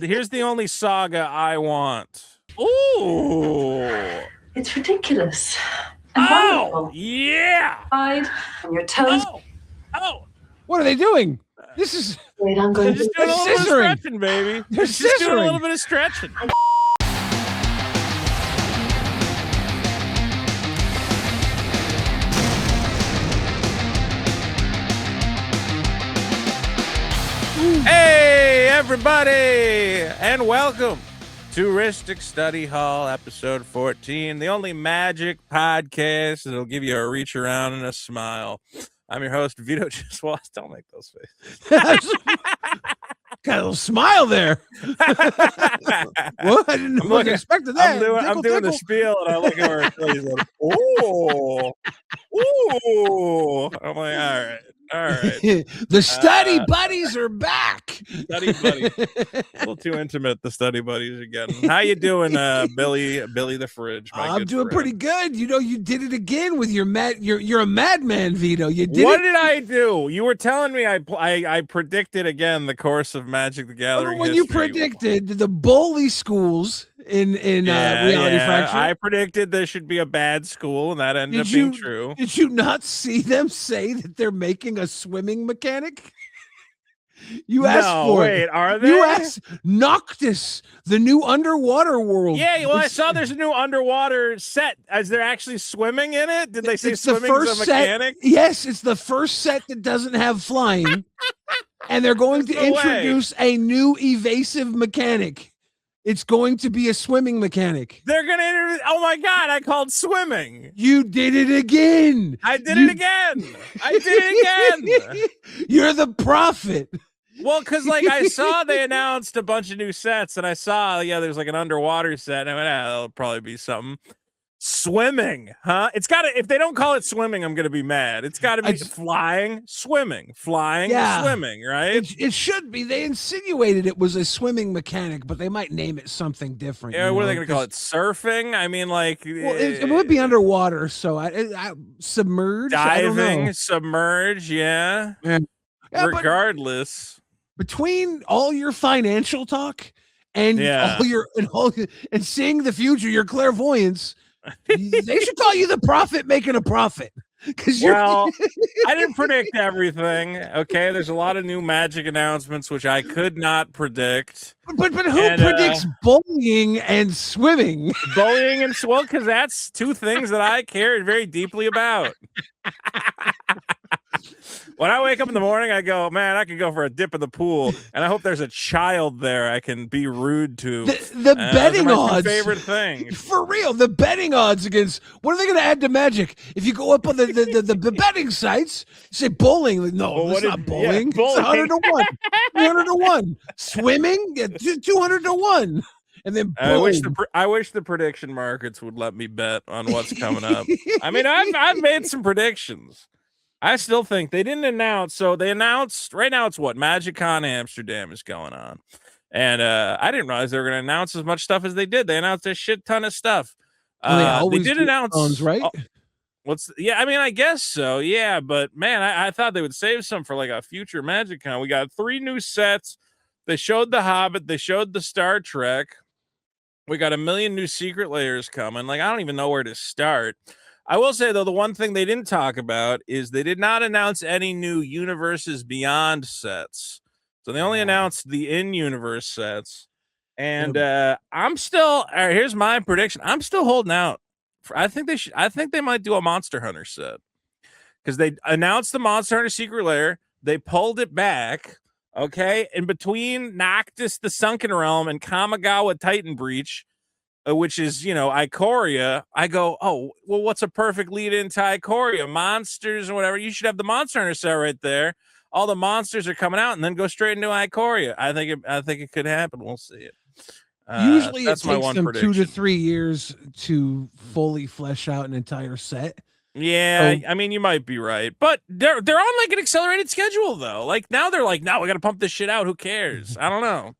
Here's the only saga I want. Ooh. It's ridiculous. And Oh, wonderful. yeah. On your toes. Oh. What are they doing? This is. Wait, I'm They're going just to. doing a little bit of scissoring. stretching, baby. They're Just doing a scissoring. little bit of stretching. Hey, everybody, and welcome to Rhystic Study Hall, episode 14, the only magic podcast that'll give you a reach around and a smile. I'm your host, Vito. Don't make those faces. Got a little smile there. What? I wasn't expecting that. I'm doing the spiel, and I look at where it plays. Like, ooh. I'm like, all right. The study buddies are back. Study buddies. A little too intimate. The study buddies again. How you doing, Billy the Fridge? I'm doing pretty good. You know, you did it again with your You're a madman, Vito. You did. What did I do? You were telling me I predicted again the course of Magic the Gathering. When history. you predicted the bully schools in Reality Fracture, I predicted there should be a bad school, and that ended up being true. Did you not see them say that they're making a swimming mechanic? You asked for it. Are they? You asked Noctis, the new underwater world. Yeah, well, I saw there's a new underwater set. Is there actually swimming in it? Did they say swimming is a mechanic? Yes, it's the first set that doesn't have flying. And they're going to introduce a new evasive mechanic. It's going to be a swimming mechanic. They're going to introduce. Oh my God, I called swimming. You did it again. I did it again. You're the prophet. Well, because I saw they announced a bunch of new sets, and I saw, there's like an underwater set, and I went, that'll probably be something. Swimming, huh? It's got to, if they don't call it swimming, I'm going to be mad. It's got to be flying, swimming, swimming, right? It should be. They insinuated it was a swimming mechanic, but they might name it something different. Yeah, what are they going to call it? Surfing? I mean, it would be underwater, so I submerge, diving, submerge, yeah. Regardless. Between all your financial talk and and seeing the future, your clairvoyance, they should call you the prophet making a profit. Well, I didn't predict everything. Okay, there's a lot of new Magic announcements which I could not predict. But who predicts bullying and swimming? Bullying and swimming, because that's two things that I care very deeply about. When I wake up in the morning, I go, man, I could go for a dip in the pool, and I hope there's a child there I can be rude to. The betting odds, favorite thing for real. The betting odds against what are they going to add to Magic? If you go up on the betting sites, say bowling, no, it's not bowling. Yeah, bowling. It's 100 to 1, 300 to 1. Swimming, 200 to 1. And then I wish the prediction markets would let me bet on what's coming up. I mean, I've made some predictions. I still think they didn't announce. So they announced right now. It's what MagicCon Amsterdam is going on, and I didn't realize they were going to announce as much stuff as they did. They announced a shit ton of stuff. They did announce, right? I mean, I guess so. Yeah, but man, I thought they would save some for like a future MagicCon. We got 3 new sets. They showed the Hobbit. They showed the Star Trek. We got 1 million new secret layers coming. I don't even know where to start. I will say, though, the one thing they didn't talk about is they did not announce any new Universes Beyond sets. So they only announced the in-universe sets. And I'm still, here's my prediction. I'm still holding out. I think they might do a Monster Hunter set. Because they announced the Monster Hunter Secret Lair. They pulled it back. Okay? In between Noctis, the Sunken Realm, and Kamigawa Titan Breach, which is, Ikoria, I go, oh, well, what's a perfect lead into Ikoria? Monsters or whatever. You should have the Monster Hunter set right there. All the monsters are coming out, and then go straight into Ikoria. I think it could happen. We'll see it. Usually it takes them 2 to 3 years to fully flesh out an entire set. Yeah, I mean, you might be right. But they're on an accelerated schedule, though. Now they're we got to pump this shit out. Who cares? I don't know.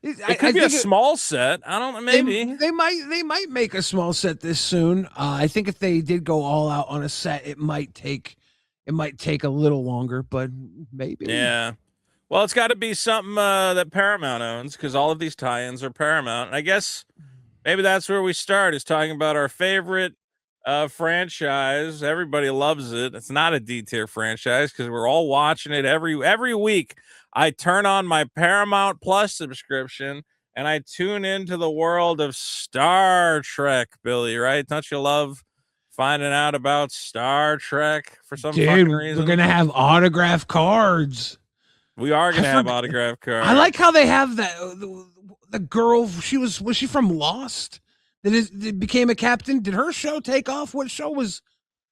It could be a small set. I don't know. Maybe they might make a small set this soon. I think if they did go all out on a set, it might take a little longer, but maybe. Yeah. Well, it's got to be something that Paramount owns because all of these tie-ins are Paramount. And I guess maybe that's where we start is talking about our favorite franchise. Everybody loves it. It's not a D-tier franchise because we're all watching it every week. I turn on my Paramount Plus subscription and I tune into the world of Star Trek, Billy, right? Don't you love finding out about Star Trek for some fucking reason? We're gonna have autograph cards. We are gonna have autograph cards. I like how they have that the girl. Was she from Lost? That became a captain. Did her show take off? What show was?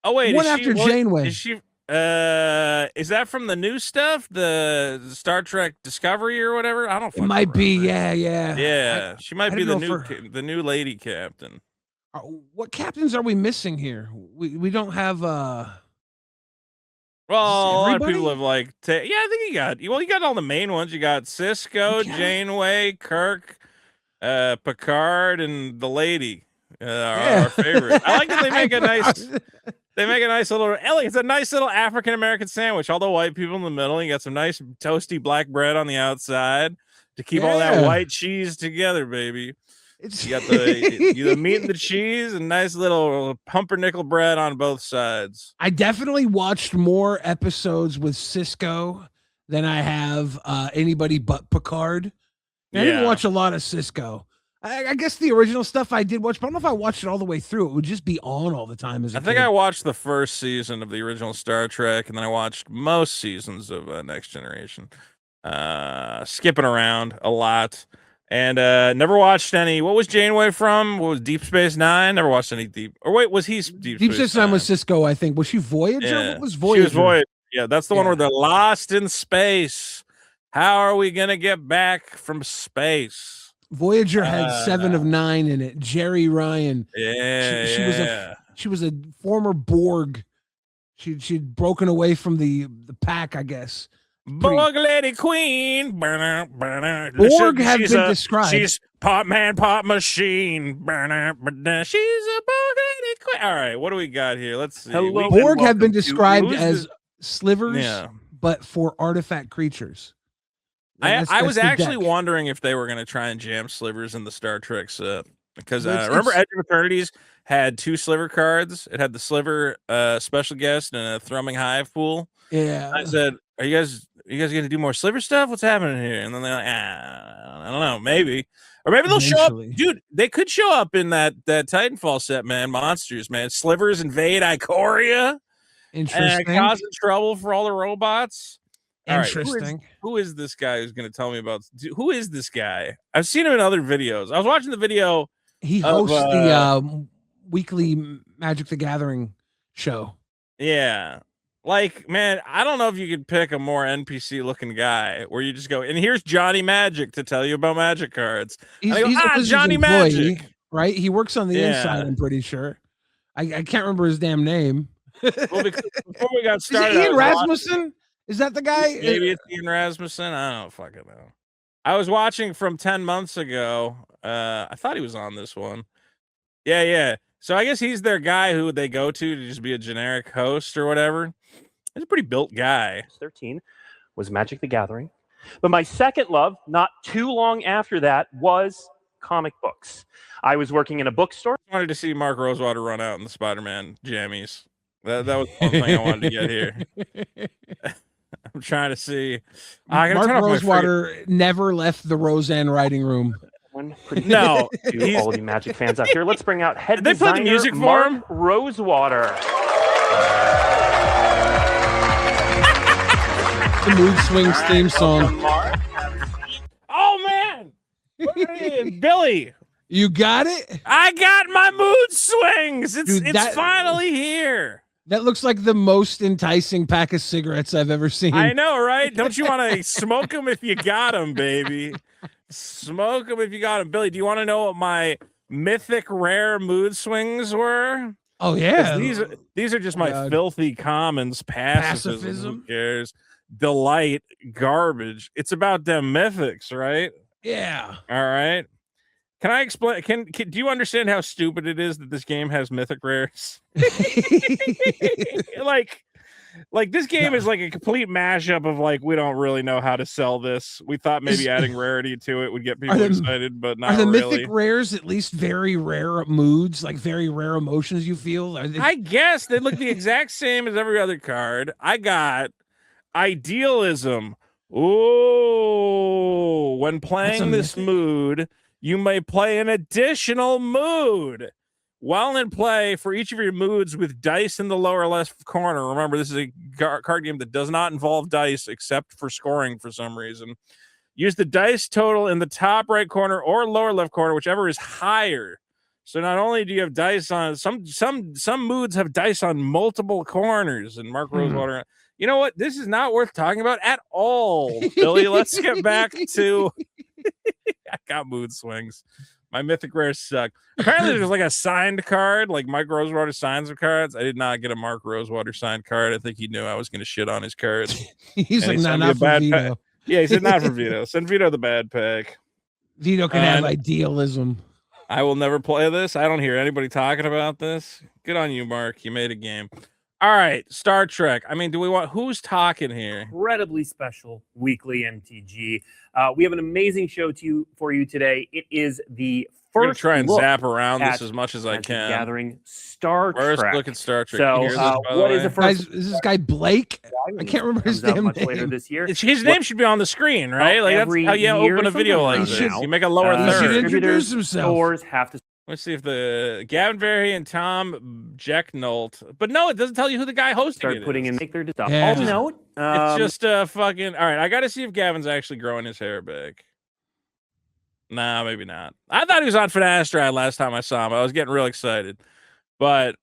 Oh wait, one after Janeway? Is she? Is that from the new stuff, the Star Trek Discovery or whatever? I don't. It might be. Remember. Yeah. She might be the new lady captain. What captains are we missing here? We don't have. Well, a lot of people have I think you got all the main ones. You got Cisco, Janeway, Kirk, Picard, and the lady. Our favorite. I like that they make a nice. They make a nice little. It's a nice little African American sandwich. All the white people in the middle. You got some nice toasty black bread on the outside to keep all that white cheese together, baby. You got the meat and the cheese and nice little pumpernickel bread on both sides. I definitely watched more episodes with Cisco than I have anybody but Picard. I didn't watch a lot of Cisco. I guess the original stuff I did watch, but I don't know if I watched it all the way through. It would just be on all the time. I think I watched the first season of the original Star Trek, and then I watched most seasons of Next Generation. Skipping around a lot. And never watched any. What was Janeway from? What was Deep Space Nine? Never watched any Deep. Or wait, was he Deep Space Nine? Was Cisco? I think. Was she Voyager? Yeah. What was Voyager? She was Voyager. Yeah, that's the one where they're lost in space. How are we gonna get back from space? Voyager had 7 of 9 in it. Jerry Ryan. Yeah, she was a former Borg. She'd broken away from the pack, I guess. Borg Lady Queen. Borg have been described. She's pop man, pop machine. She's a Borg Lady Queen. All right, what do we got here? Let's see. Hello, Borg have been described as slivers, but for artifact creatures. I was actually wondering if they were going to try and jam slivers in the Star Trek set because remember Edge of Eternities had 2 sliver cards. It had the sliver special guest and a thrumming hive pool. Yeah, I said, "Are you guys going to do more sliver stuff? What's happening here?" And then they're like, "I don't know, maybe." Or maybe they'll show up, dude. They could show up in that Titanfall set, man. Monsters, man. Slivers invade Ikoria. Interesting. And causing trouble for all the robots. Interesting. Right, who is this guy who's going to tell me about? Who is this guy? I've seen him in other videos. I was watching the video. He hosts the weekly Magic the Gathering show. Yeah. Like, man, I don't know if you could pick a more NPC looking guy where you just go, and here's Johnny Magic to tell you about Magic cards. He's Johnny Magic. Right? He works on the inside, I'm pretty sure. I can't remember his damn name. Well, before we got started, is it Ian Rasmussen? Is that the guy? Maybe it's Ian Rasmussen. I don't fucking know. I was watching from 10 months ago. I thought he was on this one. Yeah. So I guess he's their guy who they go to just be a generic host or whatever. He's a pretty built guy. 13 was Magic the Gathering. But my second love, not too long after that, was comic books. I was working in a bookstore. I wanted to see Mark Rosewater run out in the Spider-Man jammies. That was one thing I wanted to get here. I'm trying to see. Mark Rosewater never left the Roseanne writing room. No, to all of you Magic fans out here, let's bring out head designer. They play the music for him. Rosewater. The Mood Swings theme song. Oh man, Billy, you got it. I got my Mood Swings. It's finally here. That looks like the most enticing pack of cigarettes I've ever seen. I know, right? Don't you want to smoke them if you got them, baby? Smoke them if you got them. Billy, do you want to know what my mythic rare Mood Swings were? Oh, yeah. These are just my filthy commons, pacifism. Who cares? Delight, garbage. It's about them mythics, right? Yeah. All right. Can I explain? Do you understand how stupid it is that this game has mythic rares? Like, Like this game is like a complete mashup of like we don't really know how to sell this. We thought maybe adding rarity to it would get people excited, but not Are the really. mythic rares at least very rare moods, like very rare emotions you feel? I guess they look the exact same as every other card. I got Idealism. Ooh, when playing this mood, you may play an additional mood. While in play, for each of your moods with dice in the lower left corner, remember this is a card game that does not involve dice except for scoring for some reason. Use the dice total in the top right corner or lower left corner, whichever is higher. So not only do you have dice on some moods have dice on multiple corners, and Mark Rosewater. You know what? This is not worth talking about at all, Billy. Let's get back to I got mood swings. My mythic rares suck. Apparently, there's like a signed card, like Mike Rosewater signs of cards. I did not get a Mark Rosewater signed card. I think he knew I was going to shit on his cards. He's like, not for Vito. Yeah, he said not for Vito. Send Vito the bad pack. Vito can have idealism. I will never play this. I don't hear anybody talking about this. Good on you, Mark. You made a game. All right, Star Trek. I mean, do we want who's talking here? Incredibly special weekly MTG. We have an amazing show for you today. It is the I'm gonna first try and look zap around this at as much as I Magic can. Gathering Star First Trek. look at Star Trek. So, Can you hear this, by the what is way? the first? Guys, is this guy Blake? I can't remember his Comes out damn much name. later this year. His name should be on the screen, right? Well, Like that's every how you year open a video something like like this. that. You make a lower He should third. introduce himself. Stores have to. Let's see if the Gavin Verhey and Tom Jecknolt, but no, it doesn't tell you who the guy hosting Start it putting is. in make their stuff. Yeah. Also note, It's just a fucking. All right, I got to see if Gavin's actually growing his hair back. Nah, maybe not. I thought he was on Finasteride last time I saw him. I was getting real excited, but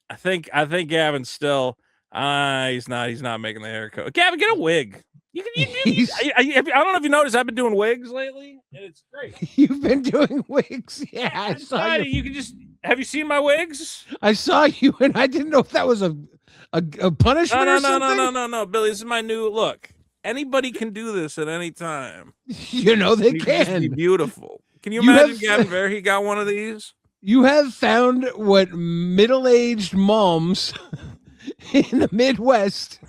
I think Gavin's still. He's not. He's not making the haircut. Gavin, get a wig. You can. I don't know if you noticed. I've been doing wigs lately, and it's great. You've been doing wigs, yeah. I saw you. You can just. Have you seen my wigs? I saw you, and I didn't know if that was a punishment or something. No, Billy. This is my new look. Anybody can do this at any time. You know they You can just be can. beautiful. Can you You imagine have- Gavin Verhey got one of these? You have found what middle-aged moms in the Midwest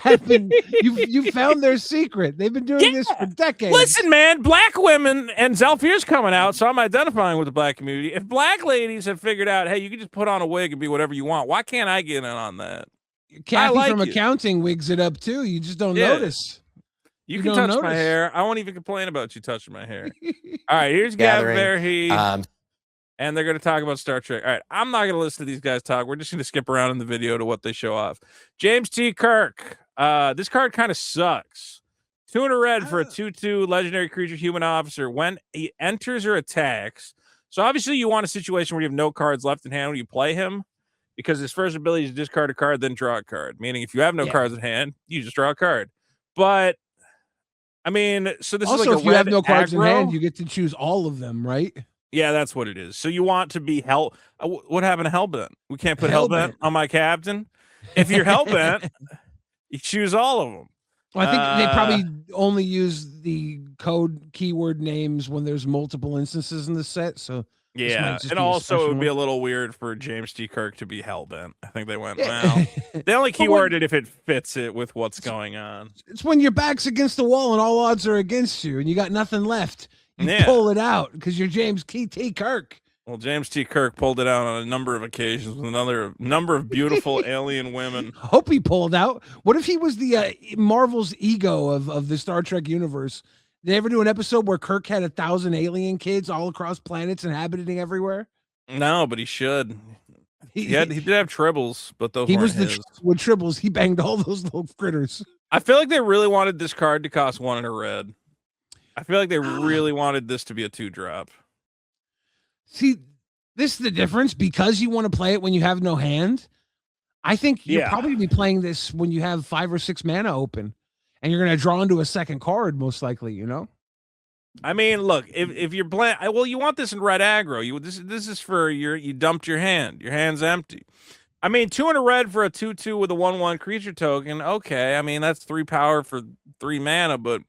have been. You found their secret. They've been doing this for decades. Listen, man, black women and Zelfier's coming out, so I'm identifying with the black community. If black ladies have figured out, hey, you can just put on a wig and be whatever you want, why can't I get in on that? Kathy like from it. accounting wigs it up too. You just don't Yeah. notice. You You can don't touch my notice. hair. I won't even complain about you touching my hair. All right, here's Gavin Gathering. Verhey. And they're going to talk about Star Trek. All right, I'm not going to listen to these guys talk. We're just going to skip around in the video to what they show off. James T. Kirk. This card kind of sucks. 2 in a red for a 2/2 legendary creature human officer. When he enters or attacks. So obviously you want a situation where you have no cards left in hand when you play him, because his first ability is discard a card, then draw a card. Meaning if you have no cards in hand, you just draw a card. But I mean, so this Also, is like if a you have red no cards in aggro. hand, you get to choose all of them, right? Yeah, that's what it is. So you want to be hell. What happened to Hellbent? We can't put Hellbent on my captain. If you're Hellbent, you choose all of them. Well, I think they probably only use the code keyword names when there's multiple instances in the set. So this might Yeah, just and be a also it special would be a one. little weird for James T. Kirk to be Hellbent. I think they went, Yeah. well, they only But when- keyworded if it fits it with what's going on. It's when your back's against the wall and all odds are against you, and you got nothing left. You Yeah. pull it out because you're James T. Kirk. Well, James T. Kirk pulled it out on a number of occasions with another number of beautiful alien women. Hope he pulled out. What if he was the Marvel's ego of the Star Trek universe? Did they ever do an episode where Kirk had 1,000 alien kids all across planets inhabiting everywhere? No, but he should. He did have tribbles, but those He weren't was the his. with tribbles. He banged all those little critters. I feel like they really wanted this card to cost 1 in a red. I feel like they really wanted this to be a 2-drop. See, this is the difference because you want to play it when you have no hand. I think you'll Yeah. probably be playing this when you have 5 or 6 mana open, and you're going to draw into a second card most likely. You know. I mean, look, if you're playing, well, you want this in red aggro. This is for you dumped your hand. Your hand's empty. I mean, 2 in a red for a 2/2 with a 1/1 creature token. Okay, I mean that's 3 power for 3 mana, but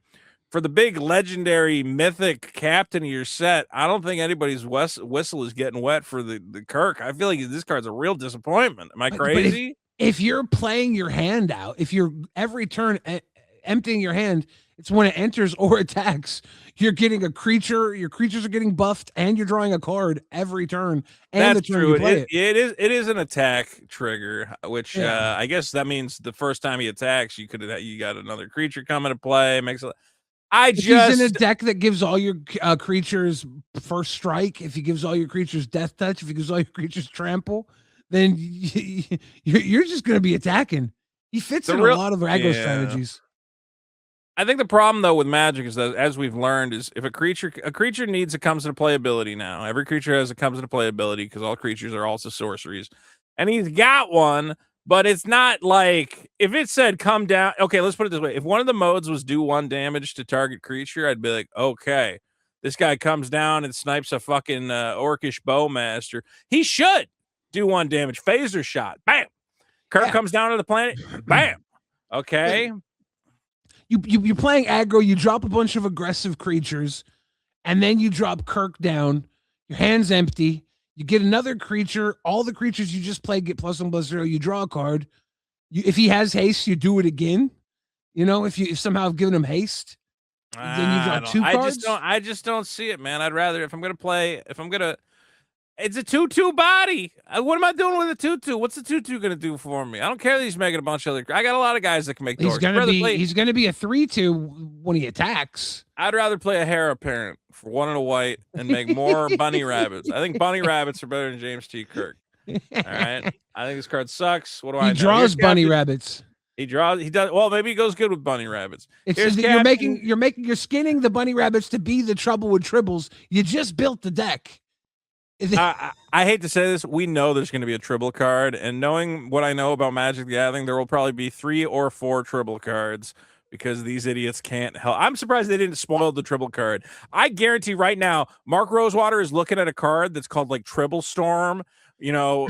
for the big legendary mythic captain of your set, I don't think anybody's whistle is getting wet for the Kirk. I feel like this card's a real disappointment. Am I But crazy? if you're playing your hand out, if you're every turn emptying your hand, it's when it enters or attacks. You're getting a creature. Your creatures are getting buffed, and you're drawing a card every turn. And That's the turn true. you play it. It is an attack trigger, which Yeah. I guess that means the first time he attacks, you got another creature coming to play. Makes it. If he's in a deck that gives all your creatures first strike, if he gives all your creatures death touch, if he gives all your creatures trample, then you're just going to be attacking. He fits in a lot of aggro strategies. I think the problem though with Magic is that, as we've learned, is if a creature needs a comes into play ability now. Every creature has a comes into play ability because all creatures are also sorceries, and he's got one. But it's not like if it said come down. Okay, let's put it this way: if one of the modes was do 1 damage to target creature, I'd be like, okay, this guy comes down and snipes a fucking orcish bowmaster. He should do 1 damage. Phaser shot, bam. Kirk comes down to the planet, bam. Okay. You're playing aggro. You drop a bunch of aggressive creatures, and then you drop Kirk down. Your hand's empty. You get another creature. All the creatures you just played get +1/+0. You draw a card. If he has haste, you do it again. You know, if somehow have given him haste, then you draw 2 cards. I just don't see it, man. I'd rather it's a 2/2 body. What am I doing with a 2/2? What's the 2/2 gonna do for me? I don't care that he's making a bunch of other. I got a lot of guys that can make. He's gonna be a 3/2 when he attacks. I'd rather play a Hera Parent for 1 and a white and make more bunny rabbits. I think bunny rabbits are better than James T. Kirk. All right. I think this card sucks. What do I know? He draws bunny rabbits. He does. Well, maybe he goes good with bunny rabbits. You're skinning the bunny rabbits to be the trouble with tribbles. You just built the deck. I hate to say this, we know there's going to be a tribble card, and knowing what I know about Magic the Gathering, there will probably be 3 or 4 tribble cards because these idiots can't help. I'm surprised they didn't spoil the tribble card. I guarantee right now, Mark Rosewater is looking at a card that's called like Tribble Storm. You know,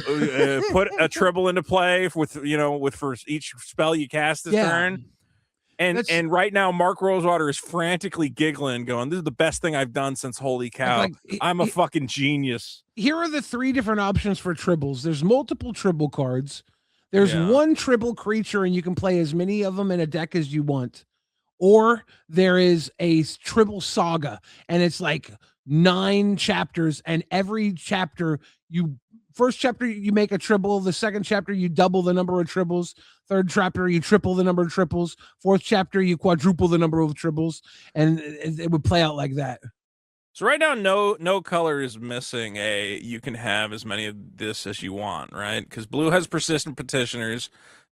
put a tribble into play for each spell you cast this turn. And right now, Mark Rosewater is frantically giggling, going, "This is the best thing I've done since Holy Cow! I'm a fucking genius." Here are the 3 different options for tribbles. There's multiple tribble cards. There's 1 tribble creature, and you can play as many of them in a deck as you want. Or there is a tribble saga, and it's like 9 chapters, and every chapter first chapter you make a tribble, the second chapter you double the number of tribbles, third chapter you triple the number of triples, fourth chapter you quadruple the number of tribbles, and it would play out like that. So right now, no color is missing you can have as many of this as you want, right? Because blue has persistent petitioners,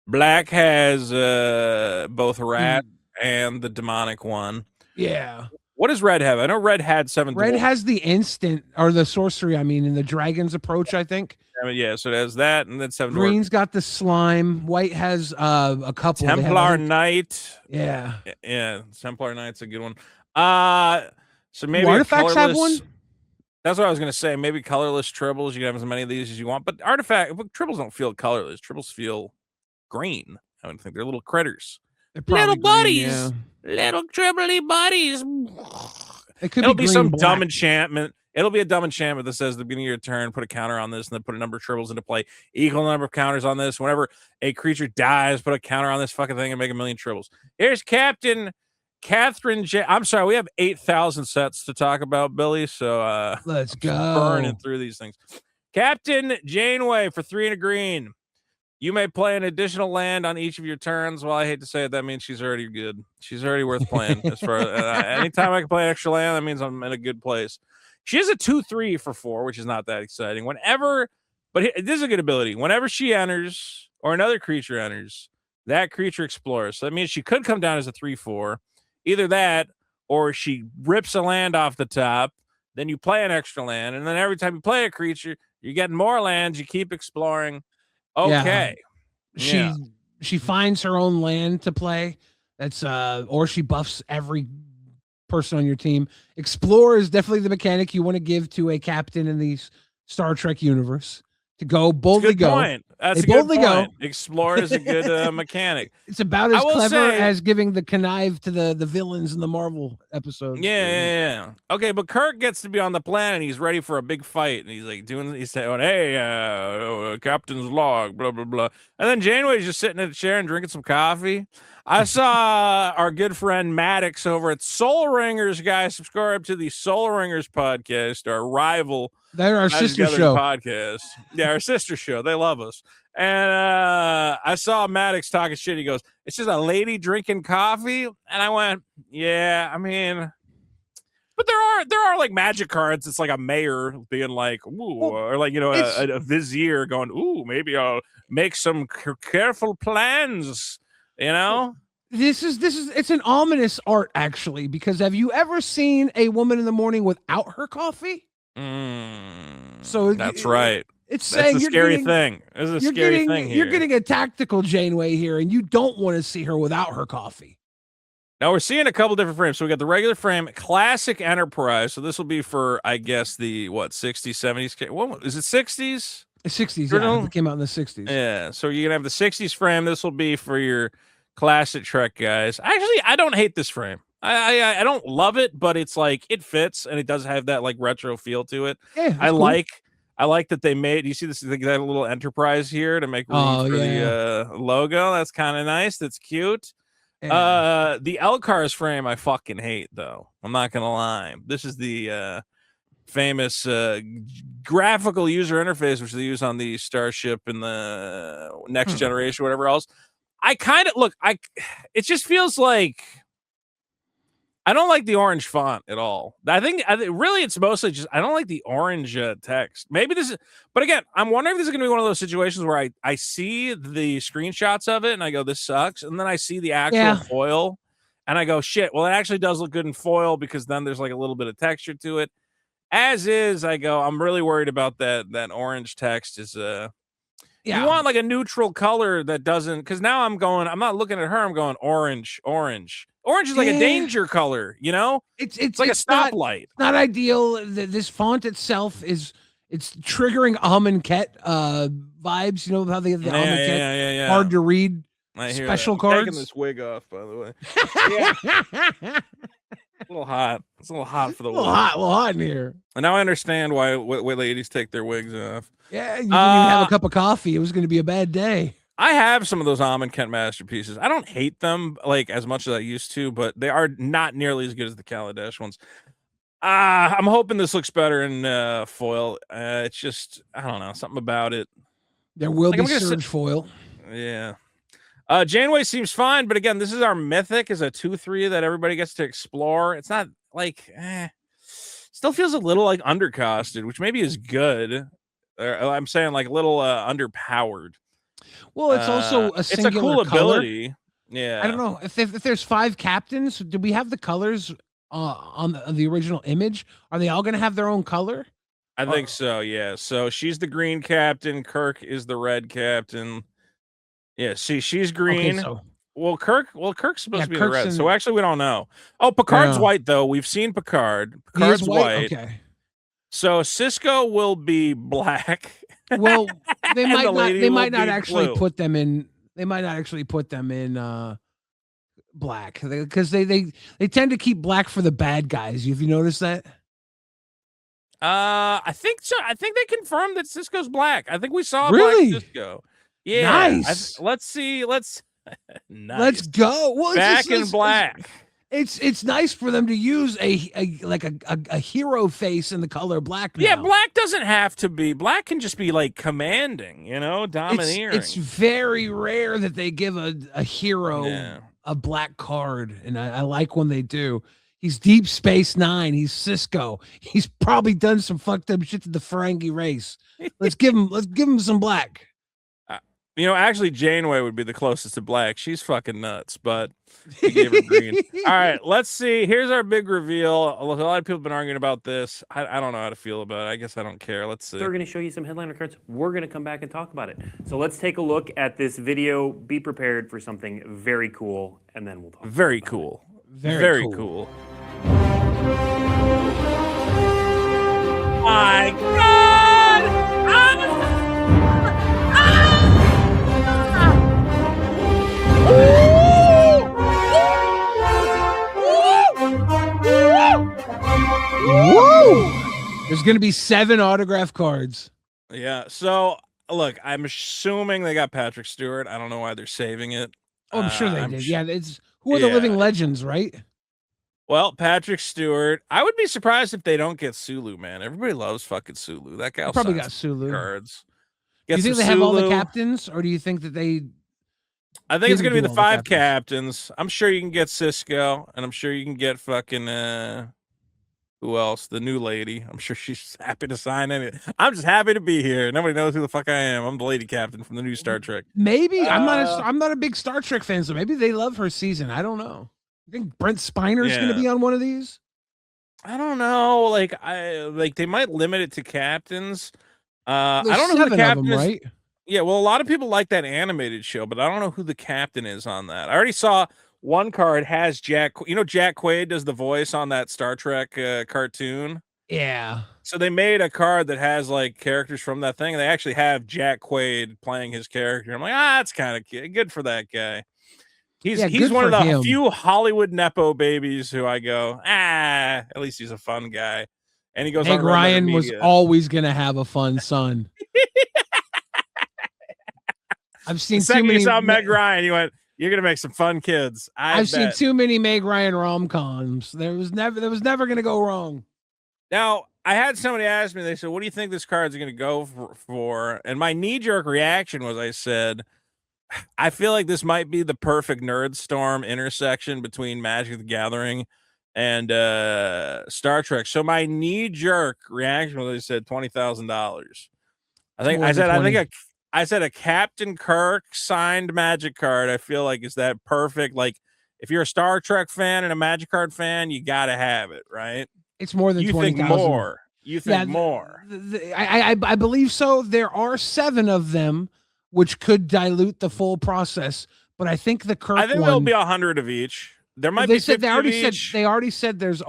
black has both rat and the demonic one. Yeah. What does red have? I know red had 7. Red has the instant or the sorcery. I mean, in the dragon's approach, I think. Yeah, so it has that, and then 7. Green's got the slime. White has a couple. Templar Knight. Yeah, Templar Knight's a good one. So maybe artifacts have one. That's what I was gonna say. Maybe colorless tribbles. You can have as many of these as you want, but tribbles don't feel colorless. Tribbles feel green. I would think they're little critters. Little buddies. Little tribbly buddies. It'll be some dumb enchantment. It'll be a dumb enchantment that says at the beginning of your turn, put a counter on this, and then put a number of tribbles into play. Equal number of counters on this. Whenever a creature dies, put a counter on this fucking thing and make 1,000,000 tribbles. Here's Captain Catherine J. I'm sorry, we have 8,000 sets to talk about, Billy. So let's go burning through these things. Captain Janeway for 3 and a green. You may play an additional land on each of your turns. Well, I hate to say it, that means she's already good. She's already worth playing. As far anytime I can play an extra land, that means I'm in a good place. She has a 2/3 for 4, which is not that exciting. But this is a good ability. Whenever she enters or another creature enters, that creature explores. So that means she could come down as a 3/4. Either that, or she rips a land off the top. Then you play an extra land, and then every time you play a creature, you're getting more lands. You keep exploring. Okay. Yeah. She finds her own land to play. That's or she buffs every person on your team. Explore is definitely the mechanic you want to give to a captain in the Star Trek universe to go boldly go. That's They a good boldly point. go. Explorer is a good mechanic. It's about as I will clever say- as giving the connive to the villains in the Marvel episodes. Yeah. Okay, but Kirk gets to be on the planet. He's ready for a big fight, and he's like he's saying, "Hey, captain's log, blah blah blah." And then Janeway's just sitting in a chair and drinking some coffee. I saw our good friend Maddox over at Soul Ringers, guys. Subscribe to the Soul Ringers podcast, our rival. They're our Magic sister Gathering show. podcast. Yeah, our sister show. They love us. And I saw Maddox talking shit. He goes, "It's just a lady drinking coffee." And I went, "Yeah, I mean, but there are like magic cards. It's like a mayor being like, ooh, or like, you know, a vizier going, ooh, maybe I'll make some careful plans, you know." This is it's an ominous art, actually, because have you ever seen a woman in the morning without her coffee? So that's right. It's That's saying a you're scary getting, thing. It's a you're scary getting, thing here. You're getting a tactical Janeway here, and you don't want to see her without her coffee. Now we're seeing a couple different frames. So we got the regular frame, classic Enterprise. So this will be for, I guess, the 60s, 70s. What is it, 60s? The 60s, yeah. It came out in the 60s. Yeah. So you're gonna have the 60s frame. This will be for your classic Trek guys. Actually, I don't hate this frame. I don't love it, but it's like it fits and it does have that like retro feel to it. Yeah, I like that they made. You see this? They got a little Enterprise here to make room for the logo. That's kind of nice. That's cute. Yeah. The LCARS frame I fucking hate though. I'm not gonna lie. This is the famous graphical user interface which they use on the Starship and the Next Generation, whatever else. I kind of it just feels like I don't like the orange font at all. I think really it's mostly just I don't like the orange text. Maybe this is, but again, I'm wondering if this is going to be one of those situations where I see the screenshots of it and I go, this sucks. And then I see the actual foil and I go, shit, well, it actually does look good in foil because then there's like a little bit of texture to it. As is, I go, I'm really worried about that orange text is you want like a neutral color that doesn't, because now I'm not looking at her, I'm going orange. Orange is like a danger color, you know? It's like a stoplight. It's not ideal. This font itself it's triggering Amonkhet vibes. You know how they have the Amonkhet hard to read special cards. Taking this wig off, by the way. A little hot. It's a little hot for the wig. A little hot in here. And now I understand why ladies take their wigs off. Yeah, you didn't even have a cup of coffee. It was going to be a bad day. I have some of those Amonkhet masterpieces. I don't hate them like as much as I used to, but they are not nearly as good as the Kaladesh ones. I'm hoping this looks better in foil. It's just I don't know, something about it. There will be surge foil. Yeah. Janeway seems fine, but again, this is our mythic is a 2/3 that everybody gets to explore. It's not like still feels a little like undercosted, which maybe is good. I'm saying like a little underpowered. Well, it's also a singular it's a cool color. Ability. Yeah. I don't know if there's 5 captains. Do we have the colors on the original image? Are they all going to have their own color? I think so. Yeah. So she's the green captain. Kirk is the red captain. Yeah. See, she's green. Okay, so. Well, Kirk's supposed to be the red. So actually, we don't know. Oh, Picard's white though. We've seen Picard. Picard's white. Okay. So Cisco will be black. Well, they might not actually put them in. They might not actually put them in black because they tend to keep black for the bad guys. Have you noticed that? I think so. I think they confirmed that Cisco's black. I think we saw really? Black Cisco. Yeah. Nice. Let's see. Nice. Let's go. Well, back in black. It's nice for them to use a hero face in the color black now. Yeah, black doesn't have to be. Black can just be like commanding, you know, domineering. It's very rare that they give a hero a black card, and I like when they do. He's Deep Space Nine. He's Cisco. He's probably done some fucked up shit to the Ferengi race. Let's give him some black. You know, actually, Janeway would be the closest to black. She's fucking nuts, but we gave her green. All right, let's see. Here's our big reveal. A lot of people have been arguing about this. I don't know how to feel about it. I guess I don't care. Let's see. They're going to show you some headliner cards. We're going to come back and talk about it. So let's take a look at this video. Be prepared for something very cool, and then we'll talk. Very cool. Very cool. My God! There's going to be 7 autograph cards. Yeah. So look, I'm assuming they got Patrick Stewart. I don't know why they're saving it. Oh, I'm sure they did. Yeah, it's who are the living legends, right? Well, Patrick Stewart. I would be surprised if they don't get Sulu, man. Everybody loves fucking Sulu. That guy probably got Sulu cards. Do you think they have all the captains, or do you think that they? I think it's gonna be the 5 captains. I'm sure you can get Cisco, and I'm sure you can get fucking who else? The new lady. I'm sure she's happy to sign it. I'm just happy to be here. Nobody knows who the fuck I am. I'm the lady captain from the new Star Trek. Maybe I'm not a big Star Trek fan, so maybe they love her season. I don't know. You think Brent Spiner's gonna be on one of these? I don't know. Like they might limit it to captains. I don't know who the captain is. Right? Yeah, well, a lot of people like that animated show, but I don't know who the captain is on that. I already saw one card has Jack. You know, Jack Quaid does the voice on that Star Trek cartoon. Yeah. So they made a card that has like characters from that thing. And they actually have Jack Quaid playing his character. I'm like, that's kind of good for that guy. He's one of the few Hollywood nepo babies who I go, at least he's a fun guy. And he goes, Meg Ryan was always gonna have a fun son. I've seen the second you saw Meg Ryan, you went, you're gonna make some fun kids. I've seen too many Meg Ryan rom-coms. There was never gonna go wrong. Now, I had somebody ask me, they said, what do you think this card's gonna go for? And my knee-jerk reaction was, I said, I feel like this might be the perfect nerd storm intersection between Magic the Gathering and Star Trek. So my knee-jerk reaction was, I said $20,000. I said a Captain Kirk signed Magic card. I feel like is that perfect. Like if you're a Star Trek fan and a Magic card fan, you gotta have it, right? It's more than 20,000. You think more. You think more. I believe so. There are 7 of them, which could dilute the full process. But I think the Kirk. I think there'll be 100 of each. There might be. They already said there's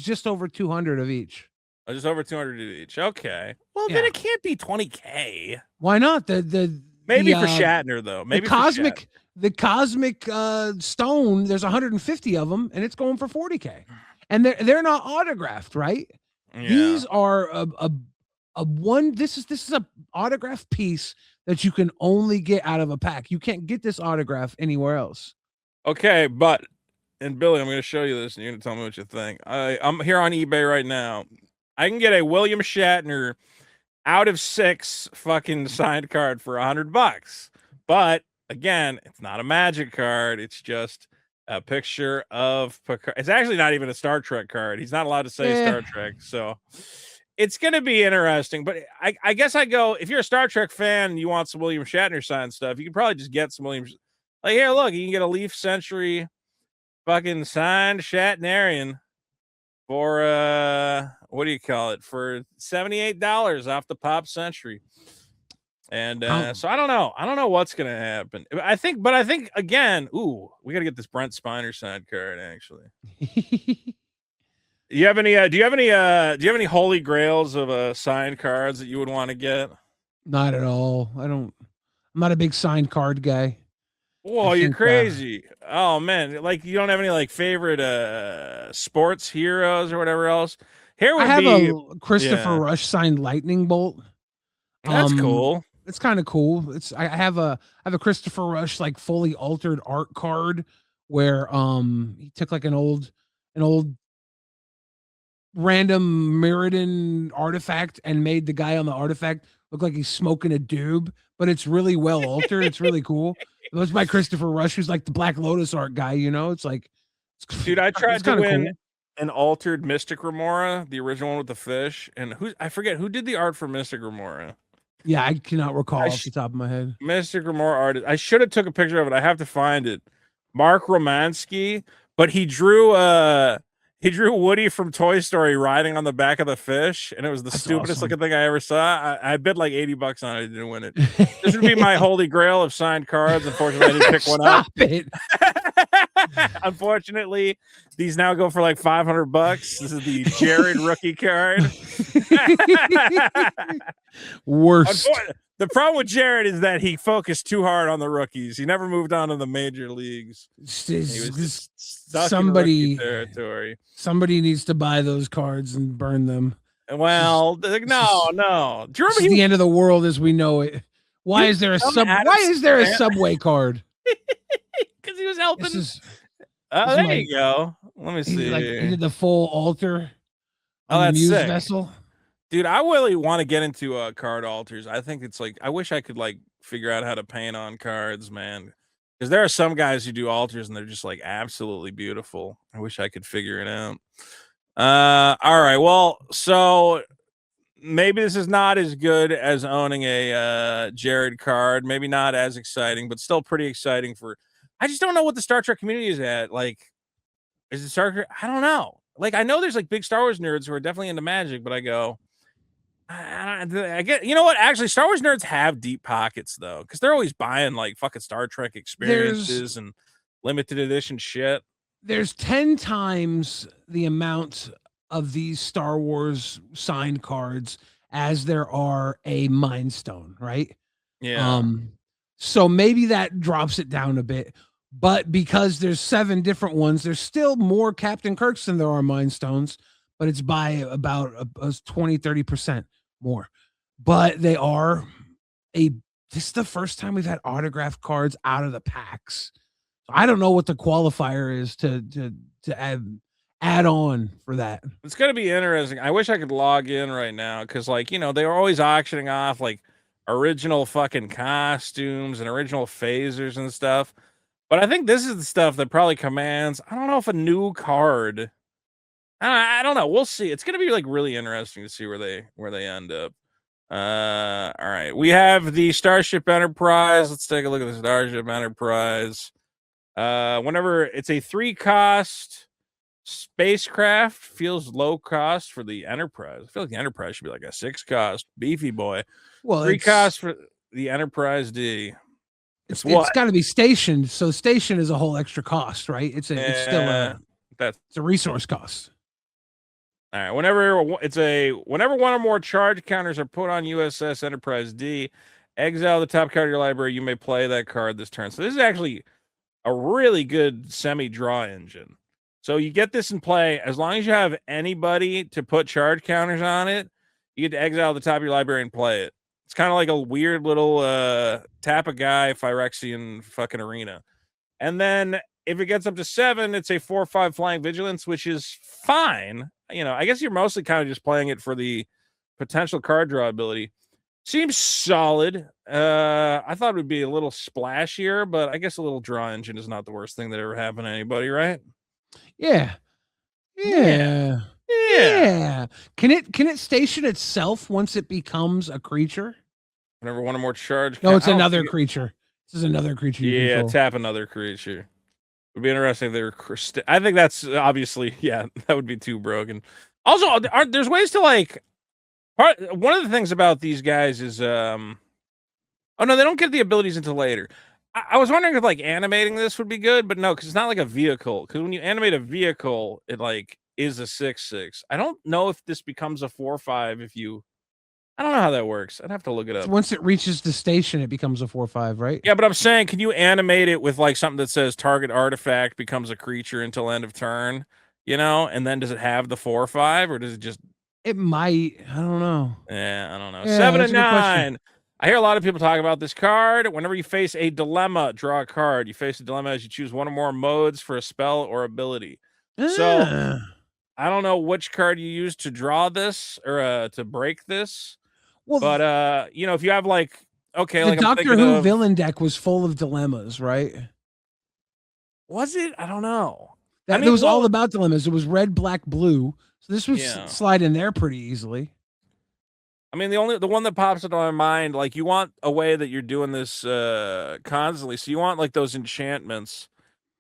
just over 200 of each. Oh, just over 200 of each. Okay. Well, then it can't be 20K. Why not? Maybe for Shatner though. Maybe the cosmic stone. There's 150 of them, and it's going for 40K. And they're not autographed, right? Yeah. These are a one. This is a autograph piece that you can only get out of a pack. You can't get this autograph anywhere else. Okay, and Billy, I'm going to show you this, and you're going to tell me what you think. I'm here on eBay right now. I can get a William Shatner out of 6 fucking signed card for $100. But again, it's not a Magic card. It's just a picture of Picard. It's actually not even a Star Trek card. He's not allowed to say Star Trek. So it's going to be interesting. But I guess I go, if you're a Star Trek fan and you want some William Shatner signed stuff, you can probably just get some William. Like, here, look, you can get a Leaf Century fucking signed Shatnerian for what do you call it, for $78 off the Pop Century. And so I don't know what's gonna happen. I think again, we gotta get this Brent Spiner signed card actually. Do you have any holy grails of signed cards that you would want to get? Not at all. I'm not a big signed card guy. Whoa, you're crazy. Oh man, like you don't have any like favorite sports heroes or whatever else? I have a Christopher Rush signed lightning bolt. That's cool. It's kind of cool. I have a Christopher Rush like fully altered art card where he took like an old random Mirrodin artifact and made the guy on the artifact look like he's smoking a doob, but it's really well altered. It's really cool. It was by Christopher Rush, who's like the Black Lotus art guy, you know? It's like, dude, I tried to win an altered Mystic Remora, the original one with the fish, and I forget who did the art for Mystic Remora. Yeah, I cannot recall off the top of my head. Mystic Remora art. I should have took a picture of it. I have to find it. Mark Romansky, but he drew Woody from Toy Story riding on the back of the fish, and it was the stupidest looking thing I ever saw. I bid like $80 on it. I didn't win it. This would be my holy grail of signed cards. Unfortunately, I didn't pick one up. It. Unfortunately, these now go for like $500. This is the Jared rookie card. Worst. The problem with Jared is that he focused too hard on the rookies. He never moved on to the major leagues. Somebody needs to buy those cards and burn them. Well, no. Do you This remember is the end of the world as we know it. Why is there a subway card? Because he was helping. This Oh, there my- you go. Let me see. he did the full altar Oh, on the that's Muse sick. vessel. Dude, I really want to get into card altars. I think it's like I wish I could like figure out how to paint on cards, man. Because there are some guys who do altars and they're just like absolutely beautiful. I wish I could figure it out. All right. Well, so maybe this is not as good as owning a Jared card. Maybe not as exciting, but still pretty exciting for. I just don't know what the Star Trek community is at. Like, is it Star Trek? I don't know. Like, I know there's like big Star Wars nerds who are definitely into magic, but I go. I get, you know what? Actually, Star Wars nerds have deep pockets though, because they're always buying like fucking Star Trek experiences and limited edition shit. There's 10 times the amount of these Star Wars signed cards as there are a Mind Stone, right? Yeah. So maybe that drops it down a bit. But because there's 7 different ones, there's still more Captain Kirks than there are Mind Stones, but it's by about a 20-30% more. But they are this is the first time we've had autographed cards out of the packs. I don't know what the qualifier is to add on for that. It's gonna be interesting. I wish I could log in right now because, like, you know, they were always auctioning off like original fucking costumes and original phasers and stuff. But I think this is the stuff that probably commands. I don't know if a new card. I don't know. We'll see. It's gonna be like really interesting to see where they end up. All right. We have the Starship Enterprise. Let's take a look at the Starship Enterprise. Whenever it's a 3-cost spacecraft, feels low cost for the Enterprise. I feel like the Enterprise should be like a 6-cost beefy boy. Well, 3 cost for the Enterprise D. It's got to be stationed, so station is a whole extra cost, right? It's still a resource cost. All right. Whenever one or more charge counters are put on USS Enterprise D, exile the top card of your library. You may play that card this turn. So this is actually a really good semi-draw engine. So you get this in play as long as you have anybody to put charge counters on it. You get to exile the top of your library and play it. It's kind of like a weird little tap a guy Phyrexian fucking arena. And then if it gets up to 7, it's a 4/5 flying vigilance, which is fine. You know, I guess you're mostly kind of just playing it for the potential card draw ability. Seems solid. I thought it would be a little splashier, but I guess a little draw engine is not the worst thing that ever happened to anybody, right? Yeah. Can it station itself once it becomes a creature? Whenever one or more charge. No, it's another creature. This is another creature. Yeah, tap another creature. Would be interesting if they were. I think that's obviously, yeah, that would be too broken. Also, there's ways to like. One of the things about these guys is, oh no, they don't get the abilities until later. I was wondering if like animating this would be good, but no, because it's not like a vehicle. Because when you animate a vehicle, it like is a 6/6. I don't know if this becomes a 4/5 if you. I don't know how that works. I'd have to look it up. Once it reaches the station, it becomes a 4/5, right? Yeah, but I'm saying, can you animate it with like something that says target artifact becomes a creature until end of turn? You know, and then does it have the 4/5 or does it just? It might. I don't know. Yeah, I don't know. Yeah, 7 and 9. I hear a lot of people talk about this card. Whenever you face a dilemma, draw a card. You face a dilemma as you choose one or more modes for a spell or ability. So I don't know which card you use to draw this or to break this. Well, but you know, if you have like the like Doctor Who villain deck was full of dilemmas, right? Was it? I don't know. It was all about dilemmas. It was red, black, blue. So this would slide in there pretty easily. I mean, the one that pops into my mind, like you want a way that you're doing this constantly. So you want like those enchantments.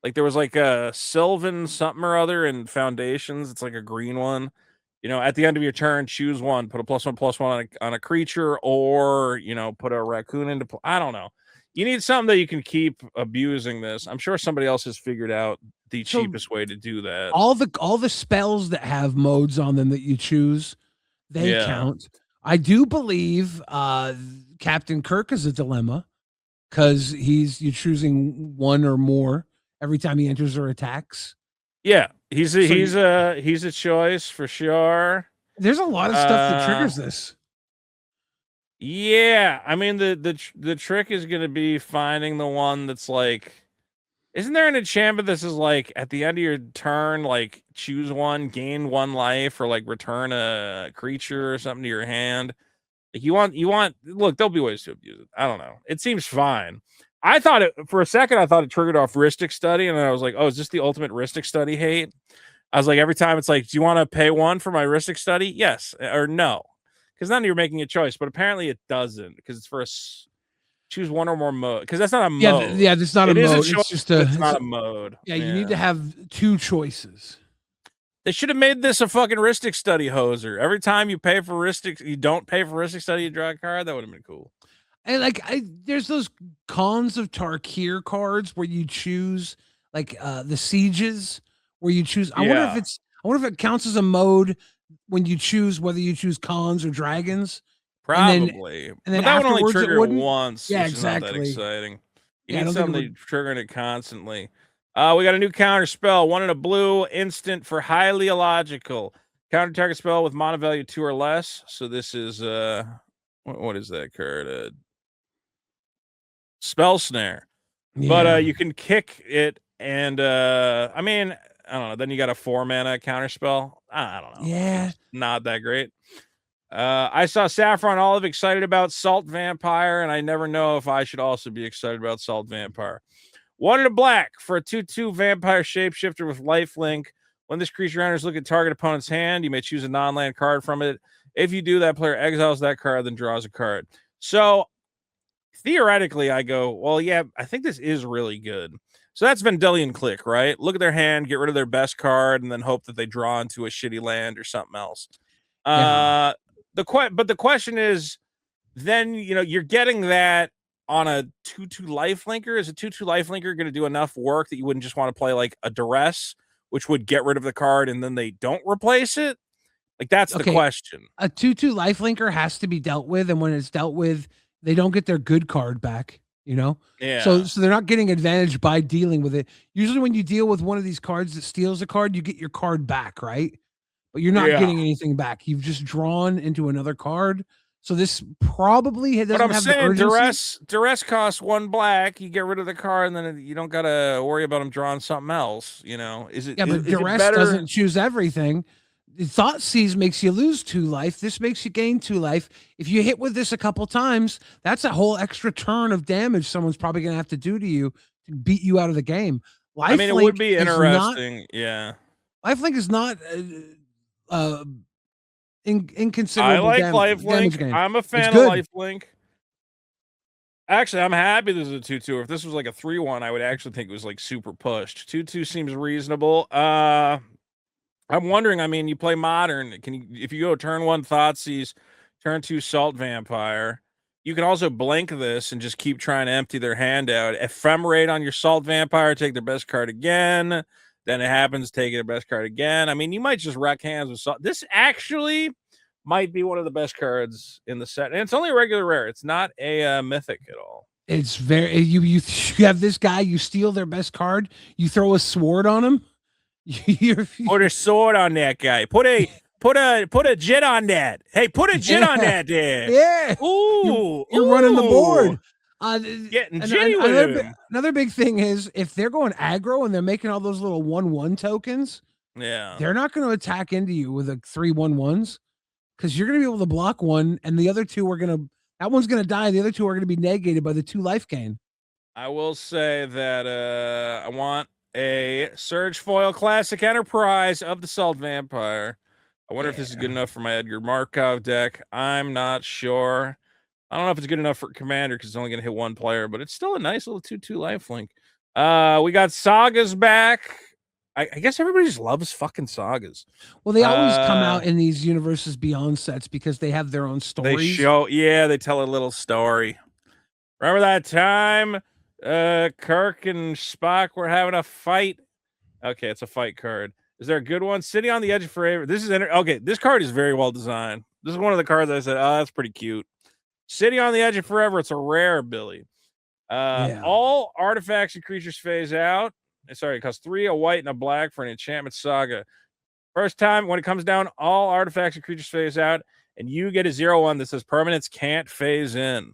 Like there was like a Sylvan something or other in Foundations. It's like a green one. You know, at the end of your turn, choose one, put a +1/+1 on a creature, or you know, put a raccoon into. I don't know. You need something that you can keep abusing this. I'm sure somebody else has figured out the cheapest way to do that. All the spells that have modes on them that you choose, they count. I do believe Captain Kirk is a dilemma because you're choosing one or more every time he enters or attacks. Yeah, he's a choice for sure. There's a lot of stuff that triggers this. Yeah, I mean the trick is gonna be finding the one that's like. Isn't there an enchantment that's is like at the end of your turn, like choose one, gain 1 life, or like return a creature or something to your hand? Like you want. Look, there'll be ways to abuse it. I don't know. It seems fine. I thought it for a second. I thought it triggered off Rhystic Study, and then I was like, oh, is this the ultimate Rhystic Study hate? I was like, every time it's like, do you want to pay 1 for my Rhystic Study? Yes or no? Because then you're making a choice, but apparently it doesn't because it's for a choose 1 or more mode because that's not a mode. Yeah, it's not a mode. It's just it's not a mode. Yeah, you need to have 2 choices. They should have made this a fucking Rhystic Study hoser. Every time you pay for Rhystic, you don't pay for Rhystic Study, you draw a card. That would have been cool. And like, there's those Cons of Tarkir cards where you choose like the sieges, where you choose. I wonder if it counts as a mode when you choose whether you choose Cons or Dragons. Probably. And then but that would only afterwards it trigger wouldn't? once. Yeah, which is not that exactly. exciting. You Yeah, I need don't think it something triggering it constantly. We got a new counter spell. 1 in a blue instant for highly illogical. Counter target spell with mana value 2 or less. So this is what is that card? Spell Snare. Yeah. But you can kick it and I mean, I don't know. Then you got a 4 mana counter spell. I don't know. Yeah. It's not that great. I saw Saffron Olive excited about Salt Vampire, and I never know if I should also be excited about Salt Vampire. 1 in a black for a 2/2 vampire shapeshifter with lifelink. When this creature enters, look at target opponent's hand. You may choose a non-land card from it. If you do, that player exiles that card, then draws a card. So theoretically, I go, well, yeah, I think this is really good. So that's Vendilion Click, right? Look at their hand, get rid of their best card, and then hope that they draw into a shitty land or something else. Yeah. But the question is, then you're getting that on a 2/2 lifelinker. Is a 2/2 lifelinker going to do enough work that you wouldn't just want to play like a duress, which would get rid of the card and then they don't replace it? Like that's the question. A 2/2 lifelinker has to be dealt with, and when it's dealt with, they don't get their good card back. Yeah. So they're not getting advantage by dealing with it. Usually, when you deal with one of these cards that steals a card, you get your card back, right? But you're not getting anything back. You've just drawn into another card. So this probably doesn't have the urgency. Duress costs 1 black. You get rid of the card, and then you don't gotta worry about them drawing something else. Is it? Yeah, but is Duress it better? doesn't choose everything. Thought Seize makes you lose 2 life. This makes you gain 2 life. If you hit with this a couple times, that's a whole extra turn of damage someone's probably going to have to do to you to beat you out of the game. I mean, it would be interesting. Yeah. Lifelink is not inconsiderable. I like Lifelink. I'm a fan of Lifelink. Actually, I'm happy this is a 2/2. If this was like a 3/1, I would actually think it was like super pushed. 2/2 seems reasonable. I'm wondering, I mean, you play modern. If you go turn 1 Thoughtseize, turn 2 Salt Vampire, you can also blank this and just keep trying to empty their hand out. Ephemerate on your Salt Vampire, take their best card again. Then it happens, take their best card again. I mean, you might just wreck hands with Salt. This actually might be one of the best cards in the set. And it's only a regular rare. It's not a mythic at all. It's very, you have this guy, you steal their best card, you throw a sword on him. Put a sword on that guy. Put a jet on that. Hey, put a jet on that there. Yeah. Ooh, you're running the board. Getting jitty with him. Another big thing is if they're going aggro and they're making all those little 1/1 tokens, they're not going to attack into you with 3/1/1s because you're going to be able to block one, and the other 2 are that one's going to die. The other 2 are going to be negated by the 2 life gain. I will say that I want a Surge Foil Classic Enterprise of the Salt Vampire. I wonder if this is good enough for my Edgar Markov deck. I'm not sure. I don't know if it's good enough for Commander because it's only going to hit 1 player, but it's still a nice little 2/2 lifelink. We got Sagas back. I guess everybody just loves fucking Sagas. Well, they always come out in these Universes Beyond sets because they have their own stories. They tell a little story. Remember that time Kirk and Spock were having a fight? Okay, it's a fight card. Is there a good one? Sitting on the Edge of Forever. This card is very well designed. This is one of the cards I said, oh, that's pretty cute. Sitting on the Edge of Forever. It's a rare, Billy. All artifacts and creatures phase out. Sorry, it costs 3, a white, and a black for an enchantment saga. First time when it comes down, all artifacts and creatures phase out, and you get a 0/1 that says permanents can't phase in.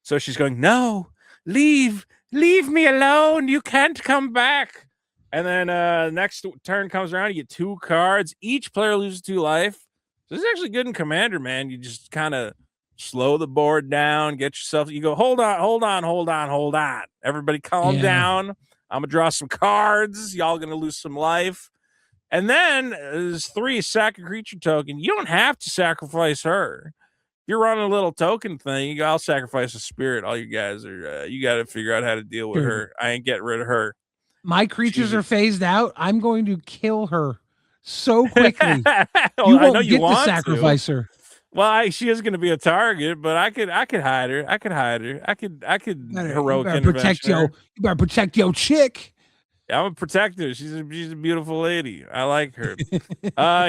So she's going, no, leave me alone. You can't come back. And then next turn comes around, you get 2 cards. Each player loses 2 life. So this is actually good in Commander, man. You just kind of slow the board down, get yourself, you go, hold on. Everybody calm down. I'm going to draw some cards. Y'all going to lose some life. And then there's 3, sack a creature token. You don't have to sacrifice her. If you're running a little token thing, I'll sacrifice a spirit. All you guys are, you got to figure out how to deal with her. I ain't getting rid of her. My creatures are phased out. I'm going to kill her so quickly. Well, You I know won't you get want to sacrifice her. Well, she is going to be a target, but I could hide her. I could heroic intervention her. You better protect your chick. I'm a protector. She's a beautiful lady. I like her.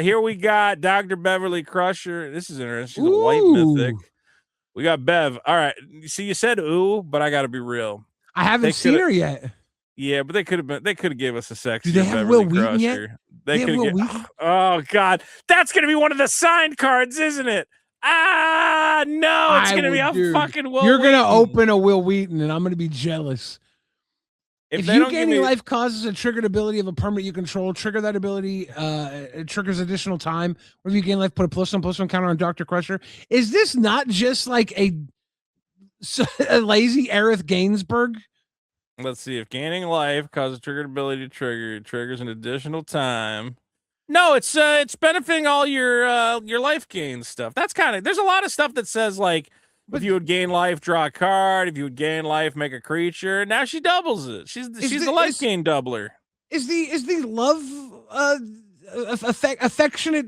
Here we got Dr. Beverly Crusher. This is interesting. She's a white mythic. We got Bev. All right. See, you said ooh, but I got to be real. I haven't seen her yet. Yeah, but they could have gave us a sexy. Do they have Beverly Will Wheaton Crusher. yet? They could have. Oh God, that's gonna be one of the signed cards, isn't it? No, it's gonna be a fucking Will. You're gonna open a Will Wheaton, and I'm gonna be jealous. If you gaining life causes a triggered ability of a permanent you control, trigger that ability. It triggers additional time. Whenever you gain life, put a +1/+1 counter on Dr. Crusher. Is this not just like a lazy Aerith Gainsbourg? Let's see. If gaining life causes a triggered ability to trigger, it triggers an additional time. No, it's benefiting all your life gain stuff. That's kind of, there's a lot of stuff that says like, if you would gain life, draw a card. If you would gain life, make a creature. Now she doubles it. She's the life gain doubler. Is the love affectionate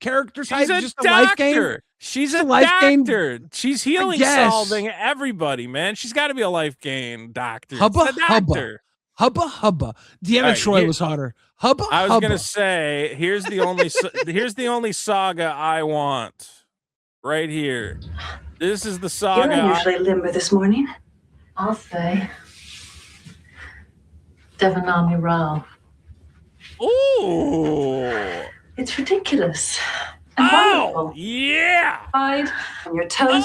character type just a life gain? She's a life doctor. She's healing solving everybody, man. She's got to be a life gain doctor. Hubba. Deanna Troy was hotter. Hubba. I was gonna say, here's the only saga I want. Right here. This is the saga. You're unusually limber this morning. I'll say. Devanami Rao. Ooh. It's ridiculous. Oh, yeah. On your toes.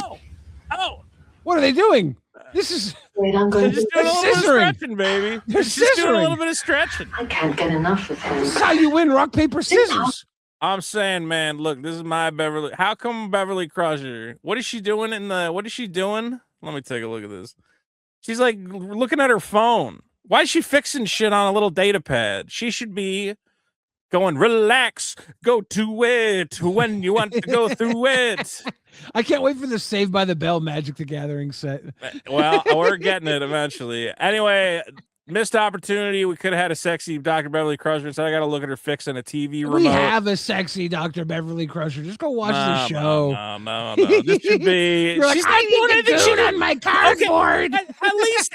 Oh. What are they doing? This is. Wait, I'm going to do a little bit of stretching, baby. They're just doing a little bit of stretching. I can't get enough of him. This is how you win rock, paper, scissors. I'm saying, man, look, this is my Beverly. How come Beverly Crusher? What is she doing what is she doing? Let me take a look at this. She's like looking at her phone. Why is she fixing shit on a little data pad? She should be going, relax, go to it when you want to go through it. I can't wait for the Saved by the Bell Magic the Gathering set. Well, we're getting it eventually. Anyway, missed opportunity. We could have had a sexy Dr. Beverly Crusher, so I got to look at her fixing a TV remote. We have a sexy Dr. Beverly Crusher. Just go watch the show. No. This should be. You're like, she's I need to do it on my cardboard. Okay.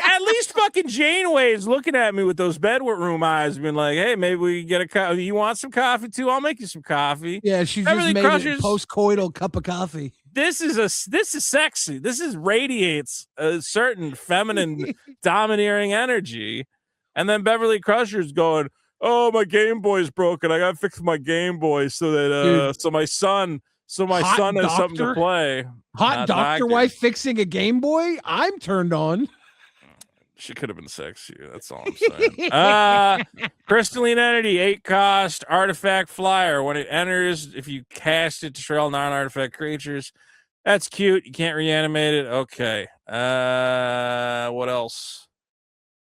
At least fucking Janeway's looking at me with those bedroom eyes, being like, "Hey, maybe we get a coffee. You want some coffee too? I'll make you some coffee." Yeah, she's just made a post-coital cup of coffee. This is sexy. This radiates a certain feminine domineering energy. And then Beverly Crusher's going, "Oh, my Game Boy's broken. I gotta fix my Game Boy so that so my son has something to play." Hot doctor wife fixing a Game Boy? I'm turned on. She could have been sexier. That's all I'm saying. Crystalline Entity, 8 cost, artifact flyer. When it enters, if you cast it, destroy all non-artifact creatures. That's cute. You can't reanimate it. Okay. What else?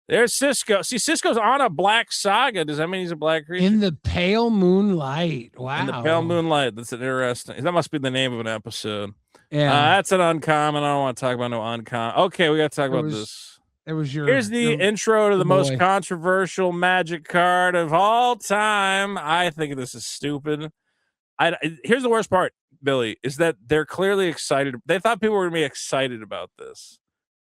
There's Cisco. See, Cisco's on a black saga. Does that mean he's a black creature? In the pale moonlight. Wow. In the pale moonlight. That's an interesting. That must be the name of an episode. Yeah. That's an uncommon. I don't want to talk about no uncommon. Okay, we got to talk about this. Here's the intro to the most controversial Magic card of all time. I think this is stupid. Here's the worst part, Billy, is that they're clearly excited. They thought people were going to be excited about this.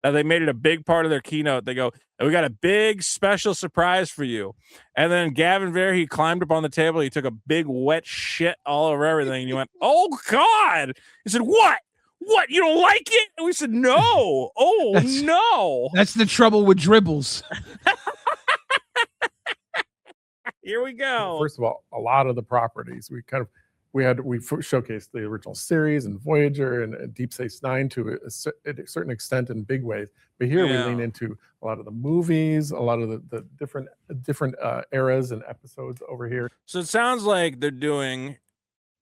Now they made it a big part of their keynote. They go, "We got a big special surprise for you." And then Gavin Ver, he climbed up on the table. He took a big wet shit all over everything. And you went, "Oh God." He said, "What? What? You don't like it?" And we said, "No." Oh, no. That's the trouble with dribbles. Here we go. First of all, a lot of the properties we showcased the original series and Voyager and Deep Space Nine to a certain extent in big ways. But here we lean into a lot of the movies, a lot of the different eras and episodes over here. So it sounds like they're doing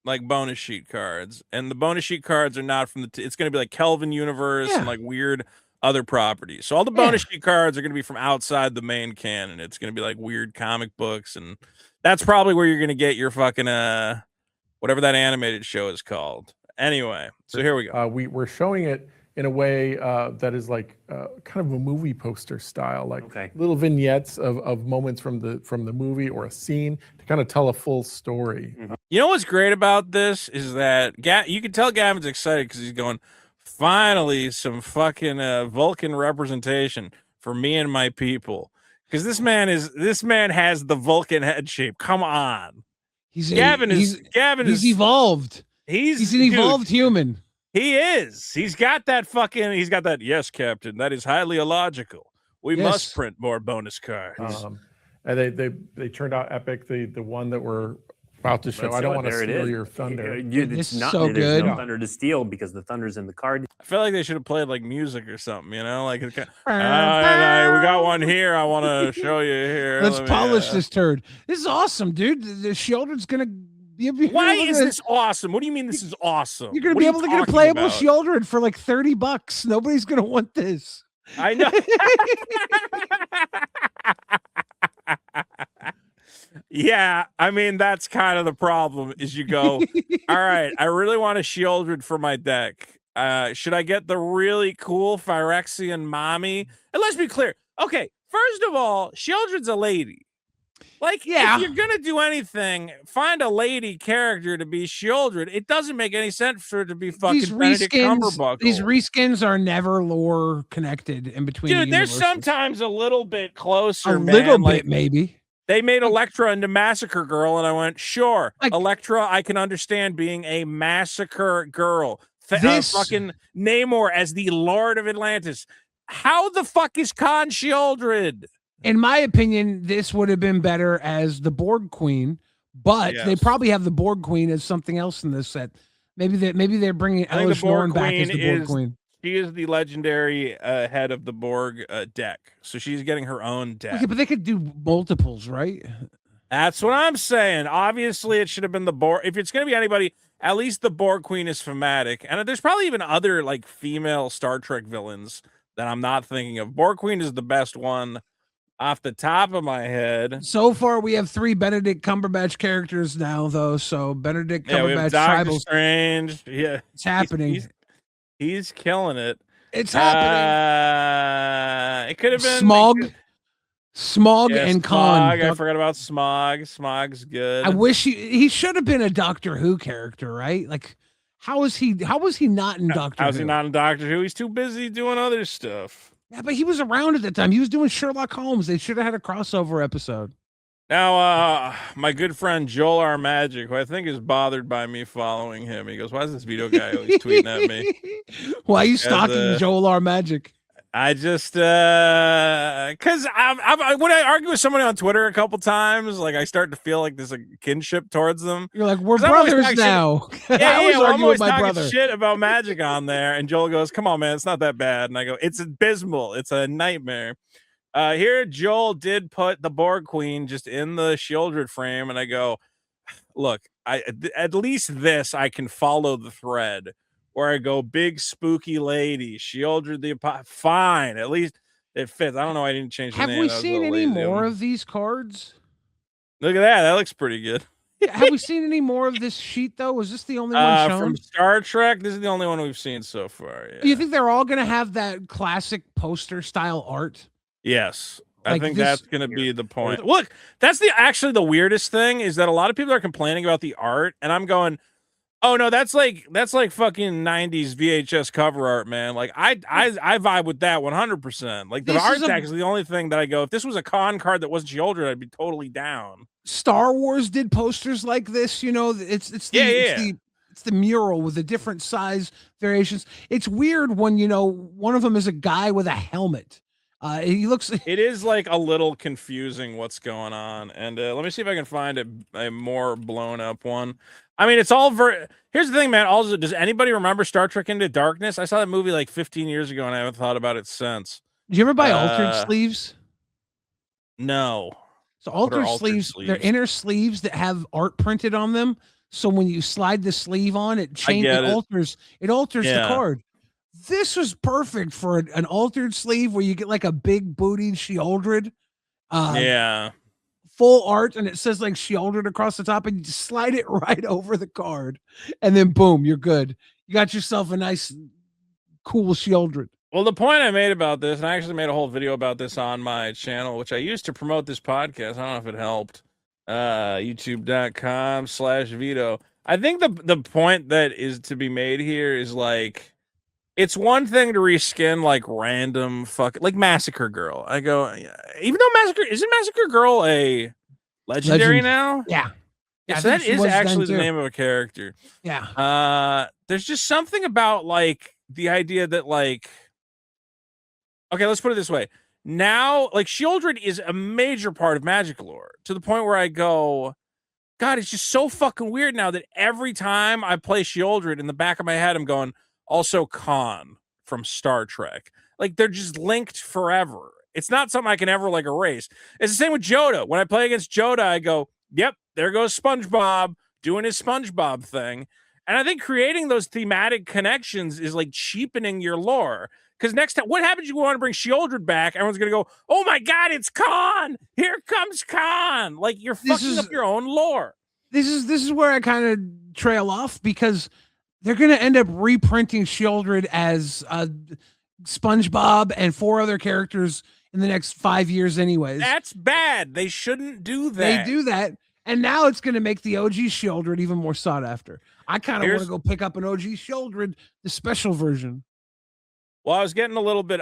like bonus sheet cards, and the bonus sheet cards are not from it's going to be like Kelvin Universe and like weird other properties. So all the bonus sheet cards are going to be from outside the main canon. It's going to be like weird comic books, and that's probably where you're going to get your fucking whatever that animated show is called. Anyway, so here we go. We're showing it in a way that is like kind of a movie poster style, like little vignettes of moments from the movie or a scene to kind of tell a full story. You know what's great about this is that you can tell Gavin's excited because he's going, finally some fucking Vulcan representation for me and my people. Because this man has the Vulcan head shape. Come on. Gavin is evolved. He's an evolved human. He is. He's got that, yes, Captain. That is highly illogical. We must print more bonus cards. And they turned out epic. The one that we're about to show. I don't want to steal your thunder. It's not so good. No thunder to steal because the thunder's in the card. I feel like they should have played like music or something, you know? Like, we got one here. I want to show you here. Let's polish this turd. This is awesome, dude. The Shieldred's gonna be. Why is this awesome? What do you mean this is awesome? You're gonna be able to get a playable Shieldred for like $30. Nobody's gonna want this. I know. Yeah, I mean, that's kind of the problem is you go, all right, I really want a Shieldred for my deck. Should I get the really cool Phyrexian mommy? And let's be clear. Okay, first of all, Shieldred's a lady. Like, if you're going to do anything, find a lady character to be Shieldred. It doesn't make any sense for it to be fucking Benedict Cumberbuckle. These reskins are never lore connected in between. Dude, they're sometimes a little bit closer, A little bit, maybe. They made Elektra into Massacre Girl, and I went, sure, Elektra, I can understand being a Massacre Girl. Fucking Namor as the Lord of Atlantis. How the fuck is Khan Shieldred? In my opinion, this would have been better as the Borg Queen, but they probably have the Borg Queen as something else in this set. Maybe they're bringing Elish Norn back as the Borg Queen. She is the legendary head of the Borg deck, so she's getting her own deck. Okay, but they could do multiples, right? That's what I'm saying. Obviously, it should have been the Borg. If it's going to be anybody, at least the Borg Queen is thematic. And there's probably even other like female Star Trek villains that I'm not thinking of. Borg Queen is the best one off the top of my head. So far, we have 3 Benedict Cumberbatch characters now, though. So Benedict Cumberbatch, we have Doctor Strange. Yeah, it's happening. He's killing it. It's happening. It could have been Smog and Khan. I forgot about Smog. Smog's good. I wish he should have been a Doctor Who character, right? Like, how was he not in Doctor Who? How is he not in Doctor Who? He's too busy doing other stuff. Yeah, but he was around at the time. He was doing Sherlock Holmes. They should have had a crossover episode. Now, my good friend Joel R. Magic, who I think is bothered by me following him, he goes, "Why is this Vito guy always tweeting at me? Why are you stalking Joel R. Magic?" I just, because when I argue with somebody on Twitter a couple times, like I start to feel like there's a kinship towards them. You're like, we're brothers now. I'm always talking shit about Magic on there, and Joel goes, "Come on, man, it's not that bad." And I go, "It's abysmal. It's a nightmare." Here, Joel did put the Borg Queen just in the Shieldred frame, and I go, "Look, at least this I can follow the thread." Where I go, big spooky lady, Shieldred the fine. At least it fits. I don't know why I didn't change the name. Have we seen any more of these cards? Look at that. That looks pretty good. Have we seen any more of this sheet, though? Was this the only one shown? From Star Trek, this is the only one we've seen so far. Yeah. Do you think they're all going to have that classic poster style art? Yes. I think that's going to be the point. Look, that's actually the weirdest thing is that a lot of people are complaining about the art, and I'm going, oh no, that's like fucking 90s VHS cover art, man. Like I vibe with that 100%. Like the art tag is the only thing that I go, if this was a con card that wasn't Shieldred, I'd be totally down. Star Wars did posters like this, you know. It's the mural with the different size variations. It's weird when, you know, one of them is a guy with a helmet. He looks. It is like a little confusing what's going on, and let me see if I can find a more blown up one. I mean, it's all here's the thing, man. Also, does anybody remember Star Trek Into Darkness? I saw that movie like 15 years ago, and I haven't thought about it since. Did you ever buy altered sleeves? No. So altered sleeves, they're inner sleeves that have art printed on them. So when you slide the sleeve on, it alters the card. This was perfect for an altered sleeve where you get like a big bootied Shieldred. Full art, and it says like Shieldred across the top, and you just slide it right over the card, and then boom, you're good. You got yourself a nice, cool Shieldred. Well, the point I made about this, and I actually made a whole video about this on my channel, which I used to promote this podcast. I don't know if it helped. YouTube.com/Vito. I think the point that is to be made here is like, it's one thing to reskin like random like Massacre Girl. I go, even though isn't Massacre Girl a legendary now? Yeah. So that is actually the name of a character. Yeah. There's just something about like the idea that like, okay, let's put it this way. Now, like, Shieldred is a major part of Magic lore to the point where I go, God, it's just so fucking weird now that every time I play Shieldred, in the back of my head, I'm going, also Khan from Star Trek. Like, they're just linked forever. It's not something I can ever, like, erase. It's the same with Joda. When I play against Joda, I go, yep, there goes SpongeBob doing his SpongeBob thing. And I think creating those thematic connections is, like, cheapening your lore. Because next time, what happens if you want to bring Shieldred back? Everyone's going to go, oh my God, it's Khan. Here comes Khan. Like, you're fucking up your own lore. This is where I kind of trail off, because they're going to end up reprinting Shieldred as SpongeBob and 4 other characters in the next 5 years anyways. That's bad. They shouldn't do that. They do that. And now it's going to make the OG Shieldred even more sought after. I kind of want to go pick up an OG Shieldred, the special version. Well, I was getting a little bit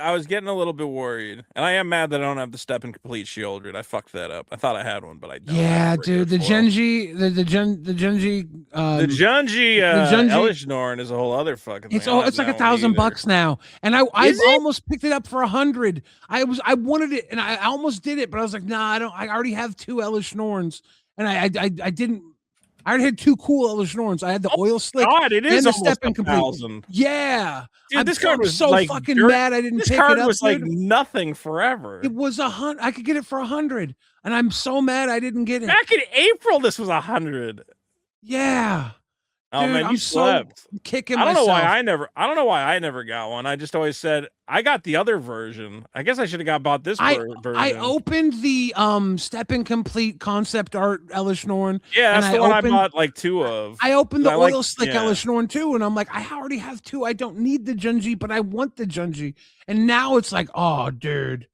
worried, and I am mad that I don't have the step and complete Shieldred. I fucked that up. I thought I had one, but I don't. Yeah, dude, the Genji, the Genji Elish Norn is a whole other fucking thing. It's like $1,000 now, and I almost picked it up for 100. I wanted it, and I almost did it, but I was like, nah, I don't. I already have 2 Elish Norns, and I didn't. I already had 2 cool Elish Norns. I had the oil slick. God, it is and the almost step and complete. Yeah, dude, this card was so like fucking mad I didn't pick it up. This card was like nothing forever. It was 100. I could get it for 100, and I'm so mad I didn't get it. Back in April, this was 100. Yeah. Oh, dude, man, you slept. So kicking I don't myself. know why I never got one. I just always said I got the other version. I guess I should have bought this version. I opened the step and complete concept art Elish Norn. Yeah, that's the one I bought like 2 of. I opened the oil slick Elish Norn too, and I'm like, I already have 2. I don't need the Junji, but I want the Junji. And now it's like, oh, dude,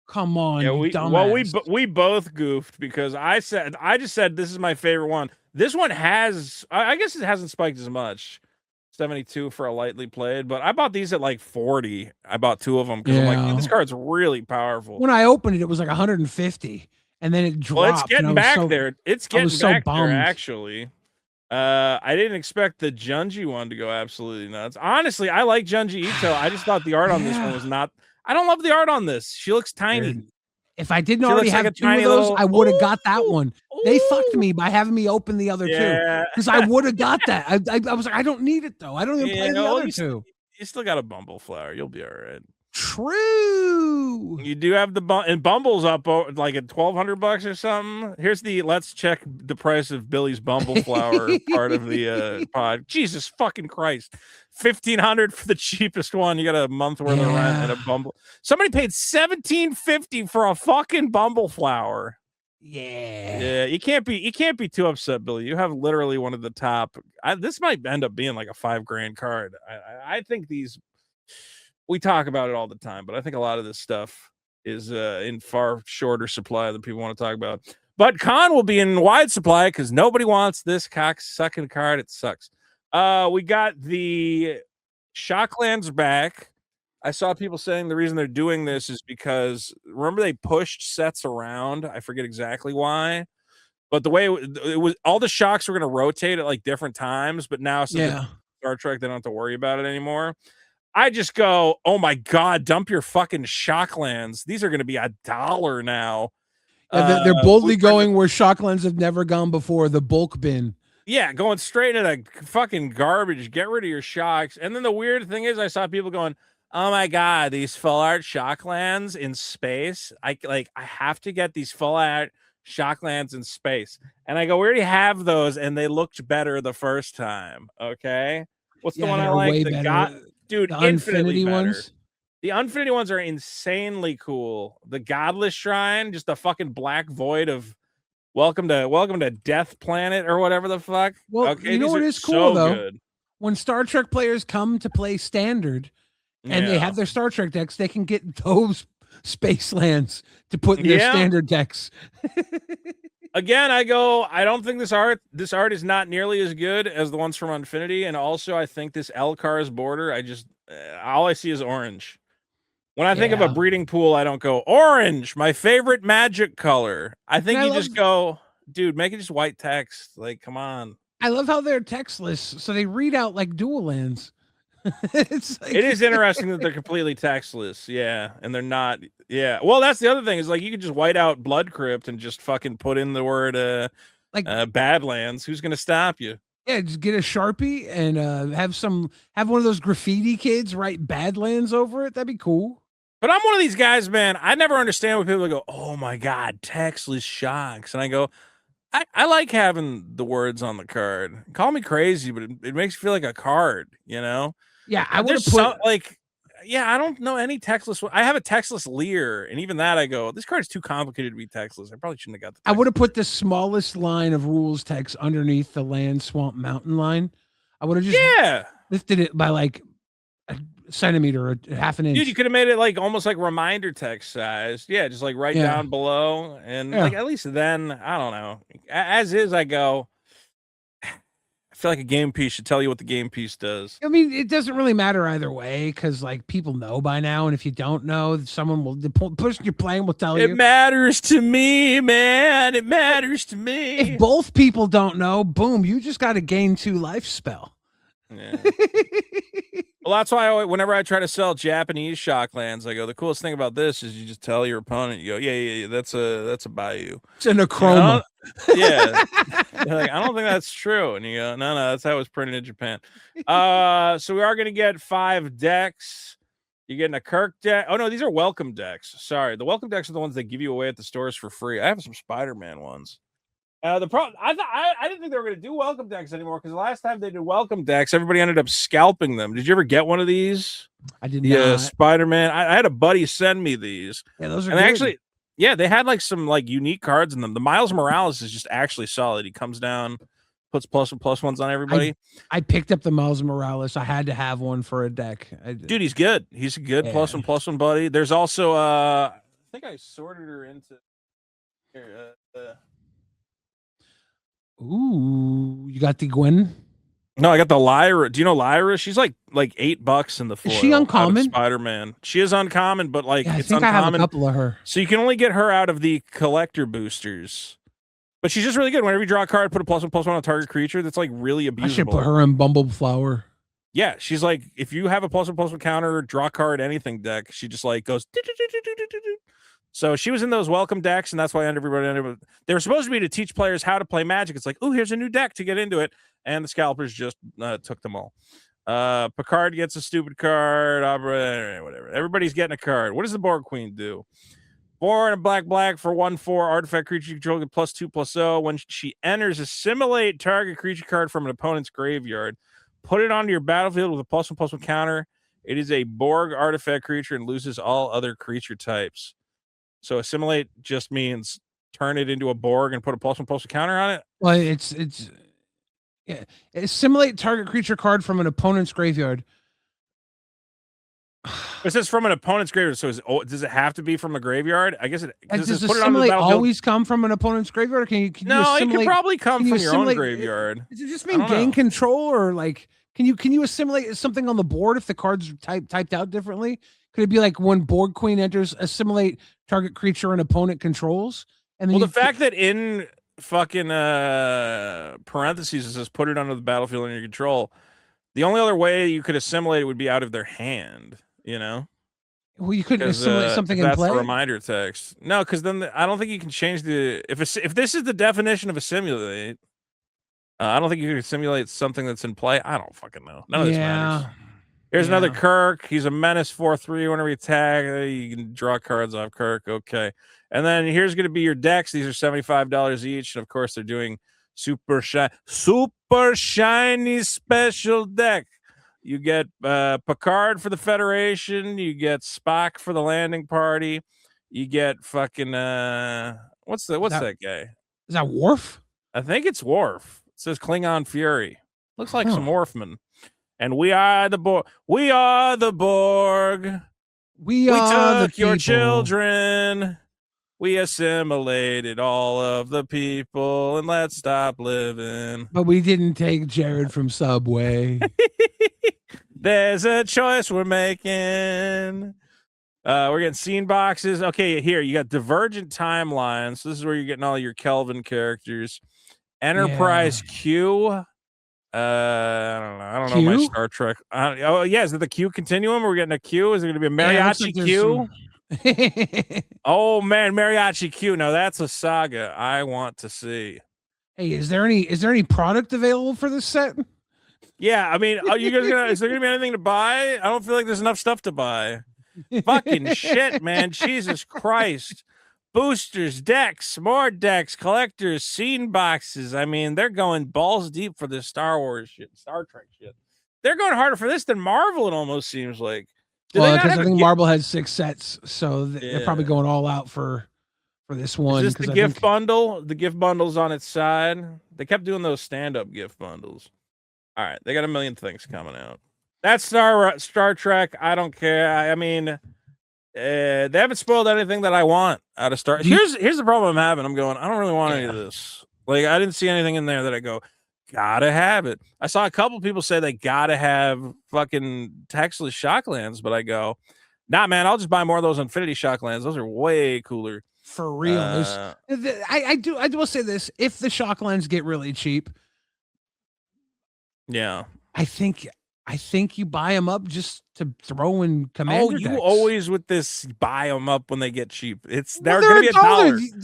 come on, yeah, dumbass. we both goofed because I just said this is my favorite one. This one has, I guess it hasn't spiked as much. 72 for a lightly played, but I bought these at like 40. I bought 2 of them because I'm like, man, this card's really powerful. When I opened it, it was like 150, and then it dropped. Well, it's getting back there. It's getting back there, actually. I didn't expect the Junji one to go absolutely nuts. Honestly, I like Junji Ito. I just thought the art on this one was not. I don't love the art on this. She looks tiny. Dude. If I didn't already have 2 of those, I would have got that one. They fucked me by having me open the other 2 because I would have got that. I was like, I don't need it though. I don't even play the other 2. You still got a Bumble Flower. You'll be all right. True. You do have the and Bumble's up like at $1,200 or something. Here's the let's check the price of Billy's Bumble Flower part of the pod. Jesus fucking Christ. $1,500 for the cheapest one. You got a month worth of rent and a Bumble. Somebody paid $1,750 for a fucking Bumble Flower. Yeah, you can't be too upset, Billy. You have literally one of the top. This might end up being like a $5,000 card. I think these. We talk about it all the time, but I think a lot of this stuff is in far shorter supply than people want to talk about. But Khan will be in wide supply because nobody wants this cock-sucking card. It sucks. We got the Shocklands back. I saw people saying the reason they're doing this is because, remember, they pushed sets around. I forget exactly why. But the way it was, all the shocks were going to rotate at like different times, but now since Star Trek, they don't have to worry about it anymore. I just go, oh my God, dump your fucking Shocklands. These are going to be $1 now. Yeah, they're boldly Blueprint- going where Shocklands have never gone before, the bulk bin. Yeah, going straight into fucking garbage. Get rid of your shocks. And then the weird thing is, I saw people going, "Oh my God, these full art Shocklands in space! I have to get these full art Shocklands in space." And I go, "We already have those, and they looked better the first time." Okay, what's the Yeah, one I they're like? way The better. dude, The infinitely Infinity better. ones. The Infinity ones are insanely cool. The Godless Shrine, just a fucking black void of welcome to Death Planet or whatever the fuck. Well, Okay, you know these what are is cool so though? good. When Star Trek players come to play Standard and they have their Star Trek decks, they can get those space lands to put in their Standard decks. Again, I don't think this art is not nearly as good as the ones from Infinity, and also I think this Elkar's border, all I see is orange. When I think of a breeding pool, I don't go orange, my favorite Magic color. I think you just go, dude, make it just white text. Like, come on. I love how they're textless, so they read out like dual lands. It is interesting that they're completely textless, yeah, and they're not, yeah. Well, that's the other thing is like you could just white out Blood Crypt and just fucking put in the word Badlands. Who's gonna stop you? Yeah, just get a Sharpie and have one of those graffiti kids write Badlands over it. That'd be cool. But I'm one of these guys, man. I never understand when people go, "Oh my God, textless shocks," and I go, I like having the words on the card. Call me crazy, but it makes you feel like a card, you know? Yeah, I would put I don't know any textless one. I have a textless Lear, and even that I go, this card is too complicated to be textless. I probably shouldn't have got the I would have put the smallest line of rules text underneath the land, swamp, mountain line. I would have just lifted it by like a centimeter or half an inch. Dude, you could have made it like almost like reminder text size. Yeah, just like right down below. And like at least then, I don't know. As is, I go, I feel like a game piece should tell you what the game piece does. I mean, it doesn't really matter either way because like people know by now, and if you don't know, someone will the person you're playing will tell you. It matters to me, man. It matters to me. If both people don't know, boom, you just got to gain 2 life spell. Yeah. Well, that's why whenever I try to sell Japanese Shocklands, I go, the coolest thing about this is you just tell your opponent, you go, yeah, that's a Bayou. It's a Necroma. Yeah. You're like, I don't think that's true. And you go, no, that's how it was printed in Japan. So we are going to get 5 decks. You're getting a Kirk deck. Oh, no, these are welcome decks. Sorry. The welcome decks are the ones they give you away at the stores for free. I have some Spider-Man ones. The problem, I didn't think they were going to do welcome decks anymore because the last time they did welcome decks, everybody ended up scalping them. Did you ever get one of these? I did not. Spider-Man. I had a buddy send me these. Yeah, those are and good. Actually, yeah, they had like some like unique cards in them. The Miles Morales is just actually solid. He comes down, puts plus ones on everybody. I picked up the Miles Morales. I had to have one for a deck. Dude, he's good. He's a good +1/+1 buddy. There's also I think I sorted her into here. Ooh, you got the Gwen? No, I got the Lyra. Do you know Lyra? She's like $8 in the foil. Is she uncommon? Spider-Man. She is uncommon, but like I it's think uncommon. I have a couple of her. So you can only get her out of the collector boosters. But she's just really good. Whenever you draw a card, put a +1/+1 on a target creature. That's like really abusable. I should put her in Bumbleflower. Yeah, she's like, if you have a +1/+1 counter, draw card, anything deck, she just like goes. So she was in those welcome decks, and that's why everybody ended up. They were supposed to be to teach players how to play Magic. It's like, oh, here's a new deck to get into it, and the scalpers just took them all. Picard gets a stupid card. Whatever. Everybody's getting a card. What does the Borg Queen do? 4 and a black for 1/4 artifact creature you control +2/+0. When she enters, assimilate target creature card from an opponent's graveyard. Put it onto your battlefield with a +1/+1 counter. It is a Borg artifact creature and loses all other creature types. So assimilate just means turn it into a Borg and put a +1/+1 counter on it. Well, it's assimilate target creature card from an opponent's graveyard. It says from an opponent's graveyard. So does it have to be from a graveyard? I guess it. Does assimilate always come from an opponent's graveyard? Or can you no, it could probably come from your own graveyard. Does it just mean gain control, or like can you assimilate something on the board if the card's typed out differently? Could it be like when Borg Queen enters, assimilate target creature and opponent controls? And then the fact that in fucking parentheses it says put it onto the battlefield under your control, The only other way you could assimilate it would be out of their hand, you know? Well, you couldn't 'Cause, assimilate something if in that's play. the reminder text. No, because then I don't think you can change the if this is the definition of assimilate. I don't think you can simulate something that's in play. I don't fucking know. None of this matters. Here's another Yeah. Kirk. He's a menace 4/3. Whenever you attack, you can draw cards off Kirk. Okay. And then here's going to be your decks. These are $75 each. And of course, they're doing super shiny special deck. You get Picard for the Federation. You get Spock for the landing party. You get fucking what's that guy? Is that Worf? I think it's Worf. It says Klingon Fury. Looks like some Huh. Worfman. And we are the Borg. We are the Borg. We We are took your the people. children. We assimilated all of the people, and let's stop living. But we didn't take Jared from Subway. There's a choice we're making. We're getting scene boxes. Okay, here you got divergent timelines. So this is where you're getting all your Kelvin characters. Enterprise Q. I don't know my Q? Star Trek. Oh yeah, is it the Q continuum? Are we getting a Q? Is it going to be a mariachi Q? Oh man, mariachi Q. Now that's a saga I want to see. Hey, is there any product available for this set? Yeah, I mean, are you guys is there gonna be anything to buy? I don't feel like there's enough stuff to buy. Fucking shit, man. Jesus Christ. Boosters, decks, more decks, collectors, scene boxes. I mean, they're going balls deep for this Star Wars shit, Star Trek shit. They're going harder for this than Marvel, it almost seems like. Well, because I think Marvel had 6 sets, so they're probably going all out for this one. Is this the gift bundle? The gift bundle's on its side. They kept doing those stand-up gift bundles. All right, they got a million things coming out. That's Star Trek. I don't care. I mean, they haven't spoiled anything that I want out of Star. Here's the problem I'm having. I'm going, I don't really want any of this. Like, I didn't see anything in there that I go, gotta have it. I saw a couple people say they gotta have fucking textless Shocklands, but I go, nah, man, I'll just buy more of those Infinity Shocklands. Those are way cooler. For real. I will say this: if the Shocklands get really cheap, yeah, I think you buy them up just to throw in commander. Oh, you decks. always with this buy them up when they get cheap. They're Well, going to be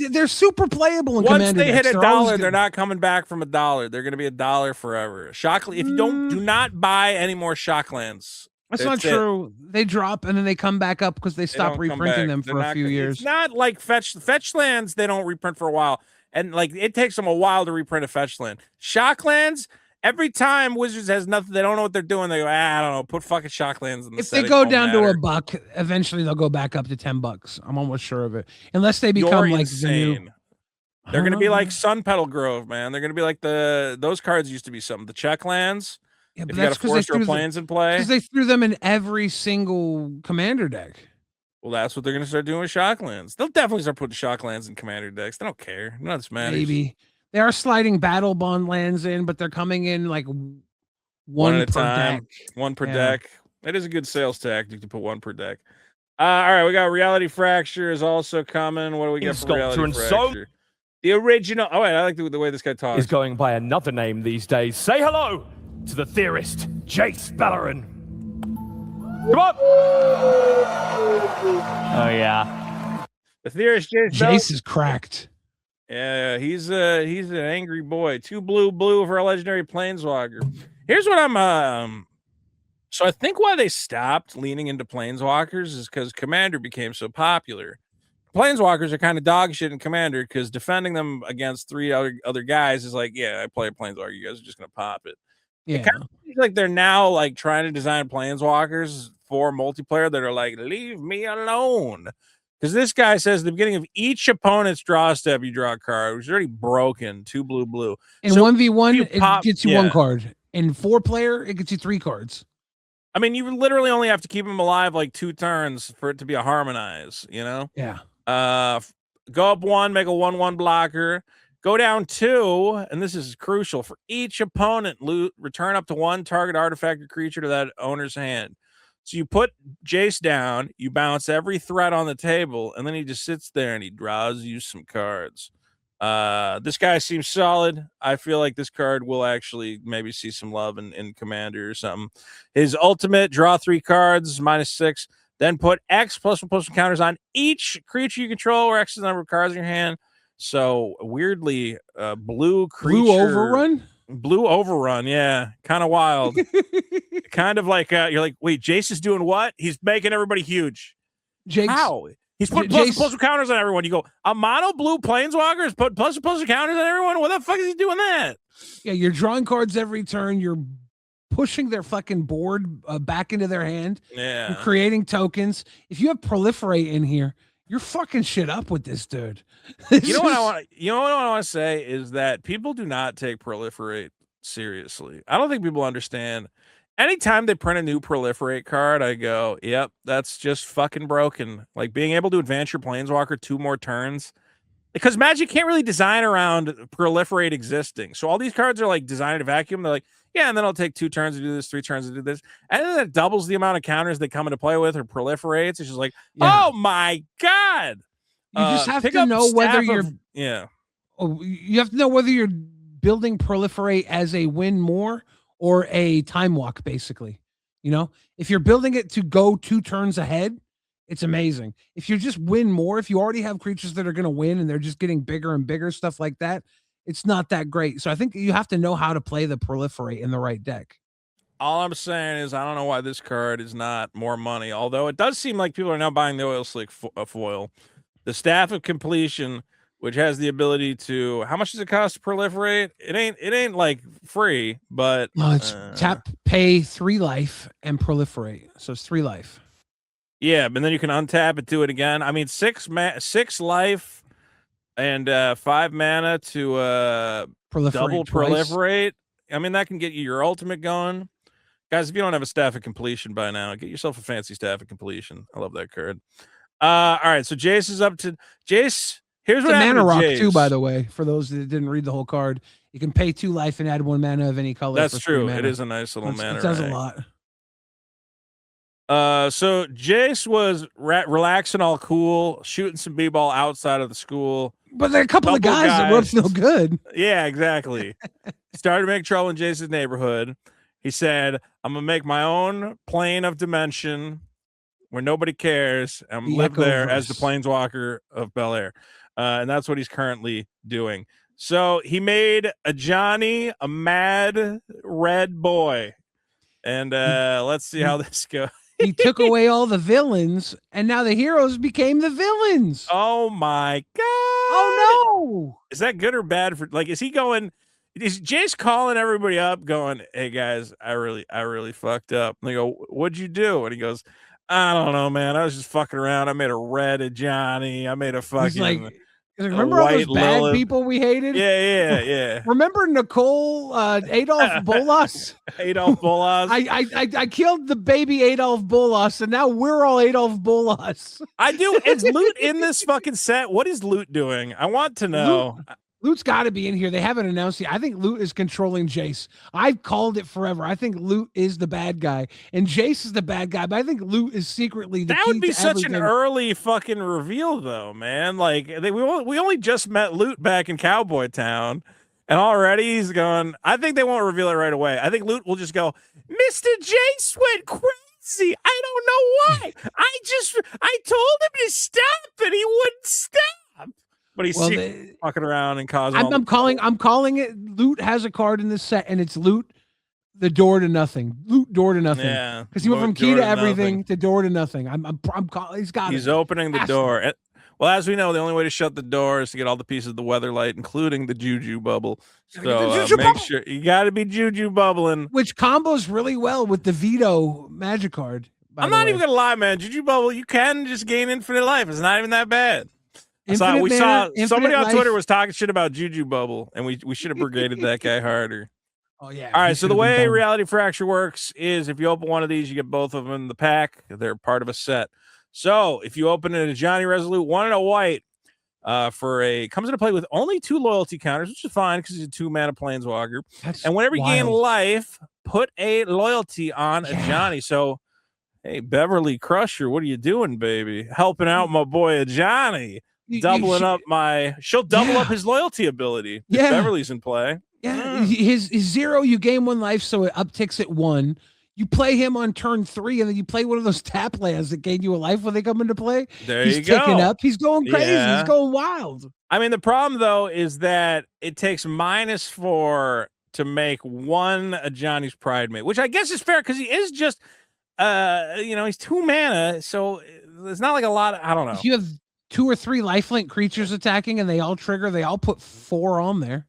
$1. They're super playable in Once commander they hit decks. $1, always they're not coming back from $1. They're going to be $1 forever. Shockland. If you do not buy any more Shocklands. That's not true. They drop and then they come back up because they stop reprinting them for a few years. It's not like fetch lands. They don't reprint for a while, and like it takes them a while to reprint a fetch land. Shocklands. Every time Wizards has nothing, they don't know what they're doing. They go, I don't know, put fucking Shocklands in the If set. they go down to $1, eventually they'll go back up to $10. I'm almost sure of it. Unless they become like insane. They're going to be like Sun Petal Grove, man. They're going to be like those cards used to be something. The Checklands. Yeah, but if you got a Force or Planes in play. Because they threw them in every single commander deck. Well, that's what they're going to start doing with Shocklands. They'll definitely start putting Shocklands in commander decks. They don't care. None of this matters. Maybe. They are sliding battle bond lands in, but they're coming in like one at a per time. deck. One per deck. It is a good sales tactic to put one per deck. All right, we got Reality Fracture is also coming. What do we get for Reality Fracture? The original. Oh, wait, I like the way this guy talks. Is going by another name these days. Say hello to the theorist, Jace Bellerin. Come on! Oh, yeah. The theorist, Jace is cracked. Yeah, he's an angry boy. 2 blue for a legendary planeswalker. Here's what I'm so I think why they stopped leaning into planeswalkers is because Commander became so popular. Planeswalkers are kind of dog shit in Commander because defending them against 3 other guys is like, yeah, I play a planeswalker, you guys are just gonna pop it. Yeah, it kind of feels like they're now like trying to design planeswalkers for multiplayer that are like, leave me alone. Because this guy says at the beginning of each opponent's draw step, you draw a card, which is already broken. 2 blue. In 1v1, it gets you 1 card. In 4-player, it gets you 3 cards. I mean, you literally only have to keep him alive like 2 turns for it to be a harmonize, you know? Yeah. Go up 1, make a 1/1 blocker. Go down 2, and this is crucial. For each opponent, return up to 1 target artifact or creature to that owner's hand. So you put Jace down, you bounce every threat on the table, and then he just sits there and he draws you some cards. This guy seems solid. I feel like this card will actually maybe see some love in Commander or something. His ultimate, draw 3 cards, -6. Then put X +1/+1 counters on each creature you control, or X is the number of cards in your hand. So weirdly, blue creature. Blue overrun? Blue overrun, yeah. Kind of wild. Kind of like, you're like, wait, Jace is doing what? He's making everybody huge. Jake's, How? He's putting +1/+1 counters on everyone. You go, a mono blue planeswalker is put +1/+1 counters on everyone? What the fuck is he doing that? Yeah, you're drawing cards every turn. You're pushing their fucking board back into their hand. Yeah. You're creating tokens. If you have proliferate in here, you're fucking shit up with this dude. You know what I want to say is that people do not take proliferate seriously. I don't think people understand. Anytime they print a new proliferate card, I go, yep, that's just fucking broken. Like being able to advance your planeswalker 2 more turns. Because Magic can't really design around proliferate existing. So all these cards are like designed to vacuum. They're like, yeah, and then I'll take 2 turns to do this, 3 turns to do this. And then it doubles the amount of counters they come into play with or proliferates. It's just like, oh my God. You just have to know whether you're you have to know whether you're building proliferate as a win more or a time walk, basically. You know, if you're building it to go 2 turns ahead, it's amazing. If you just win more, if you already have creatures that are going to win and they're just getting bigger and bigger, stuff like that, it's not that great. So I think you have to know how to play the proliferate in the right deck. All I'm saying is I don't know why this card is not more money, although it does seem like people are now buying the oil slick foil. The Staff of Completion, which has the ability to, how much does it cost to proliferate? It ain't like free, but it's tap, pay 3 life and proliferate. So it's 3 life. Yeah, but then you can untap it, do it again. I mean, 6 life and 5 mana to double proliferate. I mean, that can get you your ultimate going. Guys, if you don't have a Staff of Completion by now, get yourself a fancy Staff of Completion. I love that card. All right, so Jace is up to Jace. Here's what happened to mana rock Jace. too, by the way, for those that didn't read the whole card. You can pay 2 life and add 1 mana of any color. That's true. It is a nice little mana. It does a lot. So Jace was relaxing, all cool, shooting some b-ball outside of the school. But there are a couple of guys that were no good. Yeah, exactly. Started to make trouble in Jace's neighborhood. He said, "I'm gonna make my own plane of dimension where nobody cares. I'm live there as the planeswalker of Bel Air," and that's what he's currently doing. So he made a Johnny, a mad red boy, and let's see how this goes. He took away all the villains, and now the heroes became the villains. Oh my God! Oh no! Is that good or bad for? Like, is he going? Is Jace calling everybody up, going, "Hey guys, I really fucked up"? And they go, "What'd you do?" And he goes, "I don't know, man. I was just fucking around. I made a red Johnny. I made a fucking." Remember all those bad people we hated? Yeah. Remember Nicole Adolf Bolas? Adolf Bolas. I killed the baby Adolf Bolas, and now we're all Adolf Bolas. I do. Is Loot in this fucking set? What is Loot doing? I want to know. Loot's got to be in here. They haven't announced it. I think Loot is controlling Jace. I've called it forever. I think Loot is the bad guy, and Jace is the bad guy. But I think Loot is secretly the. That would be such an early fucking reveal, though, man. Like we only just met Loot back in Cowboy Town, and already he's going. I think they won't reveal it right away. I think Loot will just go, "Mr. Jace went crazy. I don't know why. I told him to stop, and he wouldn't stop." But he's fucking around and causing. I'm calling it. Loot has a card in this set, and it's Loot, the door to nothing. Loot door to nothing. Yeah, because he went from key to everything to door to nothing. I'm calling. He's opening the door. Well, as we know, the only way to shut the door is to get all the pieces of the weather light, including the Juju bubble. So make sure you got to be Juju bubbling, which combos really well with the Vito magic card. I'm not even gonna lie, man. Juju bubble, you can just gain infinite life. It's not even that bad. We saw somebody on Twitter was talking shit about Juju Bubble, and we should have brigaded that guy harder. Oh yeah. All right. So the way Reality Fracture works is if you open one of these, you get both of them in the pack. They're part of a set. So if you open it a Johnny Resolute 1 and a white, comes into play with only 2 loyalty counters, which is fine because he's a 2-mana planeswalker. And whenever you gain life, put a loyalty on a Johnny. So, hey, Beverly Crusher, what are you doing, baby? Helping out my boy Johnny. doubling up she'll double up his loyalty ability if Beverly's in play. Yeah, his 0, you gain 1 life, so it upticks at 1. You play him on turn 3, and then you play one of those tap lands that gain you a life when they come into play. He's ticking up. He's going crazy. Yeah. He's going wild. I mean, the problem though is that it takes -4 to make 1 a Johnny's Pride Mate, which I guess is fair because he is just, he's 2 mana, so it's not like a lot. I don't know. If you have 2 or 3 lifelink creatures attacking and they all trigger, they all put 4 on there.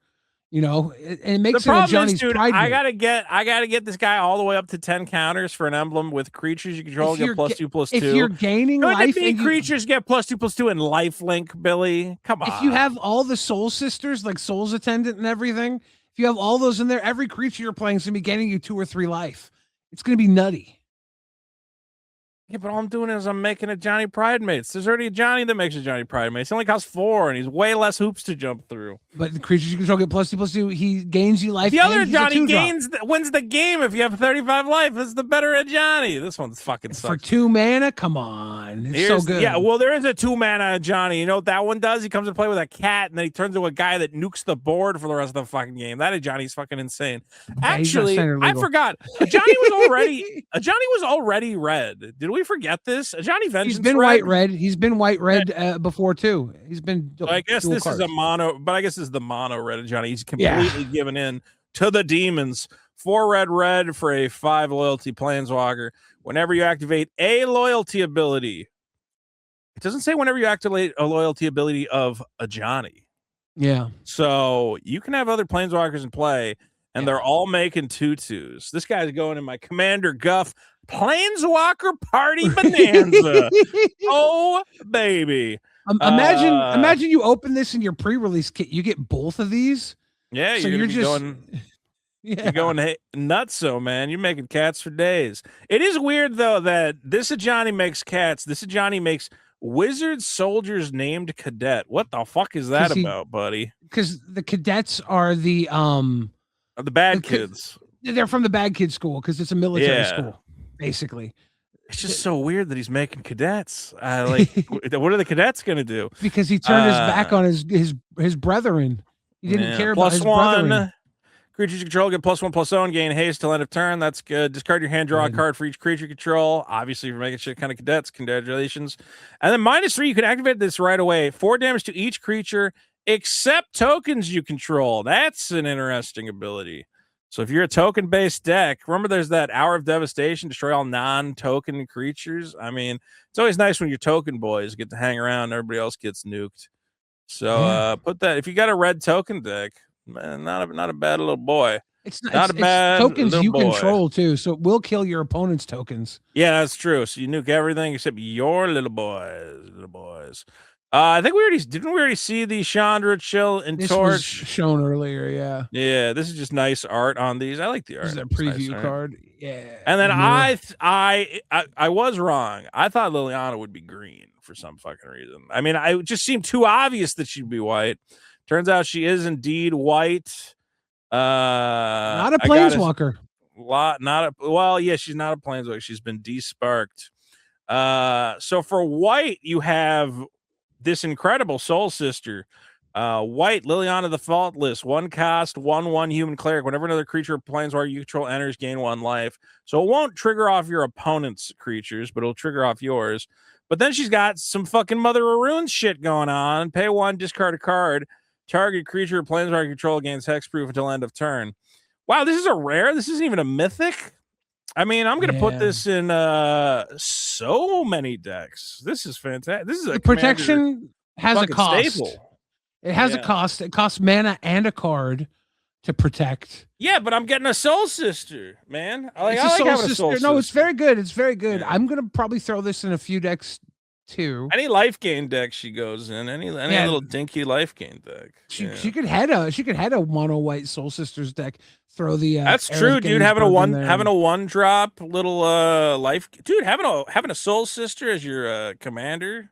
And it makes the it a problem Johnny's is, dude, Pride I Mate. gotta get this guy all the way up to 10 counters for an emblem with creatures you control get +2/+2. If you're gaining life, and creatures get +2/+2 in lifelink, Billy. Come on. If you have all the Soul Sisters, like Soul's Attendant and everything, if you have all those in there, every creature you're playing is gonna be getting you 2 or 3 life. It's gonna be nutty. Yeah, but all I'm doing is I'm making a Johnny Pride Mates. There's already a Johnny that makes a Johnny Pride Mates. It only costs 4, and he's way less hoops to jump through. But the creatures you control get +2/+2. He gains you life. The other and Johnny wins wins the game if you have 35 life. It's the better Johnny. This one's fucking sucks. For 2 mana. Come on, it's so good. Yeah, well, there is a 2 mana Johnny. You know what that one does? He comes to play with a cat, and then he turns into a guy that nukes the board for the rest of the fucking game. That Johnny's fucking insane. Actually, I forgot. A Johnny was already red. Did we forget this? A Johnny Vengeance. He's been white red. He's been white red before too. He's been. So I guess this is a mono, but I guess this is the mono red Johnny. He's completely given in to the demons. 4 red for a 5 loyalty planeswalker. Whenever you activate a loyalty ability, it doesn't say whenever you activate a loyalty ability of a Johnny. Yeah. So you can have other planeswalkers in play, and they're all making 2/2s. This guy's going in my Commander Guff Planeswalker Party Bonanza. Oh baby. Imagine you open this in your pre-release kit. You get both of these. Yeah, so you're just going. Yeah. You're going nutso, man. You're making cats for days. It is weird though that this Johnny makes cats. This Johnny makes wizard soldiers named cadet. What the fuck is that about, buddy? Because the cadets are the bad kids. They're from the bad kid school because it's a military school, basically. It's just so weird that he's making cadets. What are the cadets gonna do? Because he turned his back on his brethren. He didn't care about his brethren. Creatures you control get +1/+0 and gain haste till end of turn. That's good. Discard your hand, draw a card for each creature you control. Obviously, for making shit kind of cadets, congratulations. And then -3, you can activate this right away. 4 damage to each creature except tokens you control. That's an interesting ability. So if you're a token-based deck, remember there's that Hour of Devastation, destroy all non-token creatures. I mean, it's always nice when your token boys get to hang around and everybody else gets nuked. So put that, if you got a red token deck, man, not a bad little boy. It's not a bad tokens you control too, so it will kill your opponent's tokens. Yeah, that's true. So you nuke everything except your little boys. I think we already see the Chandra Chill and this Torch was shown earlier. Yeah, this is just nice art on these. I like the art. This is a preview card. Yeah. And then I was wrong. I thought Liliana would be green for some fucking reason. I mean, it just seemed too obvious that she'd be white. Turns out she is indeed white. Not a planeswalker. She's not a planeswalker. She's been desparked. So for white, you have this incredible Soul Sister. White, Liliana the Faultless, 1 cost, 1/1 human cleric. Whenever another creature or planeswalker you control enters, gain 1 life. So it won't trigger off your opponent's creatures, but it'll trigger off yours. But then she's got some fucking Mother of Runes shit going on. Pay 1, discard a card. Target creature or planeswalker control gains hexproof until end of turn. Wow, this is a rare. This isn't even a mythic. I mean, I'm going to put this in so many decks. This is fantastic. This is a protection has a cost. Staple. It has a cost. It costs mana and a card to protect. Yeah, but I'm getting a Soul Sister, man. I like Soul having a Soul Sister. No, it's very good. It's very good. Yeah. I'm going to probably throw this in a few decks too. Any life gain deck she goes in, any little dinky life gain deck. She could head a mono white Soul Sisters deck. Throw the that's true, dude. Having a 1-drop little life, dude. Having a Soul Sister as your commander,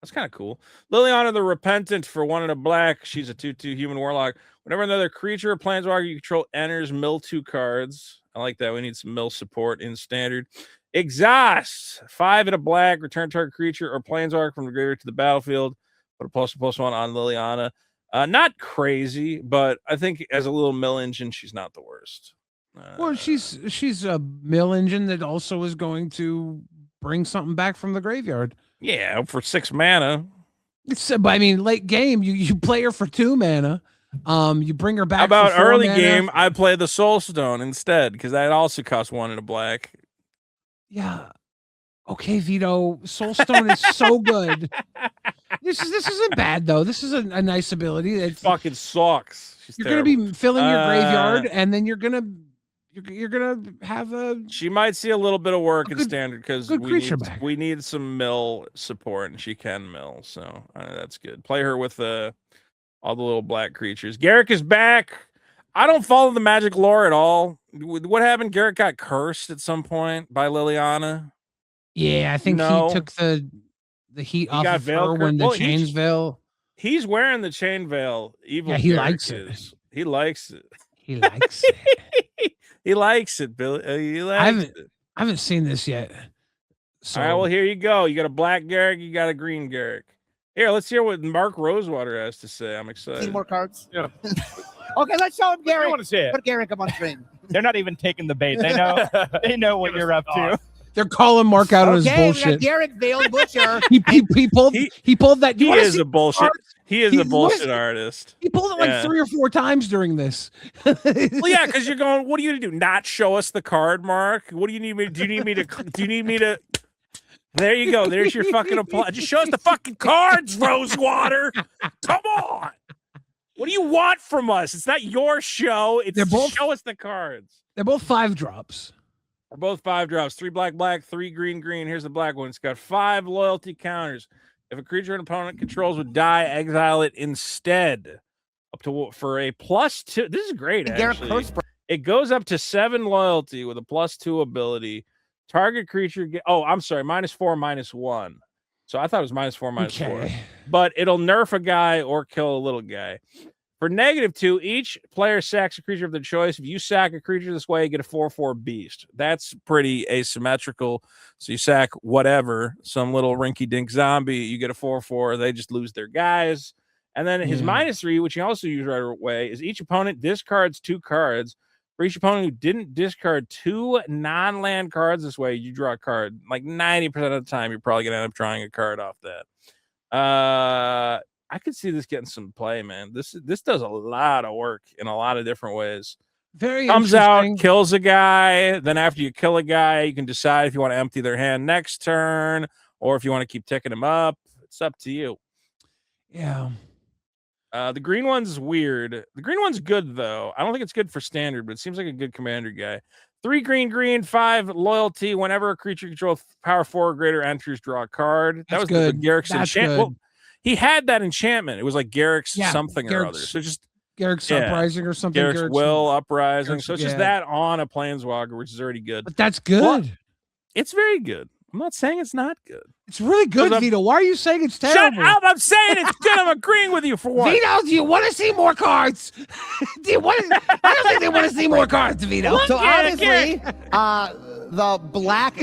that's kind of cool. Liliana the Repentant for 1 and a black. She's a 2/2 human warlock. Whenever another creature or planeswalker you control enters, mill 2 cards. I like that. We need some mill support in standard. Exhaust, 5 and a black. Return target creature or planeswalker from the graveyard to the battlefield. Put a +1/+1 on Liliana. Not crazy, but I think as a little mill engine, she's not the worst. Well, she's a mill engine that also is going to bring something back from the graveyard. Yeah, for 6 mana. But I mean, late game, you play her for 2 mana. You bring her back. How about for 4 early mana. game? I play the Soul Stone instead because that also costs 1 and a black. Yeah. Okay, Vito. Soulstone is so good. This isn't bad though. This is a nice ability. It fucking sucks. You're gonna be filling your graveyard, and then you're gonna have a. She might see a little bit of work in standard because we need some mill support, and she can mill, so that's good. Play her with all the little black creatures. Garrick is back. I don't follow the Magic lore at all. What happened? Garrick got cursed at some point by Liliana. Yeah, I think he took the heat off of her when the chains veil. He's wearing the chain veil. Evil. Yeah, he likes it. He likes it. He likes it. He likes it, Billy. He likes it. I haven't seen this yet. So. All right, well, here you go. You got a black Garrick, you got a green Garrick. Here, let's hear what Mark Rosewater has to say. I'm excited. See more cards? Yeah. Okay, let's show him Garrick. I want to see it. Put Garrick up on screen. They're not even taking the bait. They know. They know what you're up to. They're calling Mark out on his bullshit. We got Garrick Vale Butcher. he pulled that. He is a bullshit. He is a bullshit artist. He pulled it like 3 or 4 times during this. Well, yeah, because you're going. What are you gonna do? Not show us the card, Mark? What do you need me? Do you need me to? Do you need me to? There you go. There's your fucking applause. Just show us the fucking cards, Rosewater. Come on. What do you want from us? It's not your show. It's show us the cards. They're both 5-drops. They're both 5-drops. 3 black, black, 3 green, green. Here's the black one. It's got 5 loyalty counters. If a creature an opponent controls would die, exile it instead. Up to for a +2. This is great, actually. It goes up to 7 loyalty with a +2 ability. Target creature I'm sorry, -4, -1. So I thought it was -4, -4. But it'll nerf a guy or kill a little guy. For -2, each player sacks a creature of their choice. If you sack a creature this way, you get a 4/4 beast. That's pretty asymmetrical. So you sack whatever, some little rinky-dink zombie, you get a 4/4. They just lose their guys. And then his -3, which you also use right away, is each opponent discards 2 cards. For each opponent who didn't discard 2 non-land cards this way, you draw a card. Like 90% of the time, you're probably going to end up drawing a card off that. I could see this getting some play, man. This does a lot of work in a lot of different ways. Very comes out, kills a guy. Then after you kill a guy, you can decide if you want to empty their hand next turn or if you want to keep ticking them up. It's up to you. Yeah. The green one's weird. The green one's good, though. I don't think it's good for standard, but it seems like a good commander guy. 3 green, green, 5 loyalty. Whenever a creature controls power 4 or greater enters, draw a card. That was good. The Garrick's enchantment. Well, he had that enchantment. It was like Garrick's something or other. So just Garrick's Uprising or something. Garrick's Will Uprising. So it's just that on a Planeswalker, which is already good. But that's good. Well, it's very good. I'm not saying it's not good. It's really good, Vito. Why are you saying it's terrible? Shut up! I'm saying it's good. I'm agreeing with you for once. Vito, do you want to see more cards? I don't think they want to see more cards, Vito. So obviously, the black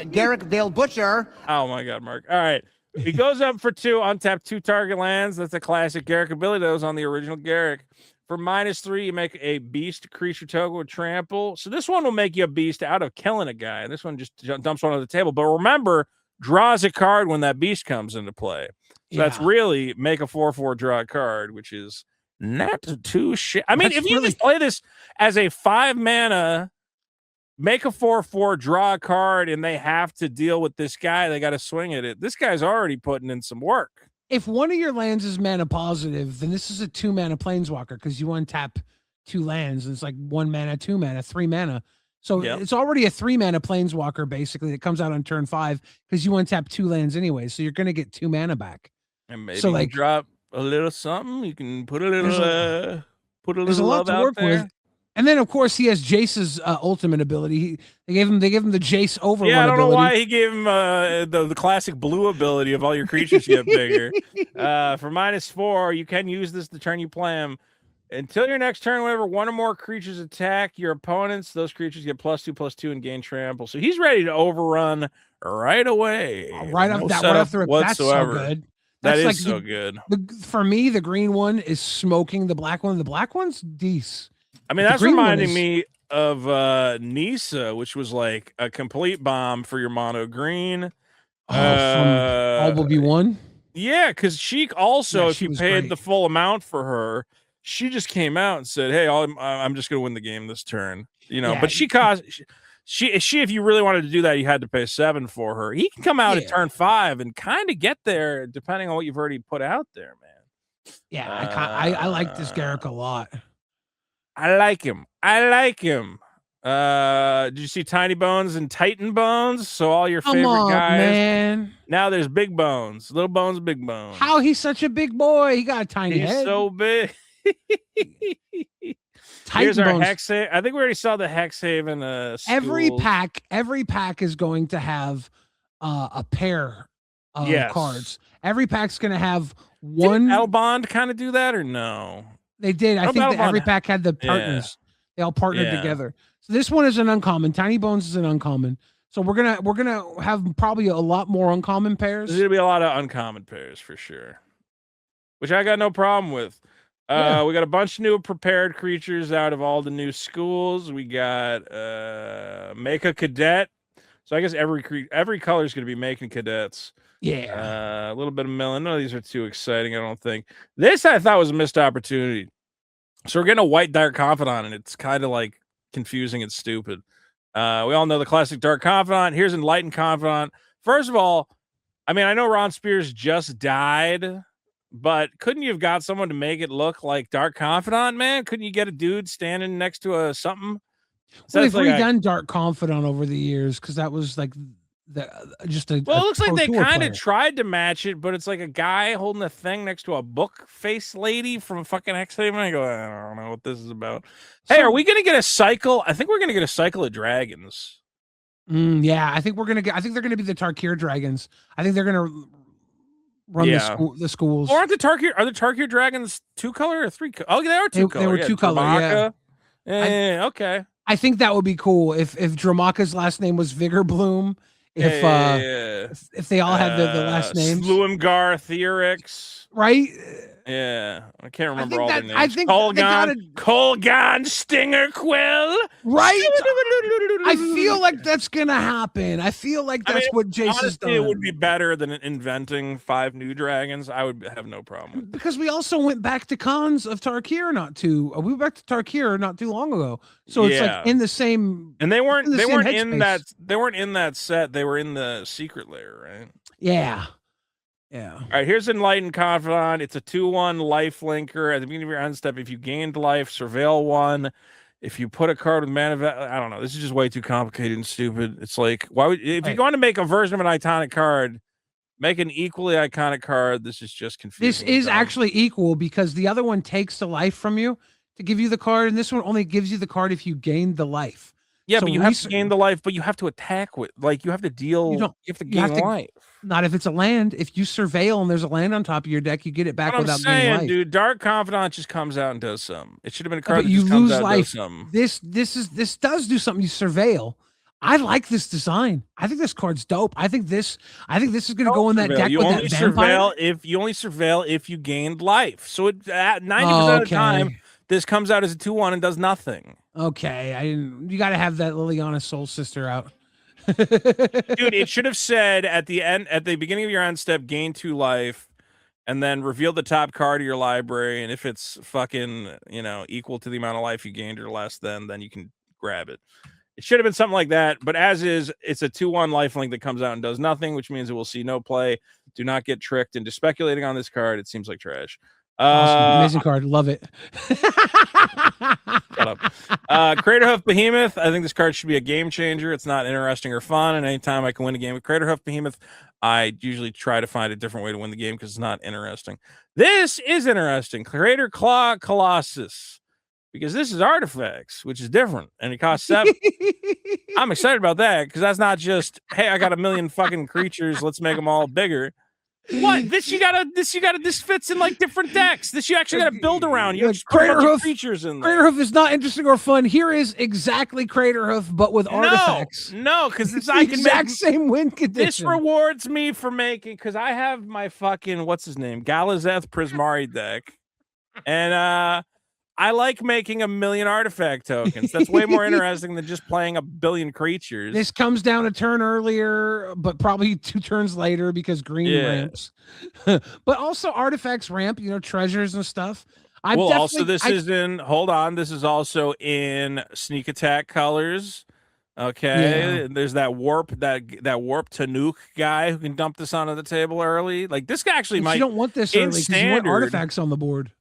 Garrick Vale Butcher. Oh my God, Mark! All right, he goes up for 2, untap 2 target lands. That's a classic Garrick ability. That was on the original Garrick. For -3, you make a beast creature token with trample. So this one will make you a beast out of killing a guy. This one just dumps one on the table. But remember, draws a card when that beast comes into play. So that's really make a 4/4 draw a card, which is not too shit. I mean, if you just play this as a 5 mana, make a 4/4 draw a card, and they have to deal with this guy, they got to swing at it. This guy's already putting in some work. If one of your lands is mana positive, then this is a 2 mana planeswalker because you untap 2 lands. And it's like 1 mana, 2 mana, 3 mana. So it's already a 3 mana planeswalker basically that comes out on turn 5 because you untap 2 lands anyway. So you're going to get 2 mana back. And maybe you drop a little something. You can put a little, there's a lot to work with. And then, of course, he has Jace's ultimate ability. They gave him the Jace Overrun I don't ability. know why he gave him the classic blue ability of all your creatures get bigger. For -4, you can use this the turn you play him. Until your next turn, whenever 1 or more creatures attack your opponents, those creatures get +2/+2 and gain trample. So he's ready to overrun right away. Right off the rip. That's so good. That That's is like so good. For me, the green one is smoking the black one. The black one's decent. I mean, The that's green one reminding is- me of Nisa, which was like a complete bomb for your mono green. From All Will Be One. Yeah, because Sheik also, Yeah, if she you was paid great. the full amount for her, she just came out and said, "Hey, I'm just gonna win the game this turn." You know, Yeah. but she cost she if you really wanted to do that, you had to pay 7 for her. He can come out at Yeah. turn 5 and kind of get there depending on what you've already put out there, man. Yeah, I like this Garrick a lot. I like him. Did you see Tiny Bones and Titan Bones? So all your Come favorite on, guys. man. Now there's Big Bones, Little Bones, Big Bones. How he's such a big boy? He got a tiny He's head. so big. Titan Here's our Bones. Hexhaven. I think we already saw the Hexhaven. Every pack is going to have a pair of cards. Every pack's going to have one. Did Elbond kind of do that or no? They did. I think that every pack had the Yeah. partners. They all partnered Yeah. together. So this one is an uncommon. Tiny Bones is an uncommon. So we're gonna have probably a lot more uncommon pairs. There's gonna be a lot of uncommon pairs for sure, which I got no problem with. Yeah. We got a bunch of new prepared creatures out of all the new schools. We got make a cadet. So I guess every color is gonna be making cadets. Yeah. A little bit of melon. None of these are too exciting, I don't think. This I thought was a missed opportunity. So we're getting a white Dark Confidant, and it's kind of like confusing and stupid. We all know the classic Dark Confidant. Here's Enlightened Confidant. First of all, I mean, I know Ron Spears just died, but couldn't you have got someone to make it look like Dark Confidant, man? Couldn't you get a dude standing next to a something? So they've it's like redone Dark Confidant over the years because that was like just a. Well, a it looks like Pro they Tour kind player. of tried to match it, but it's like a guy holding a thing next to a book face lady from fucking Hexhaven. I go, I don't know what this is about. Hey, So- are we gonna get a cycle? I think we're gonna get a cycle of dragons. Yeah, I think we're gonna get. I think they're gonna be the Tarkir dragons. I think they're gonna run Yeah. the schools. Or aren't the Tarkir? Are the Tarkir dragons 2-color or 3-color? Oh, they are 2-color. They were yeah, 2-color, yeah. Dramaka. Yeah, okay. I think that would be cool if Dramaka's last name was Vigor Bloom. If they all had the last names, Sluimgar, Theorix. right? Yeah, I can't remember think all that- their I names. think they gotta- Colgan, Stinger Quill. Right? I feel like that's gonna happen. I feel like I that's mean, what Jace has honestly, done. it would be better than inventing 5 new dragons. I would have no problem with. Because we also went back to cons of Tarkir we went back to Tarkir not too long ago. So it's Yeah. like in the same. And they weren't in the they same weren't in headspace. that they weren't in that set. They were in the secret layer, right? Yeah. Yeah. All right, here's Enlightened Confidant. It's a 2/1 life linker. At the beginning of your end step, if you gained life, surveil 1. If you put a card with mana, I don't know. This is just way too complicated and stupid. It's like, why would if you're going to make a version of an iconic card, make an equally iconic card? This is just confusing. This is actually equal because the other one takes the life from you to give you the card, and this one only gives you the card if you gain the life. Yeah, So but you have to gain the life, but you have to attack with, like, you have to deal. You have to gain life. Not if it's a land. If you surveil and there's a land on top of your deck, you get it back What I'm without gaining saying, life. dude, Dark Confidant just comes out and does something. It should have been a Yeah, card but that you just comes lose out and life. does something. This does do something. You surveil. I like this design. I think this card's dope. I think this is going to go in that deck You with only that vampire. surveil if you gained life. So it, at 90% of the time, this comes out as a 2/1 and does nothing. Okay, you got to have that Liliana Soul Sister out. Dude, it should have said at the beginning of your end step, gain 2 life, and then reveal the top card of your library. And if it's fucking, equal to the amount of life you gained or less, then you can grab it. It should have been something like that. But as is, it's a 2/1 lifelink that comes out and does nothing, which means it will see no play. Do not get tricked into speculating on this card. It seems like trash. Awesome. Amazing card. Love it. Shut up. Craterhoof Behemoth. I think this card should be a game changer. It's not interesting or fun. And anytime I can win a game with Craterhoof Behemoth, I usually try to find a different way to win the game because it's not interesting. This is interesting. Crater Claw Colossus. Because this is artifacts, which is different. And it costs 7. I'm excited about that because that's not just, hey, I got a million fucking creatures. Let's make them all bigger. What? This fits in like different decks. This you actually gotta build around. You Look, just put a bunch of Craterhoof- creatures in there. Craterhoof is not interesting or fun. Here is exactly Craterhoof, but with artifacts. No, because It's I the can exact make same win this condition. rewards me for making because I have my fucking what's his name Galazeth Prismari deck, and I like making 1 million artifact tokens. That's way more interesting than just playing 1 billion creatures. This comes down a turn earlier, but probably 2 turns later because green ramps. But also artifacts ramp, treasures and stuff. Also this is also in sneak attack colors. Okay, there's that warp Tanuk guy who can dump this onto the table early. Like this guy actually might. You don't want this early because you want artifacts on the board.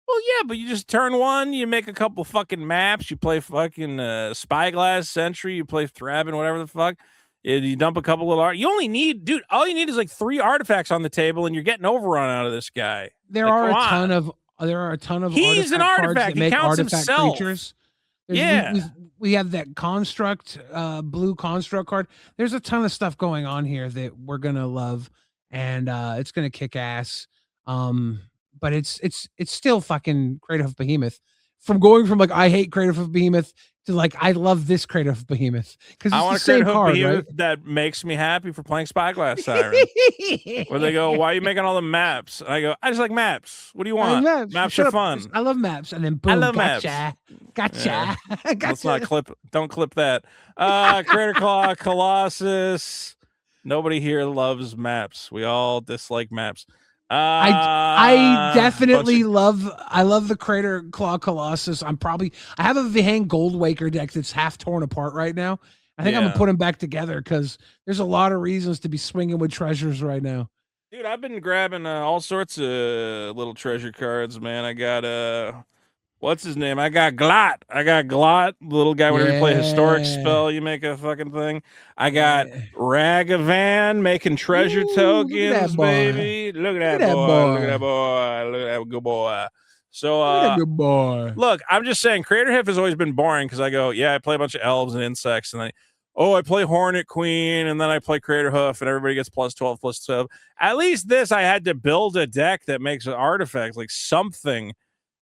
Well, yeah, but you just turn one, you make a couple fucking maps, you play fucking Spyglass Sentry, you play Thrabin, whatever the fuck. You dump a couple of art. You only need, dude, all you need is like 3 artifacts on the table, and you're getting overrun out of this guy. There are a ton of He's an cards artifact. that He make counts artifact himself. creatures. Yeah. We have that construct, blue construct card. There's a ton of stuff going on here that we're gonna love, and it's gonna kick ass. But it's still fucking Craterhoof Behemoth. From going from like I hate Craterhoof Behemoth to like I love this Craterhoof Behemoth because I it's want the a same Craterhoof card, Behemoth right? that makes me happy for playing Spyglass Siren. Where they go, why are you making all the maps? And I go, I just like maps. What do you I want? love Maps Shut are up. fun. I love maps, and then boom, I love gotcha, maps. gotcha, Yeah. gotcha. Let's not clip. Don't clip that. Crater Claw, Colossus. Nobody here loves maps. We all dislike maps. I definitely love the Crater Claw Colossus. I have a Vihang Goldwaker deck that's half torn apart right now. I think I'm gonna put them back together because there's a lot of reasons to be swinging with treasures right now. Dude, I've been grabbing all sorts of little treasure cards, man. I got what's his name? I got Glot. The little guy. Whenever you play a historic spell, you make a fucking thing. I got Ragavan making treasure tokens, baby. Look at that boy. Look at that boy. Look at that good boy. So good boy. Look, I'm just saying, Craterhoof has always been boring because I go, yeah, I play a bunch of elves and insects, and I play Hornet Queen, and then I play Craterhoof, and everybody gets +12, +12. At least this, I had to build a deck that makes an artifact, like something.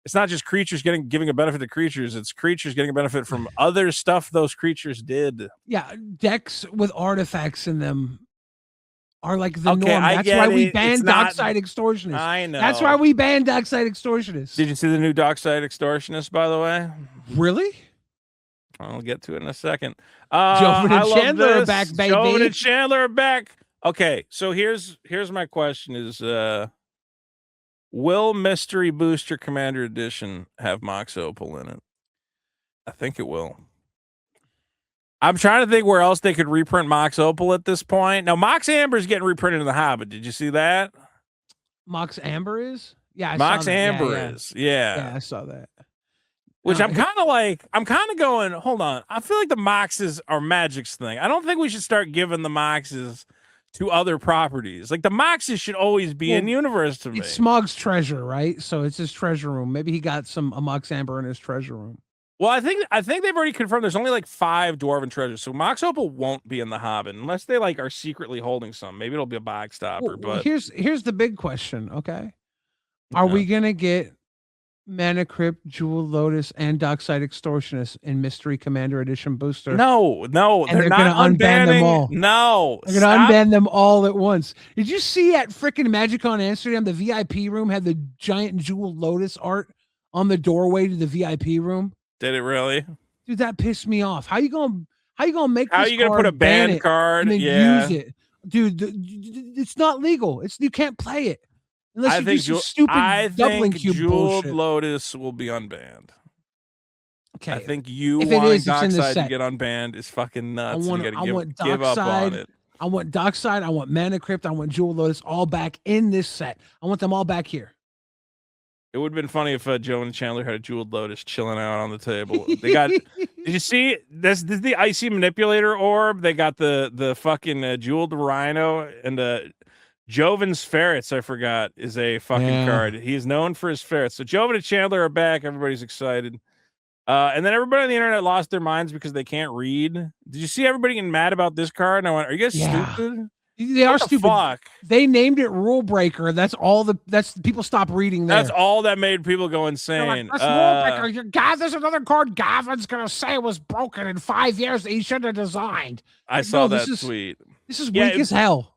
It's not just creatures giving a benefit to creatures. It's creatures getting a benefit from other stuff those creatures did. Yeah, decks with artifacts in them are like the norm. That's why we banned Dockside Extortionists. I know. That's why we banned Dockside Extortionists. Did you see the new Dockside Extortionist, by the way? Really? I'll get to it in a second. Joven and Chandler are back, baby. Joven and Chandler are back. Okay, so here's my question is, will Mystery Booster Commander Edition have Mox Opal in it? I think it will. I'm trying to think where else they could reprint Mox Opal at this point. Now, Mox Amber is getting reprinted in The Hobbit. Did you see that? Mox Amber is? Yeah, Mox Amber is. Yeah. Yeah, I saw that. Which I'm kind of going, hold on. I feel like the Moxes are Magic's thing. I don't think we should start giving the Moxes to other properties. Like the Moxes should always be in universe to me. It's Smog's treasure, right? So it's his treasure room. Maybe he got a Mox Amber in his treasure room. Well, I think they've already confirmed there's only like 5 Dwarven treasures. So Mox Opal won't be in the Hobbit unless they like are secretly holding some. Maybe it'll be a box stopper. Well, but here's the big question, okay? Are we gonna get Mana Crypt, Jewel Lotus, and Dockside Extortionist in Mystery Commander Edition booster? No, and they're not gonna unban them all. No, they're gonna unban them all at once. Did you see at freaking MagicCon Amsterdam, the VIP room had the giant Jewel Lotus art on the doorway to the VIP room? Did it really? Dude, that pissed me off. How you gonna make? How this you gonna card, put a ban card and then use it, dude? It's not legal. You can't play it unless you do some stupid doubling cube Jeweled bullshit. Lotus will be unbanned. Okay, I think you if it wanting is, it's in the Dockside to set. get unbanned is fucking nuts. I You gotta want give up on Dockside. it. I want Dockside. I want Mana Crypt. I want Jewel Lotus all back in this set. I want them all back here. It would have been funny if Joe and Chandler had a Jeweled Lotus chilling out on the table. They got. Did you see this? This is the Icy Manipulator orb. They got the fucking Jeweled Rhino and the Joven's Ferrets. I forgot is a fucking card. He's known for his ferrets. So Joven and Chandler are back. Everybody's excited. And then everybody on the internet lost their minds because they can't read. Did you see everybody getting mad about this card? And I went, "Are you guys stupid?" They are What the stupid. fuck? They named it Rule Breaker. That's people stop reading there. That's all that made people go They're insane. like, that's Rule Breaker. God, there's another card Gavin's gonna say was broken in 5 years that he shouldn't have designed. I Like, saw no, that this tweet. This is Yeah, weak as hell.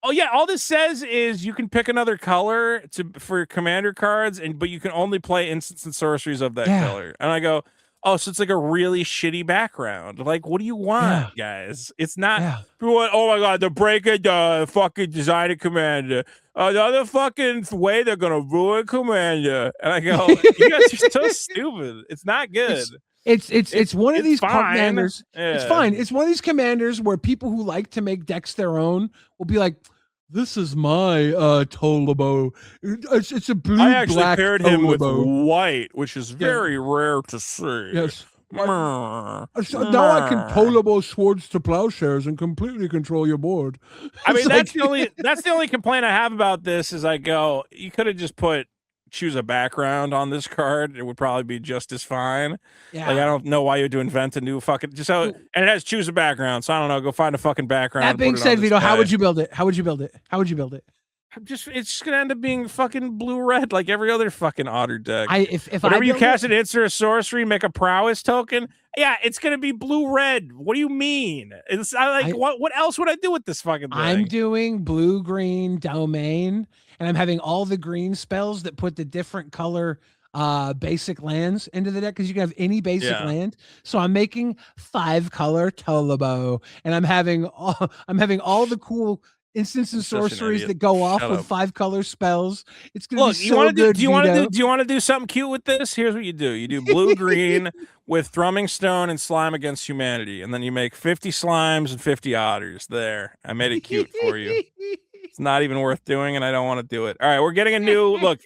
Oh yeah, all this says is you can pick another color for commander cards, but you can only play instants and sorceries of that color. And I go, oh, so it's like a really shitty background. Like, what do you want, guys? It's not. People want, oh my god, they're breaking the fucking design of commander. Another fucking way they're gonna ruin commander. And I go, you guys are so stupid. It's not good. It's one of these fine. commanders. It's fine. It's one of these commanders where people who like to make decks their own will be like, this is my Tolabo. It's a blue. I actually black paired him with Tolabo. white, which is very rare to see. Yes. So now I can Tolabo swords to plowshares and completely control your board. I mean, It's that's the only complaint I have about this is I go, you could have just choose a background on this card. It would probably be just as fine. Yeah. Like, I don't know why you would do invent a new fucking and it has choose a background. So I don't know, go find a fucking background. That being said, Vito, how would you build it? How would you build it? It's just gonna end up being fucking blue-red like every other fucking otter deck. If whenever you build cast an instant or sorcery, make a prowess token. Yeah, it's gonna be blue-red. What do you mean? What else would I do with this fucking thing? I'm doing blue-green domain, and I'm having all the green spells that put the different color basic lands into the deck because you can have any basic land. So I'm making 5-color Tolabo, and I'm having all the cool instants and sorceries that go off with 5-color spells. It's gonna be so good. Do you want to do something cute with this? Here's what you do: you do blue green with Thrumming Stone and Slime Against Humanity, and then you make 50 slimes and 50 otters. There, I made it cute for you. It's not even worth doing, and I don't want to do it. All right, we're getting a new look.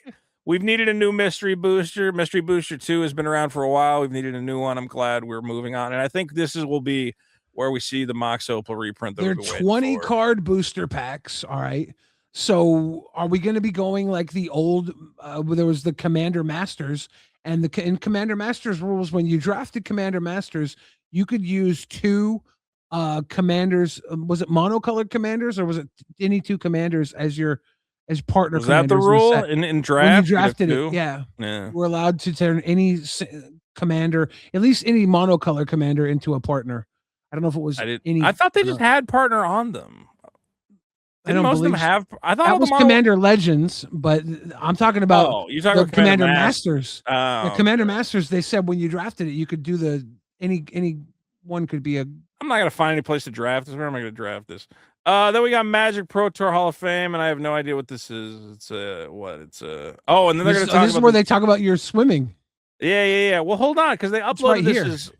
We've needed a new mystery booster. Mystery Booster 2 has been around for a while. We've needed a new one. I'm glad we're moving on, and I think this will be where we see the Mox Opal reprint. They're 20 card booster packs. All right. So are we going to be going like the old? There was the Commander Masters, and in Commander Masters rules, when you drafted Commander Masters, you could use 2 commanders. Was it monocolored commanders, or was it any 2 commanders as partner? Was that the rule in draft? When you drafted it, yeah. We're allowed to turn any commander, at least any monocolor commander, into a partner. I don't know if it was any. I thought they just had partner on them. Didn't most of them have? I thought that was Commander Legends, but I'm talking about you're talking about Commander Masters. Oh, Commander Masters. They said when you drafted it, you could do any one could be a. I'm not gonna find any place to draft this. Where am I gonna draft this? Then we got Magic Pro Tour Hall of Fame, and I have no idea what this is. It's what? It's oh, and then they're gonna talk. This is where they talk about your swimming. Yeah. Well, hold on, because they uploaded this.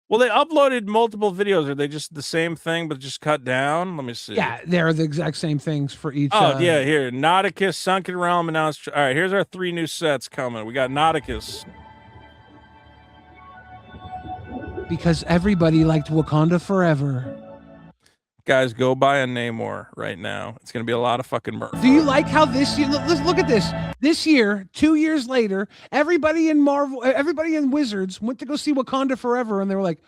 Well, they uploaded multiple videos. Are they just the same thing but just cut down? Let me see. Yeah, they're the exact same things for each. Oh, yeah, here. Nauticus, Sunken Realm announced. All right, here's our 3 new sets coming. We got Nauticus. Because everybody liked Wakanda Forever. Guys, go buy a Namor right now. It's going to be a lot of fucking murder. Do you like how this year, let's look at this. This year, 2 years later, everybody in Wizards went to go see Wakanda Forever, and they were like,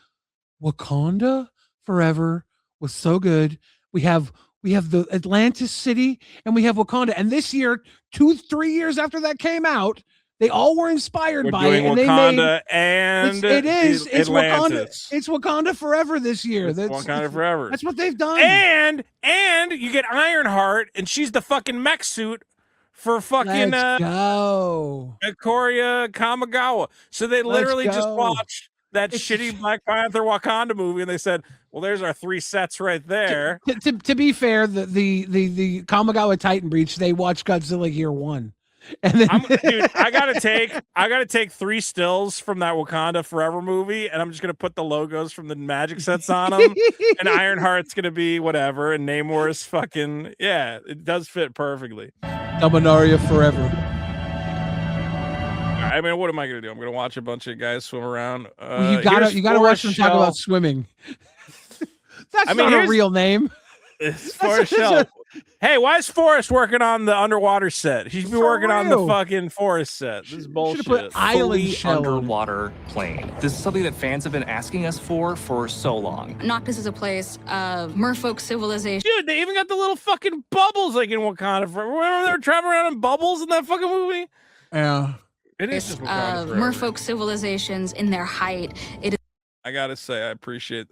Wakanda Forever was so good. We have the Atlantis City, and we have Wakanda. And this year, 2-3 years after that came out, they all were inspired by it, and Wakanda it's Wakanda. It's Wakanda Forever this year. That's Wakanda Forever. That's what they've done. And you get Ironheart, and she's the fucking mech suit for fucking Korea Kamigawa. So they literally just watched that shitty Black Panther Wakanda movie, and they said, "Well, there's our 3 sets right there." To be fair, the Kamigawa Titan Breach, they watched Godzilla Year 1. And then dude, I gotta take 3 stills from that Wakanda Forever movie, and I'm just gonna put the logos from the Magic sets on them. And Ironheart's gonna be whatever, and Namor's fucking it does fit perfectly. Dominaria Forever. I mean, what am I gonna do? I'm gonna watch a bunch of guys swim around. You gotta watch them talk about swimming. That's not a real name. It's Forrest Shell. Hey, why is Forrest working on the underwater set? He should be working on the fucking Forest set. This is bullshit. Put island Fully shell on it. underwater plane. This is something that fans have been asking us for so long. Noctis is a place of merfolk civilization. Dude, they even got the little fucking bubbles like in Wakanda. Remember they were traveling around in bubbles in that fucking movie? Yeah. It is just Wakanda forever. Merfolk civilizations in their height. It is I gotta say,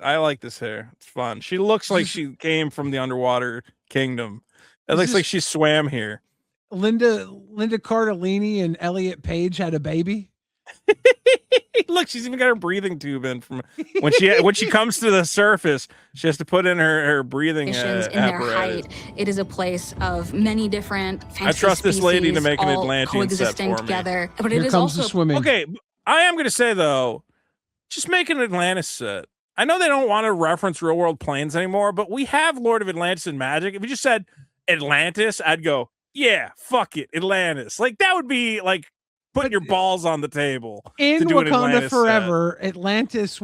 I like this hair. It's fun. She looks like she came from the underwater kingdom. It looks like she swam here. Linda Cardellini and Elliot Page had a baby. Look, she's even got her breathing tube in from when she comes to the surface. She has to put in her breathing in apparatus. their height. It is a place of many different fantasy I trust this lady to make an all Atlantean set coexisting for me. together. But Here it is comes also the swimming. Okay, I am going to say though, just make an Atlantis set. I know they don't want to reference real world planes anymore, but we have Lord of Atlantis and Magic. If you just said Atlantis, I'd go, yeah, fuck it, Atlantis. Like that would be like putting your balls on the table. In to do an Wakanda Atlantis Forever, Atlantis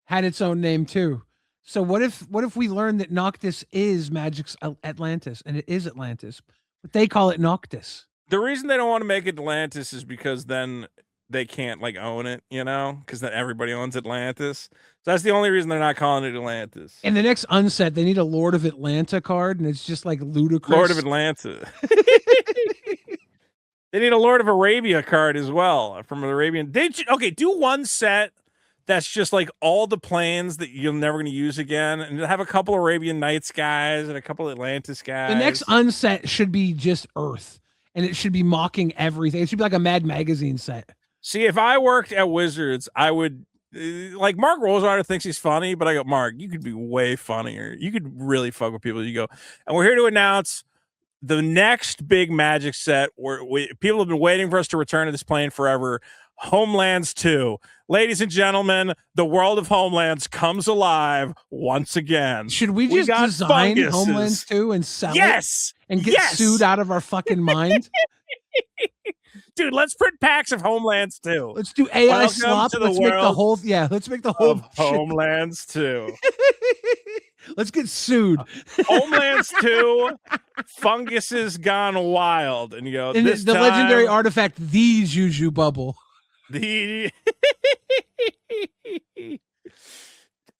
had its own name too. So what if we learn that Noctis is Magic's Atlantis and it is Atlantis, but they call it Noctis? The reason they don't want to make it Atlantis is because then they can't like own it, you know, because then everybody owns Atlantis. So that's the only reason they're not calling it Atlantis. In the next unset, they need a Lord of Atlanta card, and it's just like ludicrous. Lord of Atlanta. They need a Lord of Arabia card as well from an Arabian. Okay, do one set that's just like all the planes that you're never going to use again, and have a couple Arabian Nights guys and a couple Atlantis guys. The next unset should be just Earth, and it should be mocking everything. It should be like a Mad Magazine set. See, if I worked at Wizards, I would like Mark Rosewater thinks he's funny, but I go, Mark, you could be way funnier. You could really fuck with people. You go, and we're here to announce the next big Magic set where people have been waiting for us to return to this plane forever. Homelands 2. Ladies and gentlemen, the world of Homelands comes alive once again. Should we just design funguses. Homelands 2 and sell Yes! it and get sued out of our fucking mind? Dude, let's print packs of Homelands 2. Let's do AI Welcome slop. to the Let's make the world whole let's make the whole of Homelands 2. Let's get sued. Homelands 2, funguses gone wild. And you go, And this the time, legendary artifact, the Juju bubble.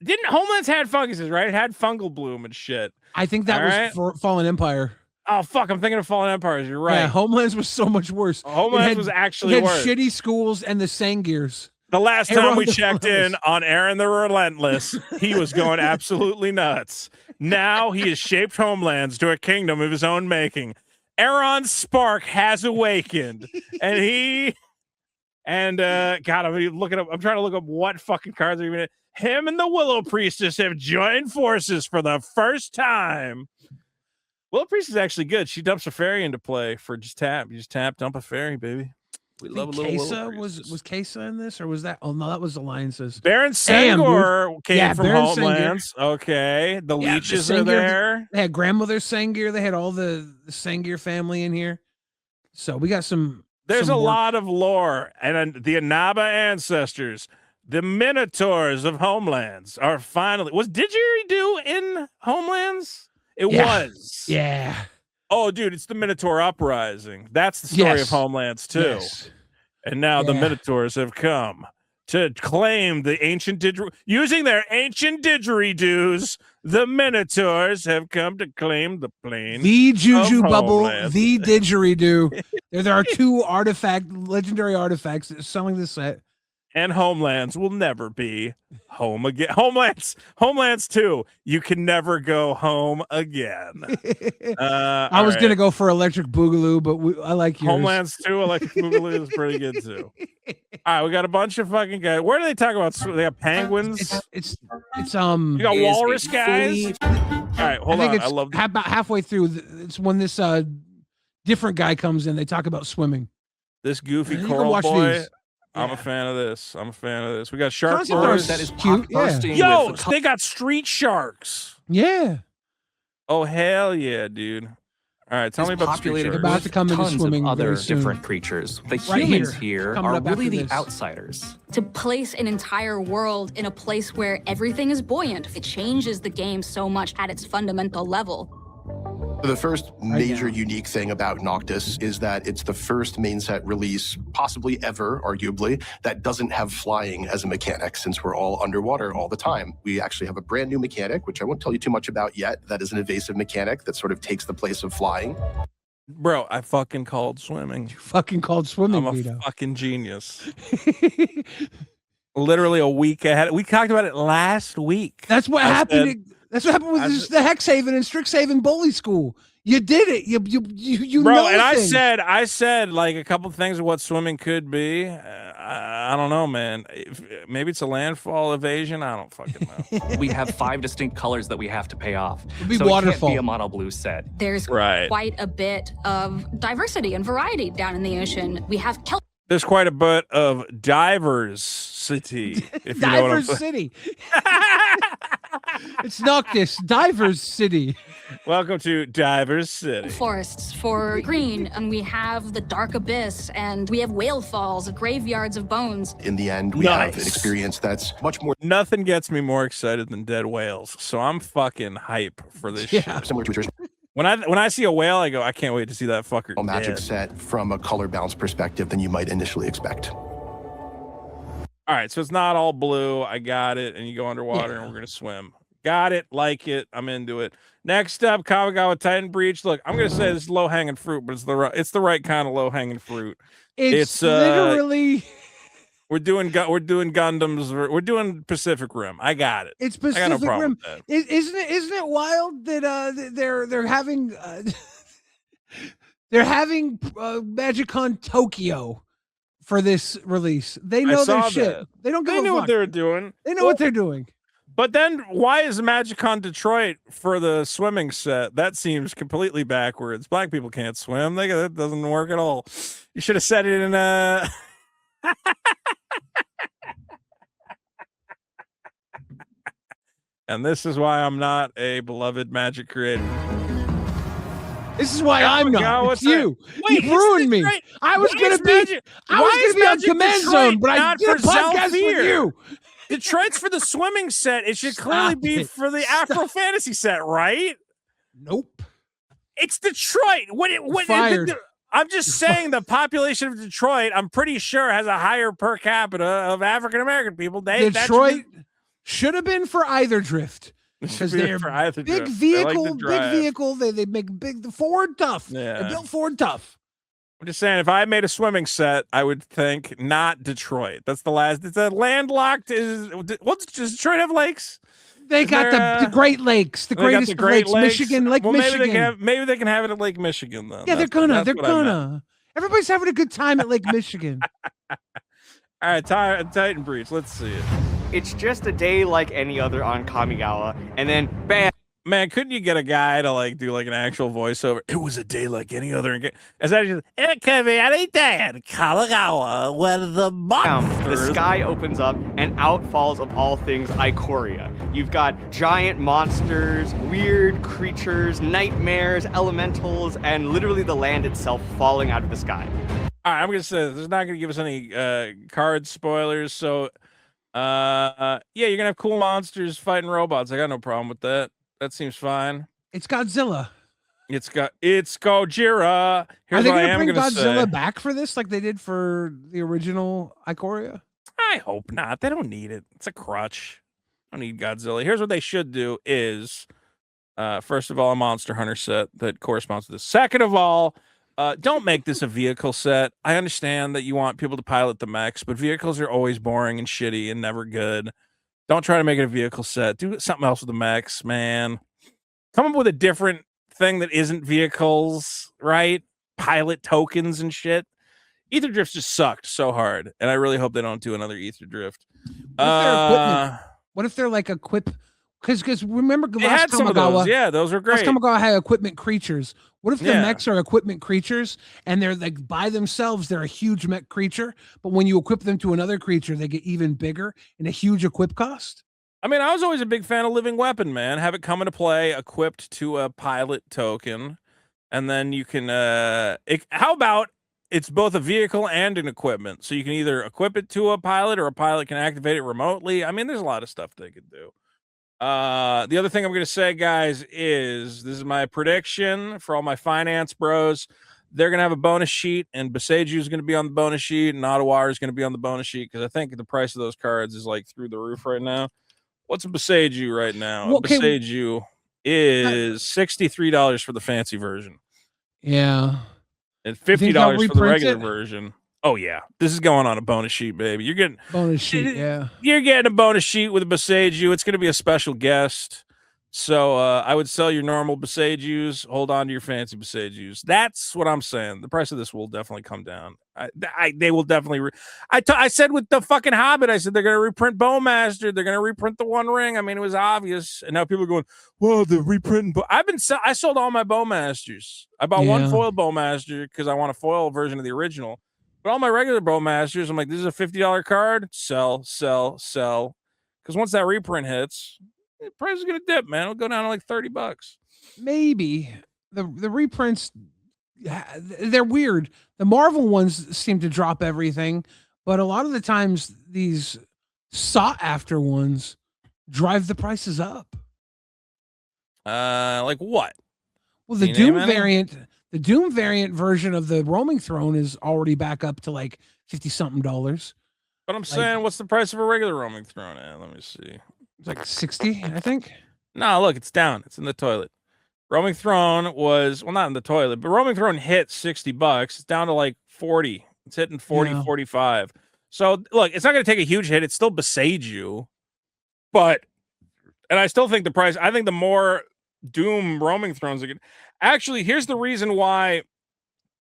Didn't Homelands had funguses, right? It had fungal bloom and shit. I think that All was right. for Fallen Empire. Oh, fuck. I'm thinking of Fallen Empires. You're right. Yeah, Homelands was so much worse. Homelands was actually it had worse. shitty schools and the Sangiers. The last time Aaron we the checked in on Aaron the Relentless, he was going absolutely nuts. Now he has shaped Homelands to a kingdom of his own making. Aaron's spark has awakened, and God, I'm trying to look up what fucking cards are even. Him and the Willow Priestess have joined forces for the first time. Willow Priestess is actually good. She dumps a fairy into play for just tap. You just tap, dump a fairy, baby. We love a little Willow Priestess. Was Kesa in this, or was that? Oh no, that was Alliances. Baron Damn, Sengor came from Baron Homelands. Okay, the leeches the are Sengir- there. They had grandmother Sengir. They had all the Sengir family in here. So we got some. There's some a work. lot of lore, and the Anaba ancestors, the Minotaurs of Homelands, are finally. Was didgeridoo in Homelands? It was. Yeah. Oh, dude, it's the Minotaur Uprising. That's the story of Homelands too. Yes. And now the Yeah. Minotaurs have come to claim the ancient using their ancient didgeridoos. The Minotaurs have come to claim the plane. The Juju of bubble, Homeland. the didgeridoo. There are two legendary artifacts that are selling this set. And Homelands will never be home again. Homelands 2. You can never go home again. I was gonna go for Electric Boogaloo, but I like yours. Homelands 2 Electric Boogaloo is pretty good too. All right, we got a bunch of fucking guys. Where do they talk about? They got penguins. It's You got walrus guys. All right, hold on. I love about halfway through. It's when this different guy comes in. They talk about swimming. this goofy You can coral watch boy. these. I'm a fan of this. We got shark Concept boys. art That is cute, yeah. bursting Yo, with they got street sharks. Yeah. Oh hell yeah, dude. All right, tell me about populated the About with to come into tons swimming of other very soon. different creatures. The Right humans here, here coming are up really after the this. outsiders. To place an entire world in a place where everything is buoyant, it changes the game so much at its fundamental level. The first major unique thing about Noctis is that it's the first main set release, possibly ever, arguably, that doesn't have flying as a mechanic, since we're all underwater all the time. We actually have a brand new mechanic, which I won't tell you too much about yet, that is an evasive mechanic that sort of takes the place of flying. Bro, I fucking called swimming. Fucking called swimming, I'm a Vito. fucking genius. Literally a week ahead. We talked about it last week. That's what happened. That's what happened with the Hexhaven and Strixhaven Bully School. You did it. You bro, know and things. I said like a couple things of what swimming could be. I don't know, man. Maybe it's a landfall evasion. I don't fucking know. We have 5 distinct colors that we have to pay off. be so waterfall. it can't be a mono blue set. There's quite a bit of diversity and variety down in the ocean. We have kelp. There's quite a bit of diversity. If you know what I'm Divers saying. City. It's Noctis, Divers City. Welcome to Divers City. Forests for green, and we have the dark abyss, and we have whale falls, graveyards of bones. In the end, we have an experience that's much more... Nothing gets me more excited than dead whales, so I'm fucking hype for this shit. Similar to traditional When I see a whale, I go, I can't wait to see that fucker Magic dead. set from a color balance perspective than you might initially expect. All right, so it's not all blue. I got it. And you go underwater and we're going to swim. Got it. Like it. I'm into it. Next up, Kamigawa Titan Breach. Look, I'm going to say this is low-hanging fruit, but it's the right kind of low-hanging fruit. It's literally... We're doing Gundams. We're doing Pacific Rim. I got it. It's I got Pacific no problem Rim. with that. Isn't it wild that they're having they're having MagicCon Tokyo for this release? They know their shit. That. They don't give They a knew fuck. what they were doing. They know what they're doing. But then why is MagicCon Detroit for the swimming set? That seems completely backwards. Black people can't swim. That doesn't work at all. You should have said it in a... And this is why I'm not a beloved Magic creator. This is why I'm not. It's you. Wait, you ruined me. Detroit. I was Why gonna is be. Magic- I why was is gonna be on Magic Command Detroit Zone, but I not did a for podcast with Zalfir? you. Detroit's for the swimming set. It should clearly Stop be it. for the Afro Fantasy set, right? Nope. It's Detroit. What Fired. I'm just saying the population of Detroit, I'm pretty sure, has a higher per capita of African American people. Detroit should have been for either drift. Because they're for either big drift. They like vehicle, to big drive. vehicle. They make big the Ford tough. Yeah. They built Ford tough. I'm just saying, if I made a swimming set, I would think not Detroit. That's the last. It's a landlocked. Does Detroit have lakes? They got the Great Lakes, the They got greatest lakes, Michigan, Lake Michigan. Maybe they can have it at Lake Michigan then. Yeah, they're That's gonna. what I meant. Everybody's having a good time at Lake Michigan. All right, Titan Breach. Let's see it. It's just a day like any other on Kamigawa, and then bam. Man, couldn't you get a guy to like do like an actual voiceover? It was a day like any other. Is that just it can be any day in Kamigawa when the monsters... The sky opens up and out falls of all things Ikoria. You've got giant monsters, weird creatures, nightmares, elementals, and literally the land itself falling out of the sky. All right, I'm gonna say this is not gonna give us any card spoilers. So, yeah, you're gonna have cool monsters fighting robots. I got no problem with that. That seems fine. It's Godzilla. It's Gojira. Here's Are they what I gonna am bring gonna Godzilla say. back for this, like they did for the original Ikoria? I hope not. They don't need it. It's a crutch. I don't need Godzilla. Here's what they should do is, first of all, a Monster Hunter set that corresponds to this. Second of all, don't make this a vehicle set. I understand that you want people to pilot the mechs, but vehicles are always boring and shitty and never good. Don't try to make it a vehicle set. Do something else with the mechs, man. Come up with a different thing that isn't vehicles, right? Pilot tokens and shit. Ether Drift just sucked so hard, and I really hope they don't do another Ether Drift. What if they're like equip? Because remember, They had some of those. Yeah, those were great. Last Kamigawa had equipment creatures. What if the Yeah. mechs are equipment creatures and they're like by themselves, they're a huge mech creature, but when you equip them to another creature, they get even bigger and a huge equip cost? I mean, I was always a big fan of Living Weapon, man. Have it come into play equipped to a pilot token. and then you can. How about it's both a vehicle and an equipment, so you can either equip it to a pilot, or a pilot can activate it remotely. I mean, there's a lot of stuff they could do. The other thing I'm going to say, guys, is this is my prediction for all my finance bros. They're going to have a bonus sheet, and Beseju is going to be on the bonus sheet, and Ottawa is going to be on the bonus sheet, because I think the price of those cards is like through the roof right now. What's a Beseju right now? Well, A Beseju is $63 for the fancy version. Yeah. And You think they'll $50 for the reprint regular it? version. Oh yeah, this is going on a bonus sheet, baby. You're getting Bonus sheet, yeah. You're getting a bonus sheet with a Beseju. It's going to be a special guest. So I would sell your normal Besejus. Hold on to your fancy Besejus. That's what I'm saying. The price of this will definitely come down. They will definitely. I said with the fucking Hobbit, I said they're going to reprint Bowmaster. They're going to reprint the One Ring. I mean, it was obvious. And now people are going, well, they're reprinting. I sold all my Bowmasters. I bought one foil Bowmaster because I want a foil version of the original. But all my regular Bowmasters, I'm like, this is a $50 card. Sell, sell, sell. Because once that reprint hits, the price is gonna dip, man. It'll go down to like $30. Maybe the reprints, they're weird. The Marvel ones seem to drop everything, but a lot of the times these sought after ones drive the prices up. Like what? Well, the Can you name Doom any? variant, the Doom variant version of the Roaming Throne is already back up to like $50-something. But I'm saying, what's the price of a regular Roaming Throne? Let me see. It's like 60, I think. No, look, it's down. It's in the toilet. Roaming Throne was, well, not in the toilet, but Roaming Throne hit $60. It's down to like 40. It's hitting 40, Yeah. 45. So look, it's not going to take a huge hit. It's still Beseju, but, and I still think the price, I think the more Doom Roaming Thrones are good. Actually, here's the reason why.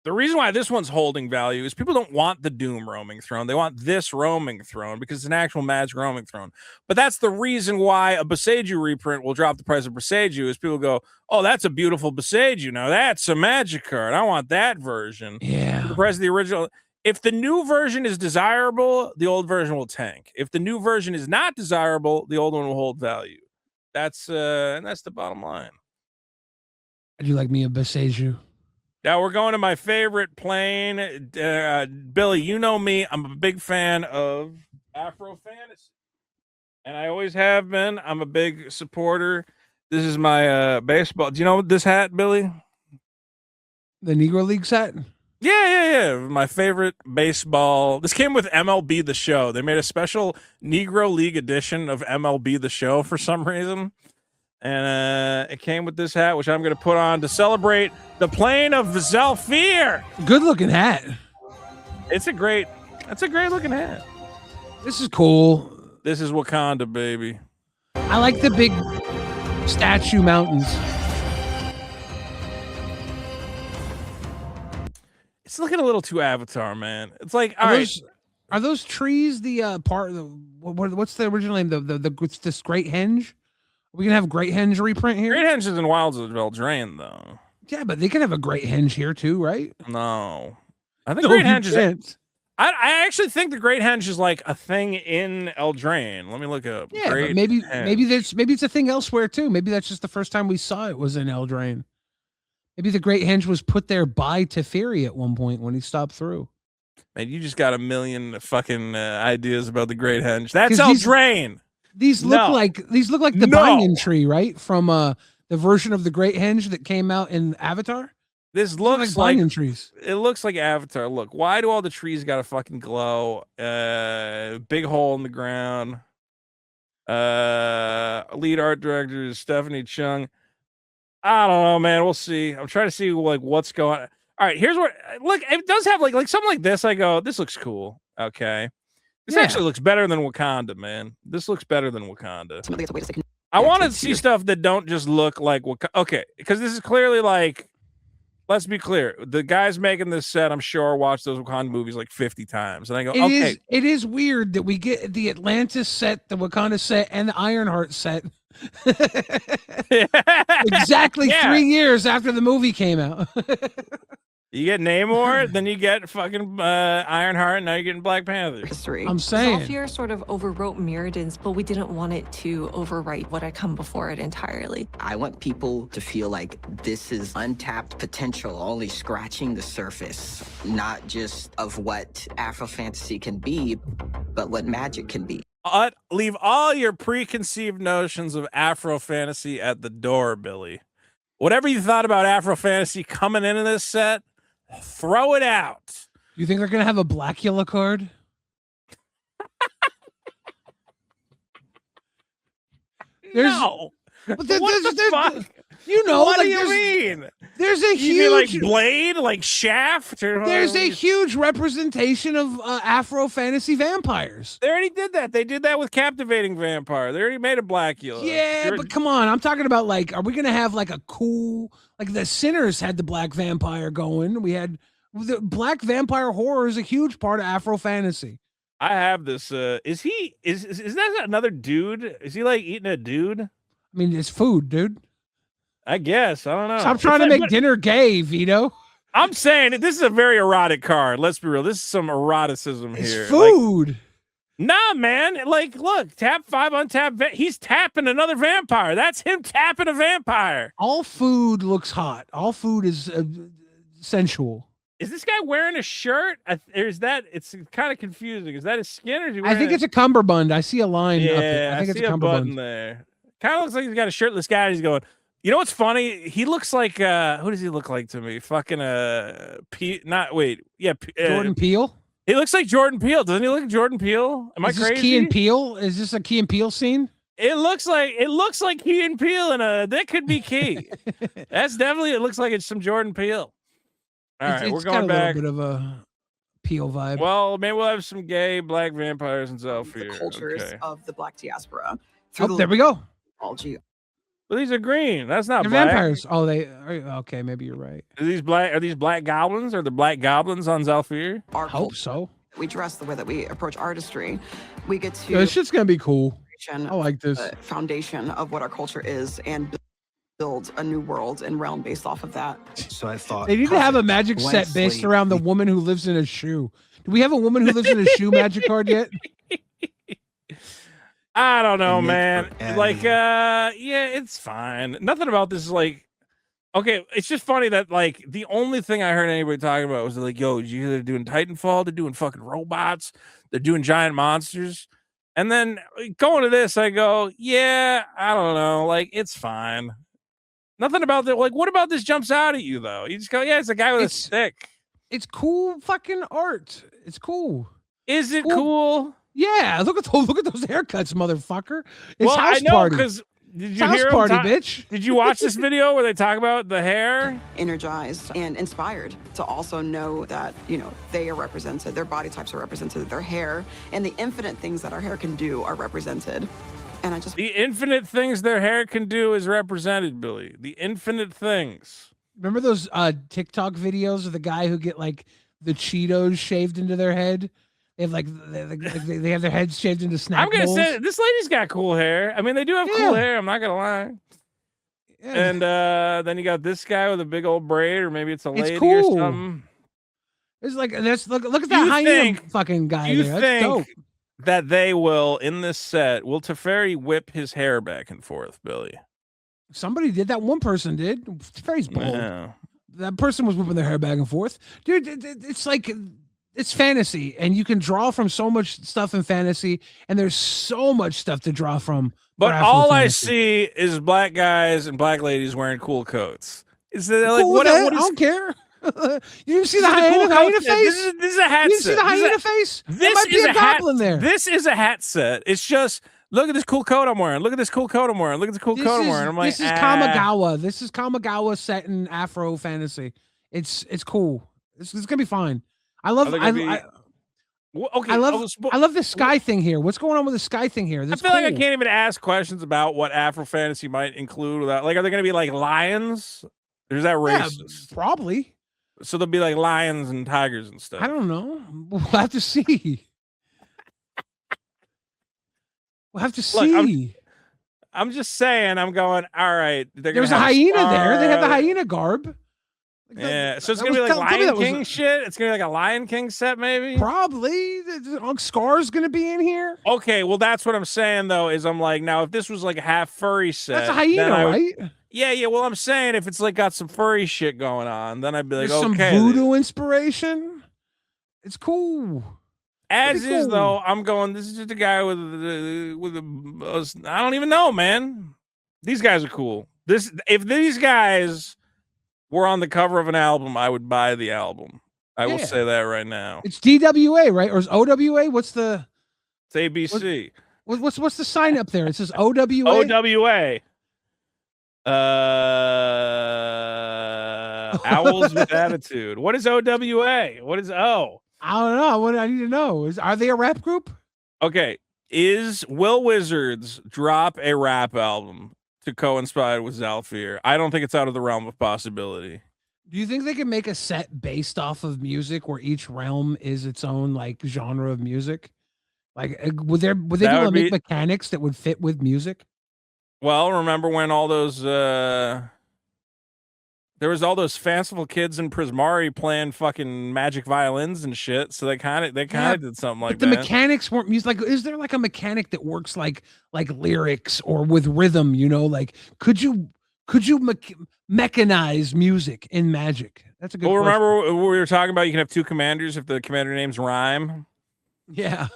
The reason why this one's holding value is people don't want the Doom Roaming Throne. They want this Roaming Throne because it's an actual Magic Roaming Throne. But that's the reason why a Beseju reprint will drop the price of Beseju is people go, oh, that's a beautiful Beseju. Now that's a Magic card. I want that version. Yeah. The price of the original. If the new version is desirable, the old version will tank. If the new version is not desirable, the old one will hold value. That's and that's the bottom line. Would you like me a Beseju? Now we're going to my favorite plane. Billy, you know me. I'm a big fan of Afro Fantasy. And I always have been. I'm a big supporter. This is my baseball. Do you know this hat, Billy? The Negro League set? Yeah. My favorite baseball. This came with MLB The Show. They made a special Negro League edition of MLB The Show for some reason. And it came with this hat, which I'm going to put on to celebrate the plane of Zelfir. Good looking hat. That's a great looking hat. This is cool. This is Wakanda, baby. I like the big statue mountains. It's looking a little too Avatar, man. It's like, Are those trees the part? What's the original name? This Great Henge. Are we gonna have Great Henge reprint here? Great Henge is in Wilds of Eldraine, though. Yeah, but they can have a Great Henge here too, right? No, I think No, Great you Henge is. can't. I actually think the Great Henge is like a thing in Eldraine. Let me look up. Yeah, Great but maybe Henge. maybe it's a thing elsewhere too. Maybe that's just the first time we saw it was in Eldraine. Maybe the Great Henge was put there by Teferi at one point when he stopped through. Man, you just got a million fucking ideas about the Great Henge. That's 'Cause Eldraine. These look like the No. banyan tree, right? From the version of the Great Henge that came out in Avatar. This looks like like banyan trees. It looks like Avatar. Look, why do all the trees got to fucking glow? Big hole in the ground. Lead art director is Stephanie Chung. I don't know, man. We'll see. I'm trying to see like what's going on. All right, here's what. Look, it does have like something like this. I go, this looks cool. Okay, this actually looks better than Wakanda, man. This looks better than Wakanda. I want to see stuff that don't just look like Wakanda. Okay, because this is clearly like. Let's be clear. The guys making this set, I'm sure, watched those Wakanda movies like 50 times, and I go, okay. It is weird that we get the Atlantis set, the Wakanda set, and the Ironheart set. Exactly 3 years after the movie came out. You get Namor, then you get fucking Ironheart, and now you're getting Black Panther. History. I'm saying. Zolfir sort of overwrote Mirrodin's, but we didn't want it to overwrite what had come before it entirely. I want people to feel like this is untapped potential, only scratching the surface, not just of what Afro fantasy can be, but what magic can be. Leave all your preconceived notions of Afro fantasy at the door, Billy. Whatever you thought about Afro fantasy coming into this set, throw it out. You think they're gonna have a Blackula card? No. But What the fuck? You know, what like, do you mean? There's a You mean like huge Blade, like Shaft, or there's a huge representation of Afro fantasy vampires. They already did that. They did that with Captivating Vampire. They already made a Blackula. Yeah, but come on. I'm talking about like, are we gonna have like a cool like the Sinners had the Black Vampire going? We had the Black Vampire horror is a huge part of Afro fantasy. I have this. Is that another dude? Is he like eating a dude? I mean, it's food, dude. I guess. I don't know. Stop trying to make dinner gay, Vito. I'm saying this is a very erotic card. Let's be real. This is some eroticism It's here. food. Like, nah, man. Like, look, tap 5 on tap. He's tapping another vampire. That's him tapping a vampire. All food looks hot. All food is sensual. Is this guy wearing a shirt? Or is that? It's kind of confusing. Is that his skin, or is he I wearing think it's a cummerbund. I see a line. up it. Yeah, I think it's see a button cummerbund. there. Kind of looks like he's got a shirtless guy. And he's going. You know what's funny? He looks like who does he look like to me? Fucking Jordan Peele. He looks like Jordan Peele. Doesn't he look like Jordan Peele? Am I Is this crazy? Key and Peele? Is this a Key and Peele scene? It looks like Key and Peele, and that could be Key. That's definitely. It looks like it's some Jordan Peele. All right, we're It's going got a back. little bit of a Peele vibe. Well, maybe we'll have some gay black vampires and The Zolfir. cultures Okay. of the Black diaspora. Oh, there we go. Mythology. But these are green. That's not They're black. vampires. Oh, they okay. Maybe you're right. Are these black goblins? Are the black goblins on Zolfir? Our Hope so. We dress the way that we approach artistry. We get to Yeah, this shit's gonna be cool. foundation- I like this. foundation of what our culture is and build a new world and realm based off of that. So I thought They need to have a magic set based around the woman who lives in a shoe. Do we have a woman who lives in a shoe magic card yet? I don't know, And man. Nick for Like, yeah, it's fine. Nothing about this is like, okay. It's just funny that like the only thing I heard anybody talking about was like, yo, they're doing Titanfall, they're doing fucking robots, they're doing giant monsters, and then going to this, I go, yeah, I don't know, like it's fine. Nothing about that. Like, what about this jumps out at you though? You just go, yeah, it's a guy with a stick. It's cool fucking art. It's cool. Is it cool? Yeah, look at those haircuts, motherfucker. It's Well, house I know party. because did It's you house hear him party, ta- bitch. Did you watch this video where they talk about the hair? Energized and inspired to also know that, you know, they are represented, their body types are represented, their hair, and the infinite things that our hair can do are represented. And I just The infinite things their hair can do is represented, Billy. The infinite things. Remember those TikTok videos of the guy who get like the Cheetos shaved into their head? They have they have their heads shaved into snack I'm gonna bowls. say this lady's got cool hair. I mean, they do have cool hair. I'm not gonna lie. Yeah. And then you got this guy with a big old braid, or maybe it's a lady or cool. something. It's like that's look at that You hyena think- fucking guy You there. That's dope. think that they will in this set? Will Teferi whip his hair back and forth, Billy? Somebody did that. One person did. Teferi's bald. Yeah. That person was whipping their hair back and forth, dude. It's like it's fantasy, and you can draw from so much stuff in fantasy, and there's so much stuff to draw from. But for Afro all I fantasy. see is black guys and black ladies wearing cool coats. Is that like Cool what? with that. What I is, don't care. You didn't see the This is a cool hyena coat set. face? This is a hat You didn't see set. the This is hyena a- face? There This might be is a hat. goblin there. This is a hat set. It's just look at this cool coat I'm wearing. Look at this cool coat I'm wearing. Look at this cool coat I'm wearing. I'm like, this is ah. Kamigawa. This is Kamigawa set in Afro fantasy. It's cool. It's gonna be fine. I love. Are they I, gonna be- I, Well, okay, I love this sky thing here. What's going on with the sky thing here? I That's feel like I cool. can't even ask questions about what Afro fantasy might include without. Like, are they going to be like lions? Or is that Yeah, racist? probably. So they'll be like lions and tigers and stuff. I don't know. We'll have to see. We'll have to see. Look, I'm just saying. I'm going. All right. There's a hyena there. They have the hyena garb. Yeah, so it's that gonna be was- like tell me Lion that was King a- shit. It's gonna be like a Lion King set, maybe. Probably. Scar's gonna be in here. Okay, well that's what I'm saying though. Is I'm like, now if this was like a half furry set, That's a then hyena, I would- right? Yeah. Well, I'm saying if it's like got some furry shit going on, then I'd be like, There's some okay. voodoo inspiration. It's cool. As Pretty is cool. though, I'm going. This is just a guy with a. I don't even know, man. These guys are cool. If these guys were on the cover of an album, I would buy the album. I will Yeah. say that right now. It's DWA, right? Or is OWA? What's the It's ABC. what's the sign up there? It says OWA. OWA. Owls with attitude. What is OWA? What is O? I don't know. What I need to know is, are they a rap group? Okay. Is Will Wizards drop a rap album to coincide with Zalfir? I don't think it's out of the realm of possibility. Do you think they can make a set based off of music where each realm is its own like genre of music? Like would they be That able to would make be- mechanics that would fit with music? Well, remember when all those there was all those fanciful kids in Prismari playing fucking magic violins and shit, so they kind of Yeah, did something like But the that. mechanics weren't music. Like, is there like a mechanic that works like lyrics or with rhythm? You know, like could you mechanize music in Magic? That's a good. Well, question. remember what we were talking about? You can have two commanders if the commander names rhyme. Yeah.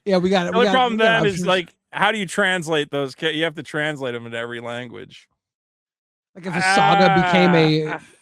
Yeah, we got it. The only problem then is like, how do you translate those? You have to translate them into every language. Like if a saga became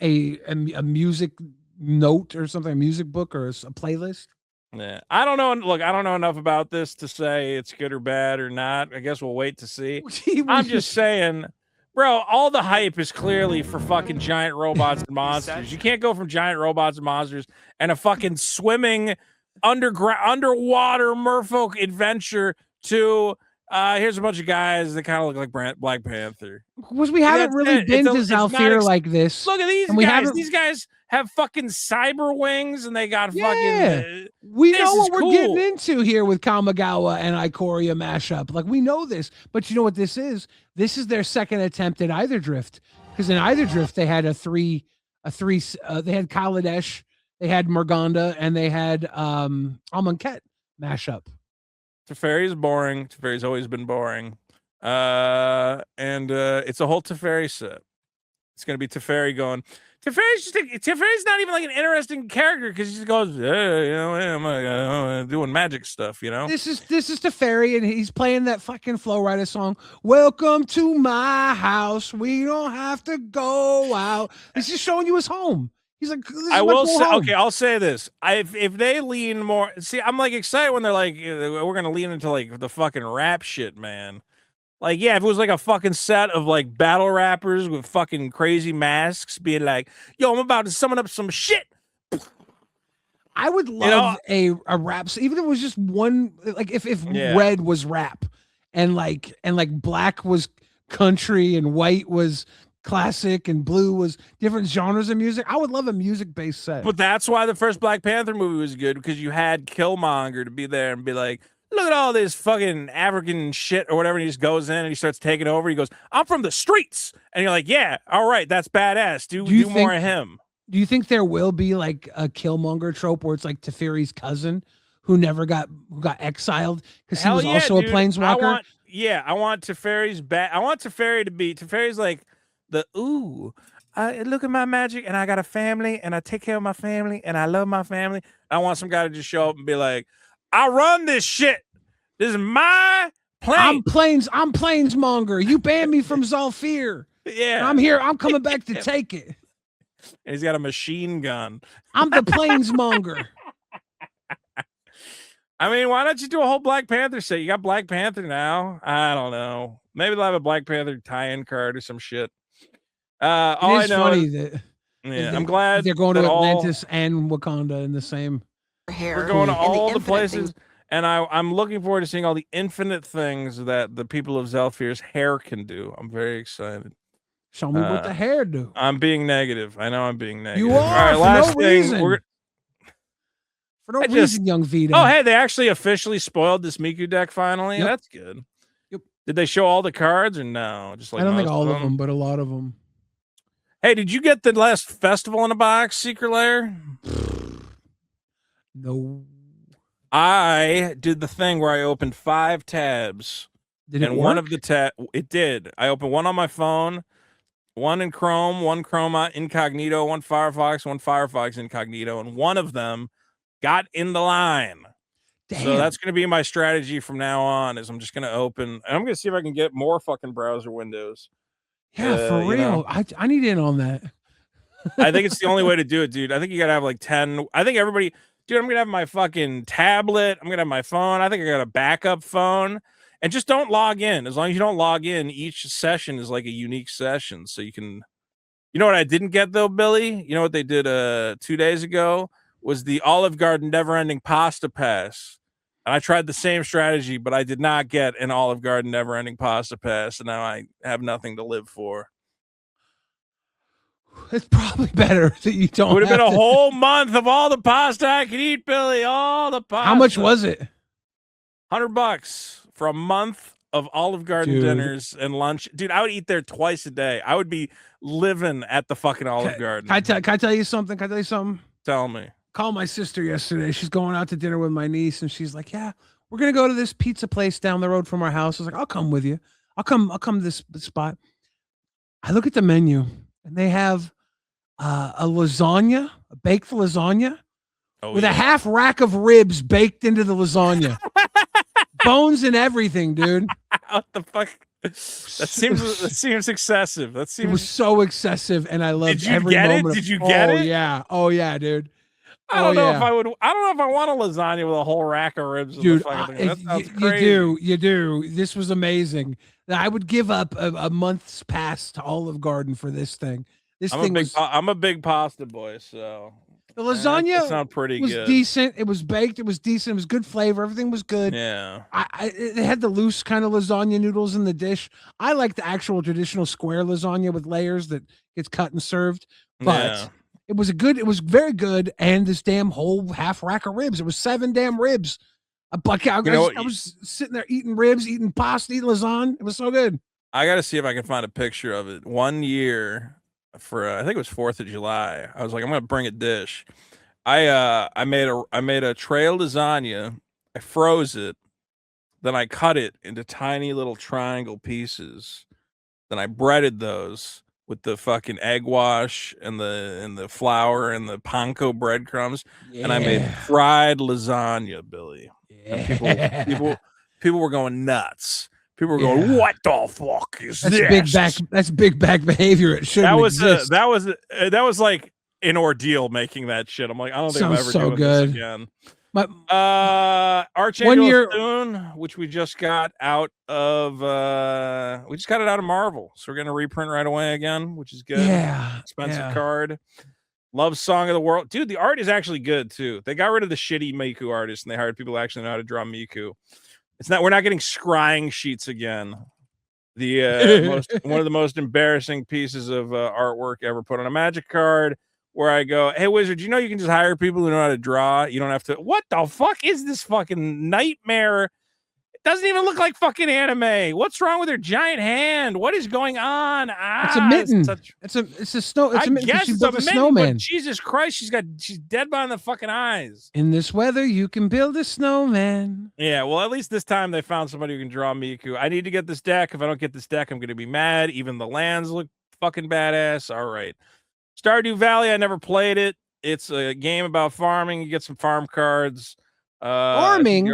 a music note or something, a music book or a playlist. Yeah, I don't know. Look, I don't know enough about this to say it's good or bad or not. I guess we'll wait to see. I'm just saying, bro, all the hype is clearly for fucking giant robots and monsters. You can't go from giant robots and monsters and a fucking swimming underwater merfolk adventure to here's a bunch of guys that kind of look like Black Panther. Because we haven't really been to Zalfir like this. Look at these and we guys. haven't- These guys have fucking cyber wings and they got Yeah. fucking. We this know is what we're cool. getting into here with Kamigawa and Ikoria mashup. Like we know this, but you know what this is? This is their second attempt at Either Drift. Because in Either Drift they had they had Kaladesh, they had Morganda, and they had Amonkhet mashup. Teferi is boring. Teferi's always been boring. And it's a whole Teferi set. It's gonna be Teferi going. Teferi's not even like an interesting character because he just goes, I'm doing magic stuff, you know. This is Teferi, and he's playing that fucking Flow Rider song. Welcome to my house. We don't have to go out. He's just showing you his home. He's like, this is I my will cool say, home. okay, I'll say this. If they lean more, see, I'm like excited when they're like, we're gonna lean into like the fucking rap shit, man. Like, yeah, if it was like a fucking set of like battle rappers with fucking crazy masks being like, yo, I'm about to summon up some shit. I would love a rap. So even if it was just one, like if Yeah. red was rap, and like black was country, and white was classic, and blue was different genres of music. I would love a music based set. But that's why the first Black Panther movie was good, because you had Killmonger to be there and be like, look at all this fucking African shit or whatever. And he just goes in and he starts taking over. He goes, I'm from the streets. And you're like, yeah, all right, that's badass. Do you more think- of him. Do you think there will be like a Killmonger trope where it's like Teferi's cousin who got exiled because he Hell was yeah, also dude. a planeswalker? I want Teferi's back. I want Teferi to be, Teferi's like look at my magic, and I got a family, and I take care of my family, and I love my family. I want some guy to just show up and be like, I run this shit. This is my plane. I'm Planesmonger. You banned me from Zalfir. Yeah. I'm here. I'm coming back to take it. And he's got a machine gun. I'm the Planesmonger. I mean, why don't you do a whole Black Panther set? You got Black Panther now. I don't know. Maybe they'll have a Black Panther tie-in card or some shit. All It I is know funny is, that yeah, I'm glad they're going to that Atlantis and Wakanda in the same. We're going to all the places, and I'm looking forward to seeing all the infinite things that the people of Zalfir's hair can do. I'm very excited. Show me what the hair do. I'm being negative. I know I'm being negative. You All are right, for last no thing. reason. For no I just- reason, young Vito. Oh, hey, they actually officially spoiled this Miku deck finally. Yep. That's good. Did they show all the cards or no? Just like I don't think most all of them, but a lot of them. Hey, did you get the last Festival in a Box Secret Lair? No. I did the thing where I opened 5 tabs. Did it and one work? of the it did. I opened one on my phone, one in Chrome, one Chrome incognito, one Firefox incognito, and one of them got in the line. Damn. So that's going to be my strategy from now on. Is I'm just going to open, and I'm going to see if I can get more fucking browser windows. Yeah, for real. I need in on that. I think it's the only way to do it, dude. I think you got to have like 10. I think everybody, dude, I'm going to have my fucking tablet. I'm going to have my phone. I think I got a backup phone. And just don't log in. As long as you don't log in, each session is like a unique session. So you can, you know what I didn't get though, Billy? You know what they did 2 days ago was the Olive Garden Never-Ending Pasta Pass. And I tried the same strategy, but I did not get an Olive Garden Never-Ending Pasta Pass. And now I have nothing to live for. It's probably better that you don't. It would have been a whole month of all the pasta I could eat, Billy. All the pasta. How much was it? $100 for a month of Olive Garden dinners and lunch. Dude, I would eat there twice a day. I would be living at the fucking Olive Garden. Can I tell you something? Can I tell you something? Tell me. Called my sister yesterday. She's going out to dinner with my niece, and she's like, "Yeah, we're gonna go to this pizza place down the road from our house." I was like, "I'll come with you. I'll come to this spot." I look at the menu, and they have a lasagna, a baked lasagna, with a half rack of ribs baked into the lasagna. Bones and everything, dude. What the fuck? That seems excessive. That seems. It was so excessive, and I loved Did you every get moment. it? Did you get it? Yeah. Oh yeah, dude. I don't know if I would. I don't know if I want a lasagna with a whole rack of ribs. Dude, that sounds crazy. you do. This was amazing. I would give up a month's pass to Olive Garden for this thing. I'm a big pasta boy, so the lasagna sound pretty was good. decent. It was baked. It was decent. It was good flavor. Everything was good. Yeah. It had the loose kind of lasagna noodles in the dish. I like the actual traditional square lasagna with layers that gets cut and served. But it was very good. And this damn whole half rack of ribs. It was 7 damn ribs. I was sitting there eating ribs, eating pasta, eating lasagna. It was so good. I got to see if I can find a picture of it. One year for I think it was 4th of July. I was like, I'm gonna bring a dish. I made a tray of lasagna. I froze it, then I cut it into tiny little triangle pieces. Then I breaded those with the fucking egg wash and the flour and the panko breadcrumbs, and I made fried lasagna, Billy. And people were going nuts. People were going, "What the fuck is this?" That's big back behavior. It shouldn't exist. That was like an ordeal making that shit. I'm like, I don't think I'm ever doing this again. Archangel Thune, which we just got out of Marvel, so we're gonna reprint right away again, which is good. Yeah, expensive card. Love Song of the World, dude. The art is actually good too. They got rid of the shitty Miku artists and they hired people who actually know how to draw Miku. We're not getting scrying sheets again. The one of the most embarrassing pieces of artwork ever put on a Magic card. Where I go, hey Wizard, you know you can just hire people who know how to draw. You don't have to. What the fuck is this fucking nightmare? It doesn't even look like fucking anime. What's wrong with her giant hand? What is going on? It's a mitten. It's a snow. It's a mitten. Guess She it's built a a mitten, snowman. but Jesus Christ, she's dead behind the fucking eyes. In this weather, you can build a snowman. Yeah, well, at least this time they found somebody who can draw Miku. I need to get this deck. If I don't get this deck, I'm going to be mad. Even the lands look fucking badass. All right. Stardew Valley, I never played it. It's a game about farming. You get some farm cards. Farming?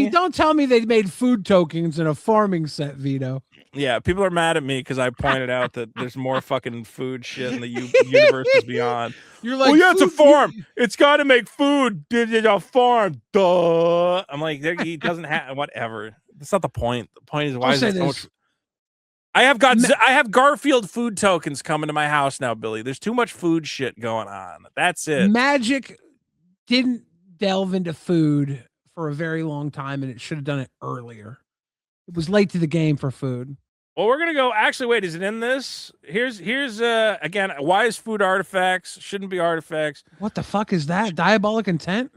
Don't tell me they made food tokens in a farming set, Vito. Yeah, people are mad at me because I pointed out that there's more fucking food shit in the universes beyond. You're like, oh yeah, it's a farm. It's got to make food. It's a farm. Duh. I'm like, he doesn't have whatever. That's not the point. The point is why is there so much? I have Garfield food tokens coming to my house now, Billy. There's too much food shit going on. That's it. Magic didn't delve into food for a very long time, and it should have done it earlier. It was late to the game for food. Well, we're gonna go. Actually, wait, is it in this? Here's again. Why is food artifacts? Shouldn't be artifacts. What the fuck is that? Diabolic intent?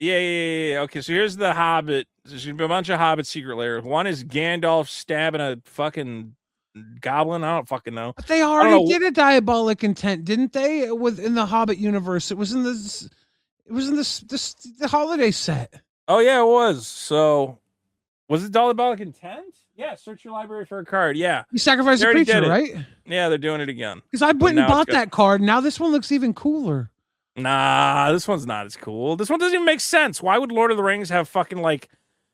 Yeah. Okay, so here's the Hobbit. There's gonna be a bunch of Hobbit secret layers. One is Gandalf stabbing a fucking goblin. I don't fucking know. But they already did a diabolic intent, didn't they? Within the Hobbit universe, it was in this. It was in the holiday set. Oh yeah, it was. So was it diabolic intent? Yeah, search your library for a card. Yeah. You sacrificed a creature, right? Yeah, they're doing it again. Because I went and bought that card. Now this one looks even cooler. Nah, this one's not as cool. This one doesn't even make sense. Why would Lord of the Rings have fucking like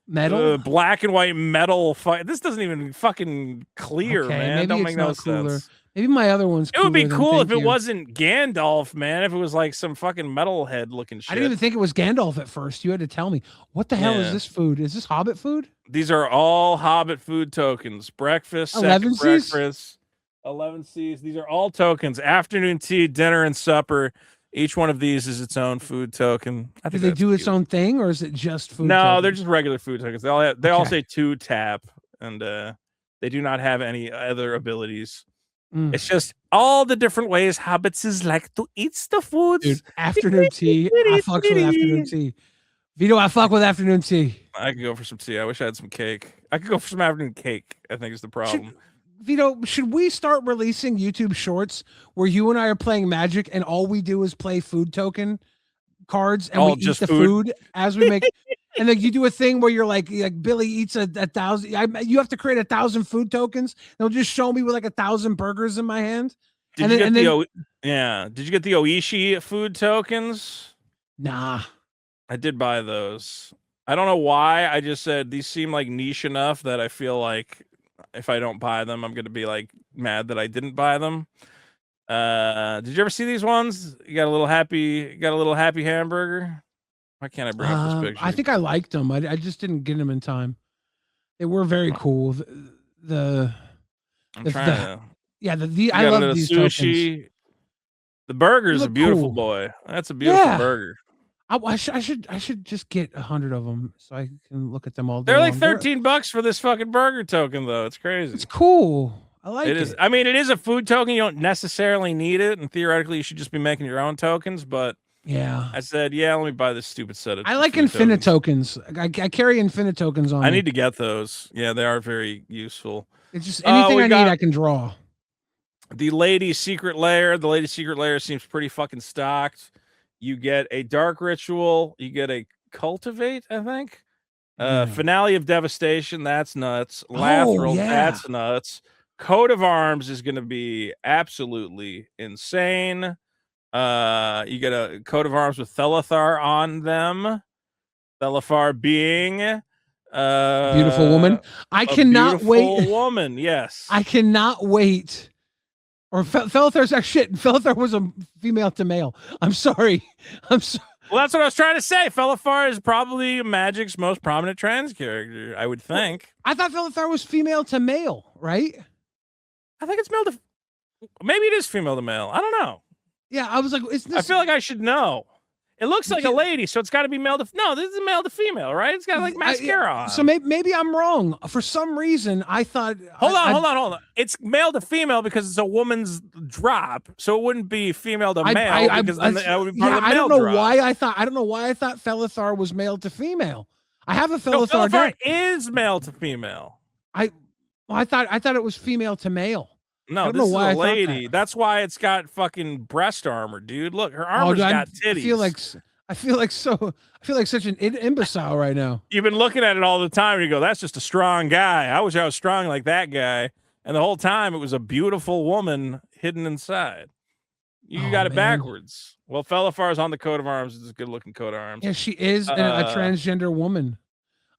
metal, black and white metal? This doesn't even fucking clear, man. Maybe Don't make no cooler. sense. Maybe my other one's It would be cooler, cool thank if it you. wasn't Gandalf, man. If it was like some fucking metalhead looking shit. I didn't even think it was Gandalf at first. You had to tell me. What the hell is this food? Is this Hobbit food? These are all Hobbit food tokens. Breakfast, 11 second Cs? breakfast, 11 Cs. These are all tokens. Afternoon tea, dinner, and supper. Each one of these is its own food token. I Do think they that's do its own thing, or is it just food? No, tokens? they're just regular food tokens. They all Okay. say 2 tap, and they do not have any other abilities. Mm. It's just all the different ways hobbits is like to eat the foods. Dude, afternoon tea. I fucks with afternoon tea. Vito, I fuck with afternoon tea. I could go for some tea. I wish I had some cake. I could go for some afternoon cake, I think is the problem. Vito, should we start releasing YouTube shorts where you and I are playing Magic and all we do is play food token cards and we eat just the food? food as we make and then you do a thing where you're like Billy eats a 1,000. You have to create 1,000 food tokens. They'll just show me with like 1,000 burgers in my hand. Did you get Did you get the Oishi food tokens? Nah. I did buy those. I don't know why. I just said these seem like niche enough that I feel like if I don't buy them, I'm gonna be like mad that I didn't buy them. Did you ever see these ones? You got a little happy hamburger. Why can't I bring up this picture? I think I liked them. I just didn't get them in time. They were very cool. I love these sushi. tokens. The burger's a look beautiful cool. boy. That's a beautiful Yeah. burger. I should just get 100 of them so I can look at them all day. They're like long. $13 for this fucking burger token, though. It's crazy. It's cool. I like it. It is. I mean, it is a food token. You don't necessarily need it, and theoretically, you should just be making your own tokens. But yeah, I said, yeah, let me buy this stupid set of. I like food infinite tokens. I carry infinite tokens on. I me. need to get those. Yeah, they are very useful. It's just anything I need, I can draw. The Lady Secret Lair. The Lady Secret Lair seems pretty fucking stocked. You get a Dark Ritual. You get a Cultivate, I think. Finale of Devastation. That's nuts. Lathril. That's nuts. Coat of Arms is going to be absolutely insane. You get a coat of arms with Thelethar on them. Thelethar being Beautiful woman. I cannot wait. Woman, yes. I cannot wait. Or Thelethar was a female to male. I'm sorry. Well, that's what I was trying to say. Thelethar is probably Magic's most prominent trans character, I would think. I thought Thelethar was female to male, right? I think it's male to. Maybe it is female to male. I don't know. Yeah, I was like, I feel like I should know. It looks like a lady, so it's got to be male to. No, this is male to female, right? It's got like mascara on. So maybe I'm wrong. For some reason, I thought. Hold on. It's male to female because it's a woman's drop, so it wouldn't be female to male because then that would be part of the male I don't know drop. why I thought Thelethar was male to female. I have a Thelethar. No, Thelethar is male to female. I thought it was female to male. No, I don't this know is why a I thought lady. That's why it's got fucking breast armor, dude. Look, her armor's got titties. I feel like such an imbecile right now. You've been looking at it all the time, and you go, "That's just a strong guy. I wish I was strong like that guy." And the whole time, it was a beautiful woman hidden inside. You got it backwards. Well, Thelethar is on the coat of arms. It's a good-looking coat of arms. Yeah, she is a transgender woman.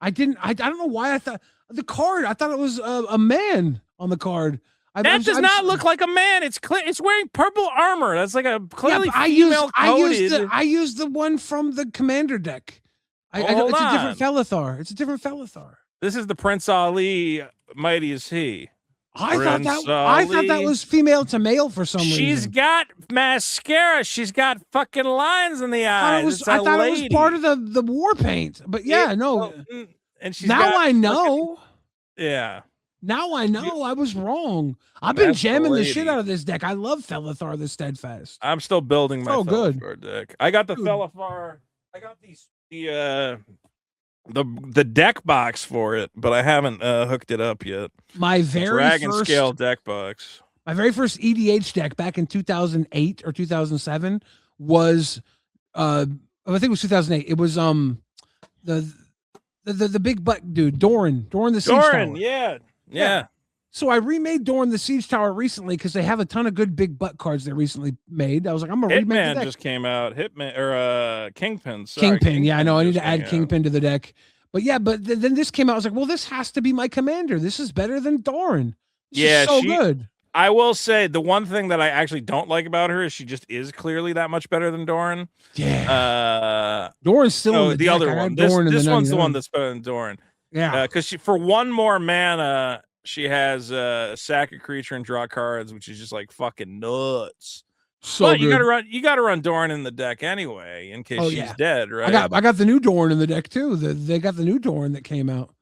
I don't know why I thought the card. I thought it was a man on the card. That does not look like a man. It's wearing purple armor. That's like a clearly female coated. I used the one from the commander deck. It's a different Thelethar. It's a different Thelethar. This is the Prince Ali, mighty as he. I thought that was female to male for some reason. She's got mascara. She's got fucking lines in the eyes. I thought it was part of the war paint. But no. And she's I know. Yeah. Now I know I was wrong. I've been jamming the shit out of this deck. I love Thelethar the Steadfast. I'm still building my good Thelethar deck. I got the Thelethar. I got the the deck box for it, but I haven't hooked it up yet. My The very Dragon first Scale deck box. My very first EDH deck back in 2008 or 2007 was I think it was 2008. It was the big butt dude, Doran the Siege Tower. Yeah. So I remade Doran the Siege Tower recently because they have a ton of good big butt cards they recently made. I was like, I'm gonna remake the Hitman deck. just came out. Hitman or Kingpin. Sorry, Kingpin. Yeah, I know. I need just to add came out. Kingpin to the deck. But yeah, then this came out. I was like, well, this has to be my commander. This is better than Doran. This is so good. I will say the one thing that I actually don't like about her is she just is clearly that much better than Doran. Yeah. Doran's still in the the deck. other I got one. Doran in This the one's the 99. one that's better than Doran. Yeah. Because for one more mana, she has sack a creature and draw cards, which is just like fucking nuts. So but you good. gotta run Doran in the deck anyway in case she's dead, right? I got the new Doran in the deck too. They got the new Doran that came out.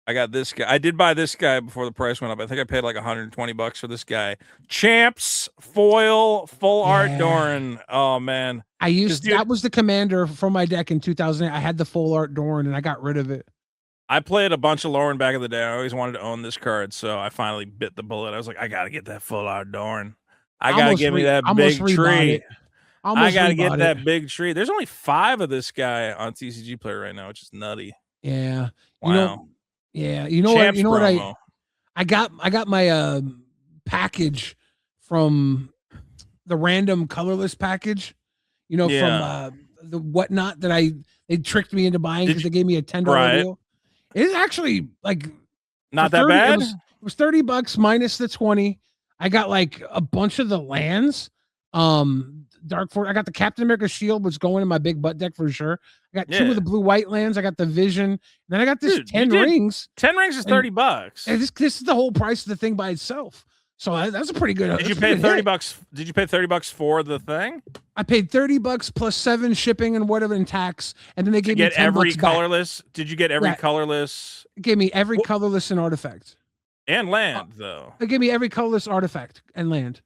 I got this guy. I did buy this guy before the price went up. I think I paid like $120 for this guy. Champs foil full art Doran. Oh man, I used that was the commander from my deck in 2008. I had the full art Doran and I got rid of it. I played a bunch of Lauren back in the day. I always wanted to own this card, so I finally bit the bullet. I was like, I gotta get that full art Doran. I gotta get me that big tree. I gotta get that big tree. There's only 5 of this guy on TCG Player right now, which is nutty. Yeah. Wow. You know Champs what promo. I got my package from the random colorless package, from the whatnot that they tricked me into buying because they gave me a $10 deal. It's actually like not that bad. It was $30 minus the 20. I got like a bunch of the lands. Dark Force. I got the Captain America shield, which is going in my big butt deck for sure. I got 2 of the blue white lands. I got the Vision. And then I got this 10 rings. 10 rings is $30. And this is the whole price of the thing by itself. So that's a pretty good. Did you pay $30? Did you pay $30 for the thing? I paid $30 plus 7 shipping and whatever in tax, and then they gave me $10 every back. colorless. Did you get every colorless? It gave me every colorless and artifact and land though. They gave me every colorless artifact and land.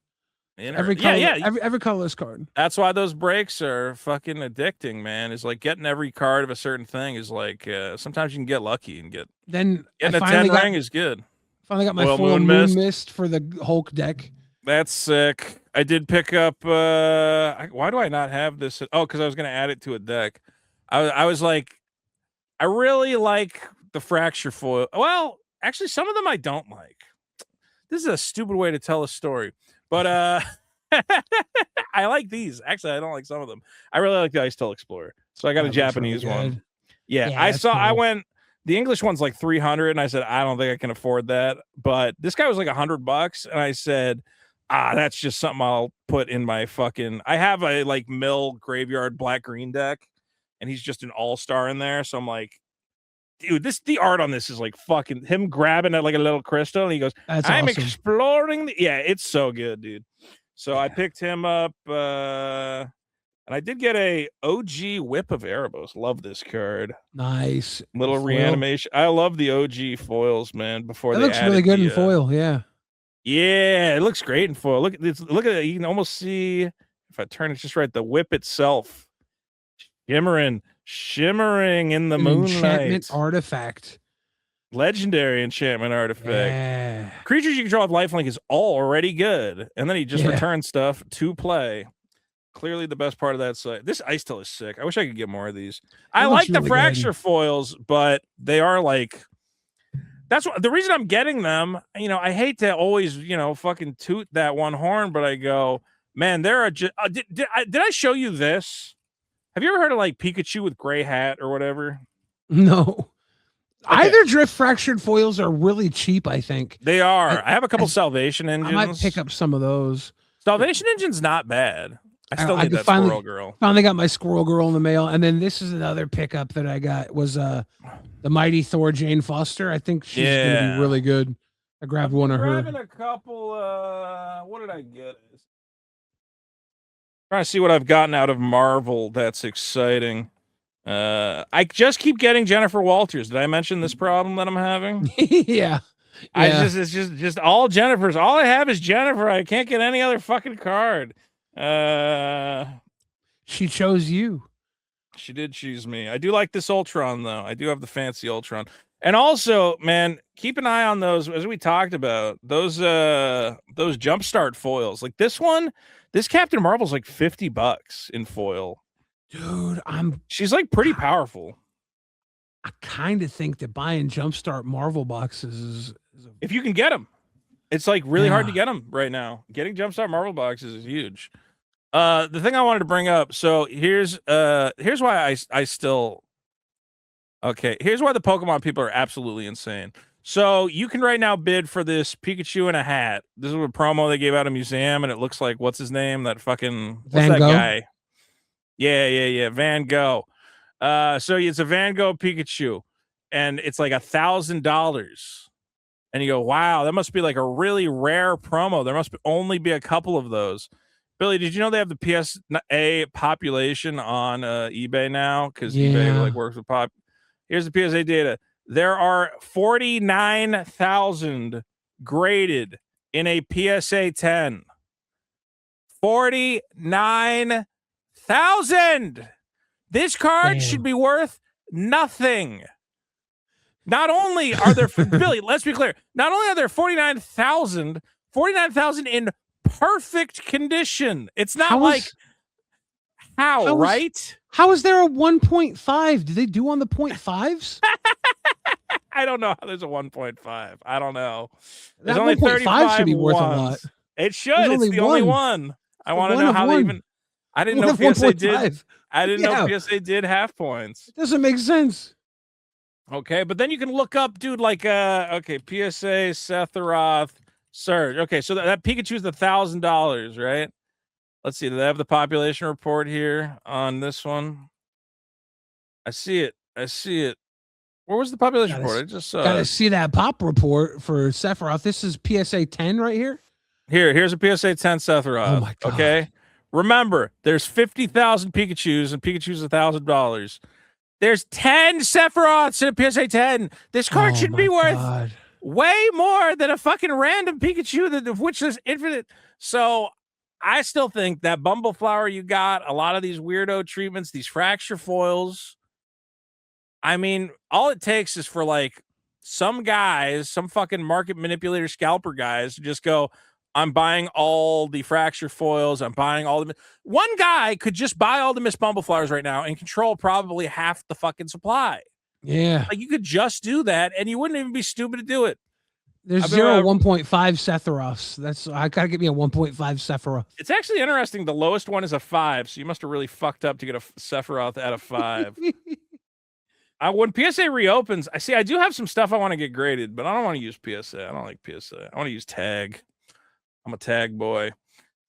Every colorless card. That's why those breaks are fucking addicting, man. Is like getting every card of a certain thing is like sometimes you can get lucky and get. Then getting a 10 ring is good. Finally got my foil moon mist for the Hulk deck. That's sick. I did pick up. Why do I not have this? Oh, because I was going to add it to a deck. I was like, I really like the fracture foil. Well, actually, some of them I don't like. This is a stupid way to tell a story, but I like these. Actually, I don't like some of them. I really like the Ice Tail Explorer, so I got a Japanese one. Yeah, I saw. Cool. I went. The English one's like 300, and I said, I don't think I can afford that. But this guy was like $100, and I said, that's just something I'll put in my fucking. I have a like mill graveyard black green deck, and he's just an all-star in there. So I'm like, dude, the art on this is like fucking him grabbing it like a little crystal, and he goes, I'm awesome. Exploring yeah, it's so good, dude. So I picked him up, and I did get a OG Whip of Erebos. Love this card. Nice. Little reanimation. I love the OG foils, man. Before it they looks really good in foil, yeah. Yeah, it looks great in foil. Look at it. You can almost see if I turn it just right, the whip itself. Shimmering in the moonlight. Enchantment artifact. Legendary enchantment artifact. Yeah. Creatures you control with lifelink is already good. And then he just returns stuff to play. Clearly the best part of that site. This Ice Tail is sick. I wish I could get more of these. I like the fracture foils, but they are like that's what the reason I'm getting them. I hate to always, fucking toot that one horn, but I go, man, there are just did I show you this? Have you ever heard of like Pikachu with gray hat or whatever? No. Okay. Either drift fractured foils are really cheap, I think. They are. I have a couple Salvation Engines. I might pick up some of those. Salvation Engine's not bad. I still need that Squirrel Girl. Finally got my Squirrel Girl in the mail. And then this is another pickup that I got was the Mighty Thor Jane Foster. I think she's going to be really good. I grabbed one of her. Grabbing a couple, what did I get? Trying to see what I've gotten out of Marvel that's exciting. I just keep getting Jennifer Walters. Did I mention this problem that I'm having? Yeah. It's just all Jennifers. All I have is Jennifer. I can't get any other fucking card. She chose you. She did choose me. I do like this Ultron though. I do have the fancy Ultron. And also, man, keep an eye on those, as we talked about, those jumpstart foils. Like this one, this Captain Marvel's like $50 in foil. Dude, she's like pretty powerful. I kind of think that buying Jumpstart Marvel boxes is if you can get them. It's like really hard to get them right now. Getting Jumpstart Marvel boxes is huge. The thing I wanted to bring up, so here's why I still here's why the Pokemon people are absolutely insane. So you can right now bid for this Pikachu in a hat. This is a promo they gave out a museum, and it looks like what's his name? That fucking Van Gogh? guy? Yeah, Van Gogh. So it's a Van Gogh Pikachu, and it's like $1,000. And you go, wow, that must be like a really rare promo. There must only be a couple of those. Billy, did you know they have the PSA population on eBay now? Because eBay like works with pop. Here's the PSA data. There are 49,000 graded in a PSA 10. 49,000. This card should be worth nothing. Not only are there, Billy, let's be clear. Not only are there 49,000 in perfect condition. It's not right? How is there a 1.5? Did they do on the 0.5s? I don't know how there's a 1.5. I don't know. There's That only 1.5 should be worth a ones. lot. It should. There's It's the only one. I want to know how they even. I didn't know PSA did. I didn't know PSA did half points. It doesn't make sense. Okay, but then you can look up, dude, like PSA Sephiroth Surge. Okay, so that Pikachu's $1,000, right? Let's see. Do they have the population report here on this one? I see it. Where was the population report? I just saw. Gotta see that pop report for Sephiroth. This is PSA 10 right here. Here's a PSA 10 Sephiroth. Oh my God. Okay. Remember, there's 50,000 Pikachus, and Pikachu's $1,000. There's 10 Sephiroths in a PSA 10. This card should be worth way more than a fucking random Pikachu, of which there's infinite. So I still think that Bumbleflower you got, a lot of these weirdo treatments, these fracture foils. I mean, all it takes is for like some guys, some fucking market manipulator scalper guys to just go, I'm buying all the fracture foils. I'm buying all the. One guy could just buy all the Miss Bumbleflowers right now and control probably half the fucking supply. Yeah. Like you could just do that and you wouldn't even be stupid to do it. There's 1.5 Sephiroths. I gotta get me a 1.5 Sephiroth. It's actually interesting. The lowest one is a 5, so you must have really fucked up to get a Sephiroth at a 5. When PSA reopens, I do have some stuff I want to get graded, but I don't want to use PSA. I don't like PSA. I want to use tag. I'm a tag boy.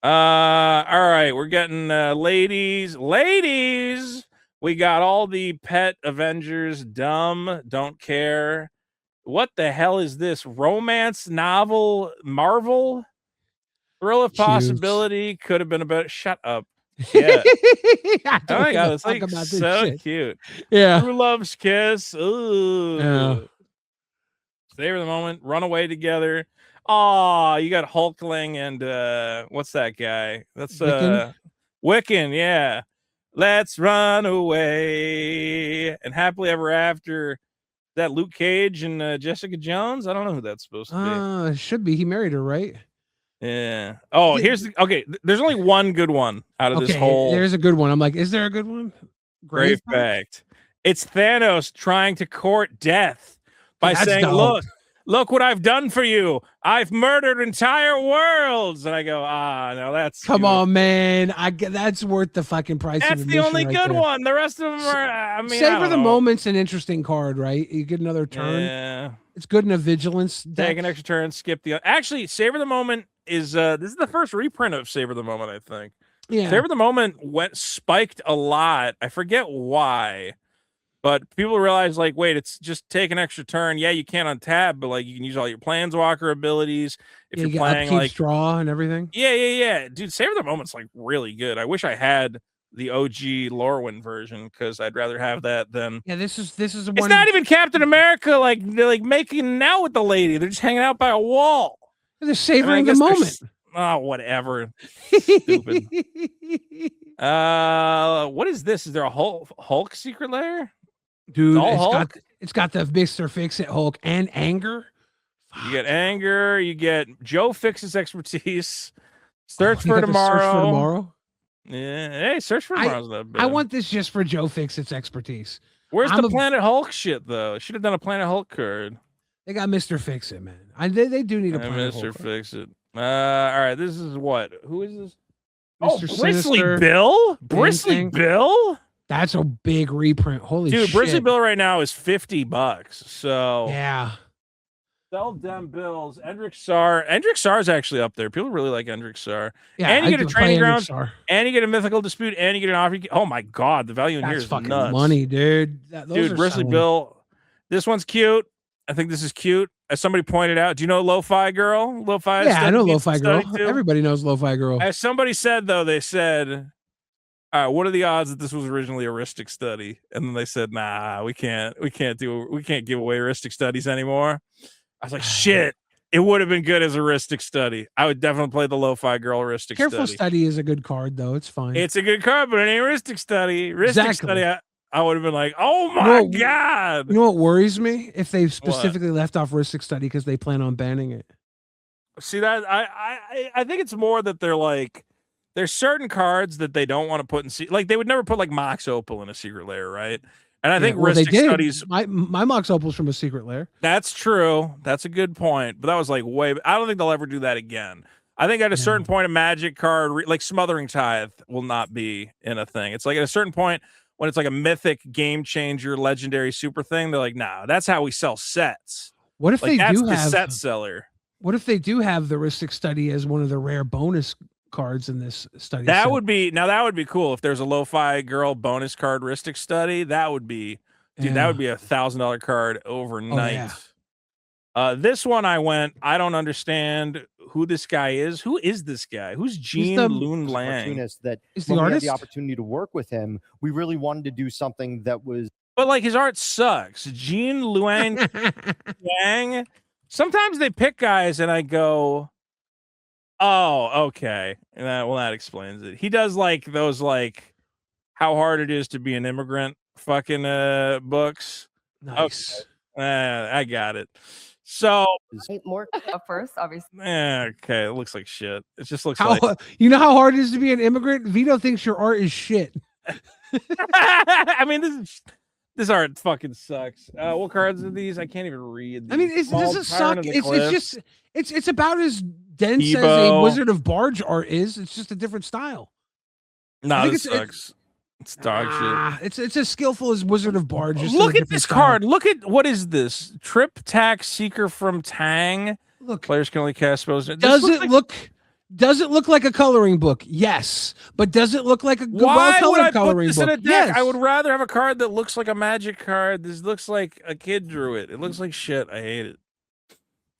All right, we're getting ladies. We got all the Pet Avengers. Dumb, don't care. What the hell is this? Romance novel Marvel? Thrill of Possibility could have been about. Shut up. Yeah. Oh my God, it's like so cute. Yeah. True Love's Kiss. Ooh. Yeah. Savor the moment. Run away together. Oh, you got Hulkling and what's that guy? That's Wiccan, yeah. Let's run away. And Happily Ever After. Is that Luke Cage and Jessica Jones? I don't know who that's supposed to be. It should be. He married her, right? Yeah. Oh, there's only one good one out of this whole. There's a good one. I'm like, is there a good one? Grave Pact. It's Thanos trying to court death by saying, Look what I've done for you. I've murdered entire worlds. And I go, no, that's come on, man. That's worth the fucking price. That's of the only right good there. one. The rest of them are, I mean, Savor the Moment's an interesting card, right? You get another turn. Yeah. It's good in a vigilance deck. Take an extra turn, skip the. Actually, Savor the Moment is this is the first reprint of Savor the Moment, I think. Yeah. Savor the Moment spiked a lot. I forget why. But people realize, like, wait, it's just take an extra turn. Yeah, you can't untap, but like you can use all your Planeswalker abilities if you're playing like straw and everything. Yeah. Dude, Savor the Moment's like really good. I wish I had the OG Lorwyn version because I'd rather have that than. Yeah, this is It's not even Captain America like making out with the lady. They're just hanging out by a wall. They're savoring the moment. Oh, whatever. Stupid. What is this? Is there a Hulk secret lair? Dude, all Hulk? it's got the Mr. Fix-It Hulk and Anger. You get Anger. You get Joe Fix's expertise. Search You for got the tomorrow. Search for Tomorrow. Yeah. Hey, Search for Tomorrow's not bad. I want this just for Joe Fix-It's expertise. Where's the Planet Hulk shit though? Should have done a Planet Hulk card. They got Mr. Fix-It, man. They do need a Planet Mr. Hulk. Fix-It. All right. This is what? Who is this? Mr. Bristly Sinister, Bill. Ding Bristly Ding. Bill. That's a big reprint. Holy Dude, shit. Bristly Bill right now is $50. So Yeah. sell them bills. Endrick Sar. Endrick Sar is actually up there. People really like Endrick Sar. Yeah, and you I get a do play training Endrick ground, Sar. and you get a mythical dispute, and you get an offer. Oh my god, the value in here That's is fucking nuts. money, dude. Those Dude, are Bristly selling. Bill. This one's cute. I think this is cute. As somebody pointed out, do you know Lo-Fi Girl? Lo-Fi. Yeah, I know Study Lo-Fi Girl. too. Everybody knows Lo-Fi Girl. As somebody said though, they said, what are the odds that this was originally a Rhystic study? And then they said, nah, we can't give away Rhystic studies anymore. I was like, shit, it would have been good as a Rhystic study. I would definitely play the Lo-Fi Girl Rhystic Careful study. Study is a good card, though. It's fine. It's a good card, but it ain't Rhystic study. Rhystic Exactly. study, I would have been like, oh my You know- god. You know what worries me? If they specifically left off Rhystic Study because they plan on banning it. See that I think it's more that they're like there's certain cards that they don't want to put in like they would never put like Mox Opal in a secret lair, right? And I think well, they Rhystic did. Studies. My Mox Opal's from a secret lair. That's true. That's a good point. But that was like way. I don't think they'll ever do that again. I think at a certain point, a Magic card like Smothering Tithe will not be in a thing. It's like at a certain point when it's like a mythic game changer, legendary super thing. They're like, nah, that's how we sell sets. What if Like, they that's do the have set seller? What if they do have the Rhystic Study as one of the rare bonus cards in this study? That set? would be cool if there's a Lo-Fi Girl bonus card Rhystic study. That would be, dude. That Yeah. would be $1,000 card overnight. yeah. This one I don't understand who this guy is. Who is this guy? Who's Gene the- Loon Lang? Cartoonist that Is the when we had artist? the opportunity to work with him, we really wanted to do something that was But like his art sucks. Gene Luang Yang. Sometimes they pick guys and I go, oh, okay. And that explains it. He does like those like how hard it is to be an immigrant fucking books. Nice. Okay. I got it. So more up first, obviously. okay, it looks like shit. It just looks How like you know how hard it is to be an immigrant? Vito thinks your art is shit. I mean this art fucking sucks. What cards are these? I can't even read. I mean, these. does it suck? Tyrant of the It's Cliff. just it's about as dense as a Debo. Wizard of Barge art is. It's just a different style. I No, think this it's- sucks. It's dog shit. It's as skillful as Wizard of Barge. just in a Look at different this style. card. Look at what is this? Trip Tack Seeker from Tang. Look, players can only cast spells. This Does looks it like- look? Does it look like a coloring book? Yes, but does it look like a Why would I well-colored put coloring this book? in a deck? Yes. I would rather have a card that looks like a Magic card. This looks like a kid drew it. It looks like shit. I hate it.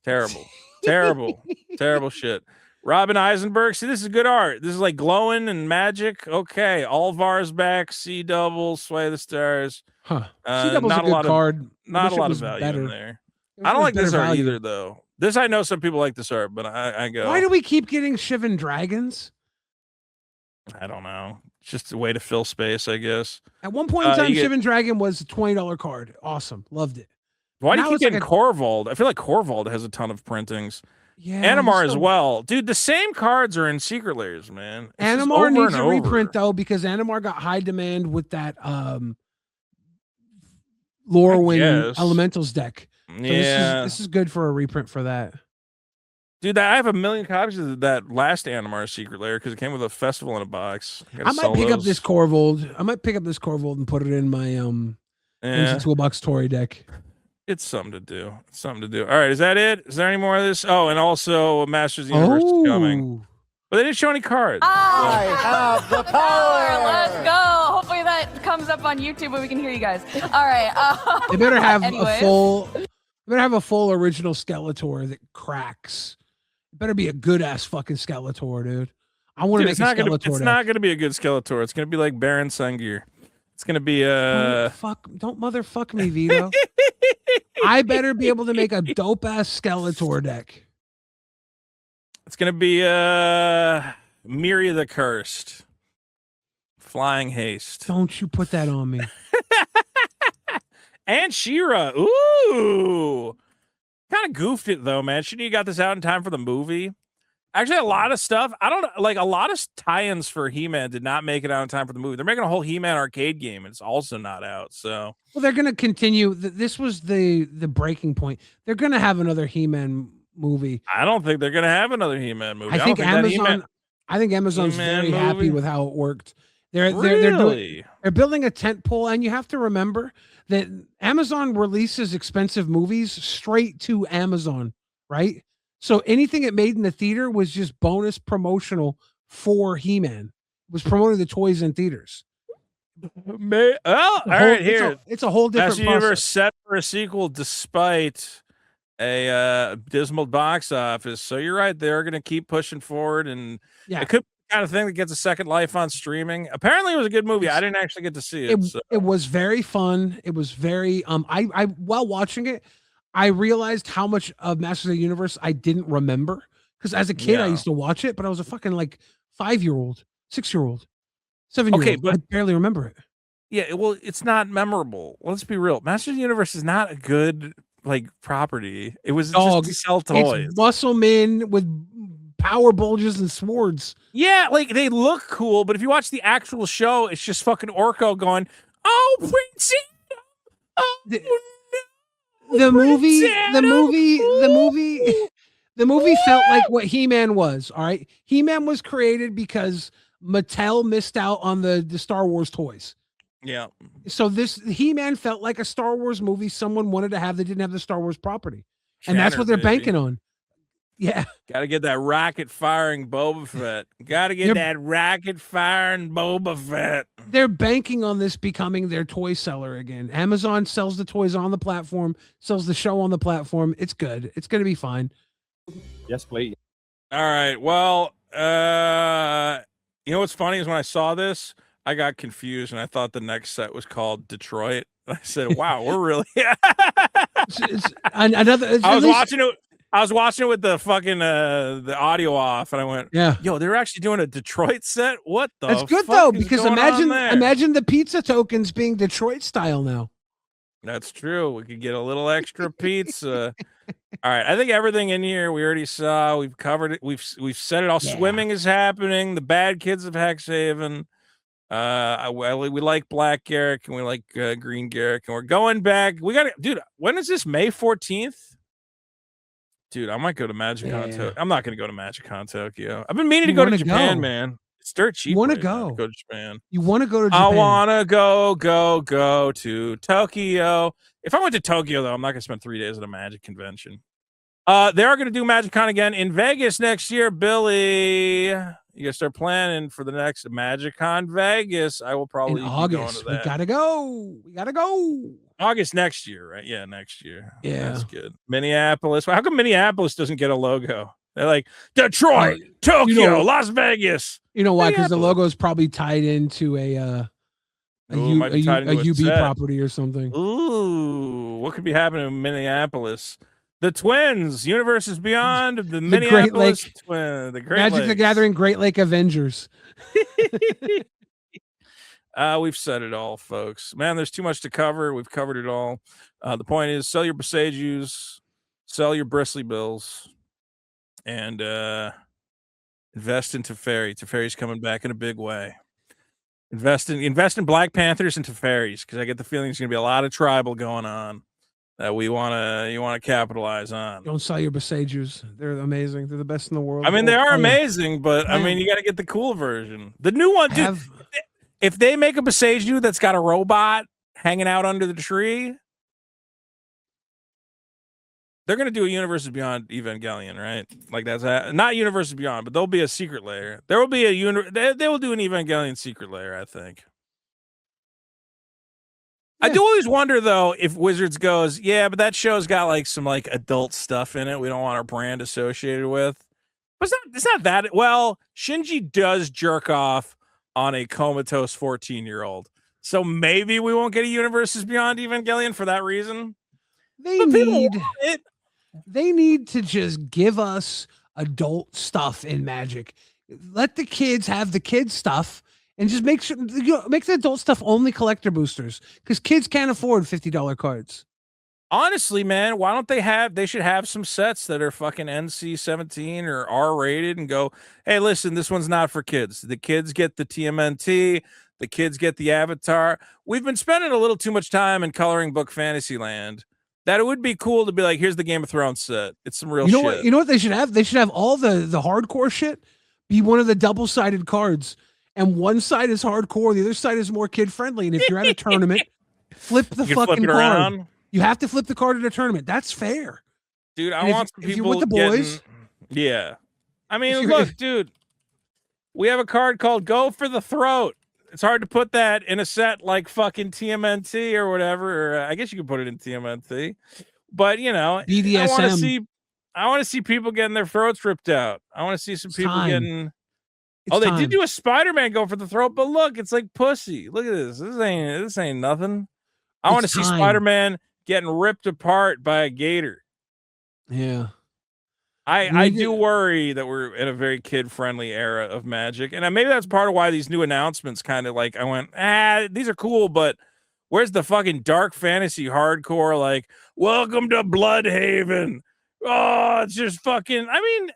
Terrible, terrible, terrible shit. Robin Eisenberg. See, this is good art. This is like glowing and magic. Okay, Alvar's back. C double. Sway the Stars. Huh. C-double's not a good lot card. Of, not Wish a it lot of was value better. in there. Wish I it don't was like this better art value. either, though. This I know some people like this art, but I go. Why do we keep getting Shivan Dragons? I don't know. It's just a way to fill space, I guess. At one point in You time, get- Shivan Dragon was a $20 card. Awesome, loved it. Why do Now you keep it's like getting a- Corvold? I feel like Corvold has a ton of printings. Yeah, Animar as so- well. Dude, the same cards are in secret layers, man. It's just Animar over needs and a over. reprint though because Animar got high demand with that Lorwyn guess. Elementals deck. So Yeah. this is good for a reprint for that. Dude, I have a million copies of that last Animar secret layer because it came with a festival in a box. I might pick up this Corvold. I might pick up this Corvold and put it in my Yeah. Toolbox Tory deck. It's something to do. It's something to do. All right, is that it? Is there any more of this? Oh, and also Masters of the Universe is coming. But they didn't show any cards. I have the Let's go. Hopefully that comes up on YouTube where we can hear you guys. All right. They better have anyways. a full original Skeletor that cracks. It better be a good ass fucking Skeletor, dude. I want to Dude, make it's a not gonna, Skeletor it's deck. not gonna be a good Skeletor. It's gonna be like Baron Sengir. It's gonna be Don't motherfuck me, Vito. I better be able to make a dope ass Skeletor deck. it's gonna be Myria the Cursed. Flying Haste. Don't you put that on me. And She-Ra. Ooh. Kind of goofed it though, man. Shouldn't you got this out in time for the movie? Actually, a lot of stuff. I don't like a lot of tie-ins for He-Man did not make it out in time for the movie. They're making a whole He-Man arcade game, and it's also not out. So, well, they're gonna continue. This was the breaking point. They're gonna have another He-Man movie. I don't think they're gonna have another He-Man movie. I think don't think Amazon. I think Amazon's He-Man very happy movie? with how it worked. They're Really? they're building a tent pole, and you have to remember that Amazon releases expensive movies straight to Amazon, right? So anything it made in the theater was just bonus promotional for He-Man. It was promoting the toys in theaters. All right, here. It's a whole different Master Universe process. set for a sequel despite a dismal box office. So you're right. They're going to keep pushing forward, and it could be the kind of thing that gets a second life on streaming. Apparently, it was a good movie. I didn't actually get to see it. It was very fun. It was very I while watching it, I realized how much of Masters of the Universe I didn't remember, because as a kid I Yeah. used to watch it, but I was a fucking like 5-year-old, 6-year-old, 7-year-old. Okay, but I barely remember it. yeah, well, it's not memorable. Let's be real. Masters of the Universe is not a good like property. It was Dog, just to sell toys. it's muscle men with power bulges and swords. Yeah, like they look cool, but if you watch the actual show, it's just fucking Orko going, "Oh, Prince Adam! Oh, The movie felt like what He-Man was. All right, He-Man was created because Mattel missed out on the Star Wars toys. Yeah. So this He-Man felt like a Star Wars movie someone wanted to have that didn't have the Star Wars property, and that's what they're Cheddar, baby. banking on. Yeah, Got to get that rocket firing Boba Fett. Got to get that rocket firing Boba Fett. they're banking on this becoming their toy seller again. Amazon sells the toys on the platform, sells the show on the platform. It's good. It's going to be fine. Yes, please. All right. Well, you know what's funny is when I saw this, I got confused and I thought the next set was called Detroit. I said, "Wow, we're really." I was watching it with the fucking the audio off, and I went, Yeah. yo, they're actually doing a Detroit set. What the? That's good fuck though, is because going on there?" imagine the pizza tokens being Detroit style now. That's true. We could get a little extra pizza. All right, I think everything in here we already saw. We've covered it. We've said it all. Yeah. Swimming is happening. The bad kids of Hexhaven. We like Black Garrick and we like Green Garrick, and we're going back. We got to, dude. When is this? May 14th. Dude, I might go to MagicCon. Yeah. I'm not going to go to MagicCon Tokyo. I've been meaning to go to Japan, man. It's dirt cheap. You want right to now go? go to Japan. You want to go to Japan? I want to go to Tokyo. If I went to Tokyo, though, I'm not going to spend 3 days at a Magic convention. They are going to do MagicCon again in Vegas next year. Billy, you got to start planning for the next MagicCon Vegas. I will probably In be going to August. We that. gotta go. We gotta go. August next year, right? Yeah, next year. Yeah. That's good. Minneapolis. How come Minneapolis doesn't get a logo? They're like Detroit, Tokyo, Las Vegas. You know why? Because the logo is probably tied into a Ooh, might be tied into a UB set. property or something. Ooh, what could be happening in Minneapolis? The Twins, Universes Beyond, the Great Minneapolis Lake- Twin, the Great Magic the Lakes. Gathering, Great Lake Avengers. We've said it all, folks. Man, there's too much to cover. We've covered it all. The point is, sell your Besagers, sell your Bristly Bills, and invest in Teferi. Teferi's coming back in a big way. Invest in Black Panthers and Teferis, because I get the feeling there's going to be a lot of tribal going on that you want to capitalize on. Don't sell your Besagers. They're amazing. They're the best in the world. I mean, they Oh, are yeah. amazing, but I mean, you got to get the cool version. The new one, dude. If they make a Besagers that's got a robot hanging out under the tree, they're gonna do a Universes Beyond Evangelion, right? Like that's not Universes Beyond, but there'll be a secret layer. There will be they will do an Evangelion secret layer, I think. I do always wonder though if Wizards goes, yeah, but that show's got like some like adult stuff in it. We don't want our brand associated with. But it's not that well. Shinji does jerk off on a comatose 14-year-old, so maybe we won't get a Universes Beyond Evangelion for that reason. They need to just give us adult stuff in Magic. Let the kids have the kids stuff, and just make sure make the adult stuff only collector boosters because kids can't afford $50 cards. Honestly, man, why don't they should have some sets that are fucking NC-17 or R-rated and go, hey, listen, this one's not for kids. The kids get the TMNT, the kids get the Avatar. We've been spending a little too much time in coloring book Fantasyland. That it would be cool to be like, here's the Game of Thrones set. It's some real shit. You know what they should have? They should have all the hardcore shit be one of the double-sided cards. And one side is hardcore, the other side is more kid-friendly. And if you're at a tournament, flip the fucking card. Around. You have to flip the card at a tournament. That's fair. Dude, I And want some if you're people with the boys. Yeah. I mean, look, dude, we have a card called Go for the Throat. It's hard to put that in a set like fucking TMNT or whatever. Or I guess you could put it in TMNT. But, you know, BDSM. I want to see people getting their throats ripped out. I want to see some people time. getting... It's they time. did do a Spider-Man Go for the Throat, but look, it's like pussy. Look at this. This ain't nothing. I want to see time. Spider-Man getting ripped apart by a gator. Yeah. I do worry that we're in a very kid-friendly era of Magic. And maybe that's part of why these new announcements kind of like, I went, these are cool, but where's the fucking dark fantasy hardcore? Like, welcome to Bloodhaven. Oh, it's just fucking, I mean,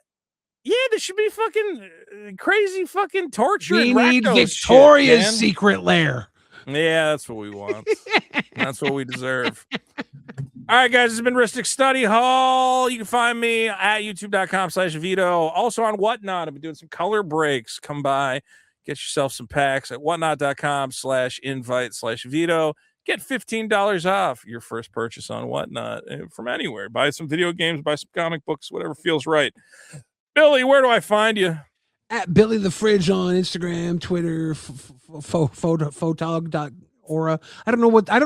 yeah, there should be fucking crazy fucking torture. We and need Rakdos Victoria's shit, man. secret lair. Yeah, that's what we want. That's what we deserve. All right, guys, this has been Rhystic Study Hall. You can find me at youtube.com/Vito. Also on Whatnot. I've been doing some color breaks. Come by, get yourself some packs at whatnot.com/invite/Vito. Get $15 off your first purchase on Whatnot from anywhere. Buy some video games, buy some comic books, whatever feels right. Billy, where do I find you? At Billy the Fridge on Instagram, Twitter, photog.aura. I don't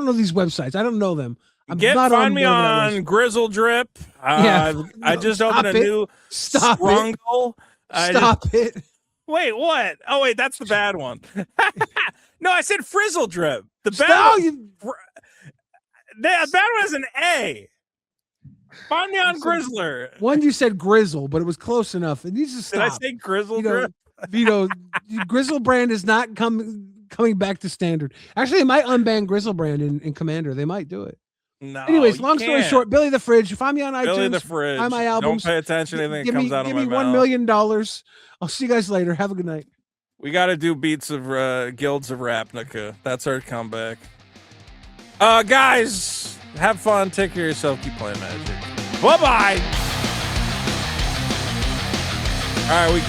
know these websites. I don't know them. Find me on Grizzle Drip. I just opened a new Sprungle. Stop it. Wait, what? Oh, wait, that's the bad one. No, I said Frizzle Drip. The bad one. The bad one is an A. Find me on Grizzler. One you said Grizzle, but it was close enough. It needs to stop. Did I say Grizzle Drip? Vito, Grizzle brand is not coming back to standard. Actually, they might unban Grizzle brand in Commander. They might do it. No. Anyways, long story short, Billy the Fridge. Find me on iTunes. Billy the Fridge. Buy my albums. Don't pay attention to anything that comes out of my Give me mouth. $1 million. I'll see you guys later. Have a good night. We got to do Beats of Guilds of Ravnica. That's our comeback. Guys, have fun. Take care of yourself. Keep playing Magic. Bye-bye. All right, we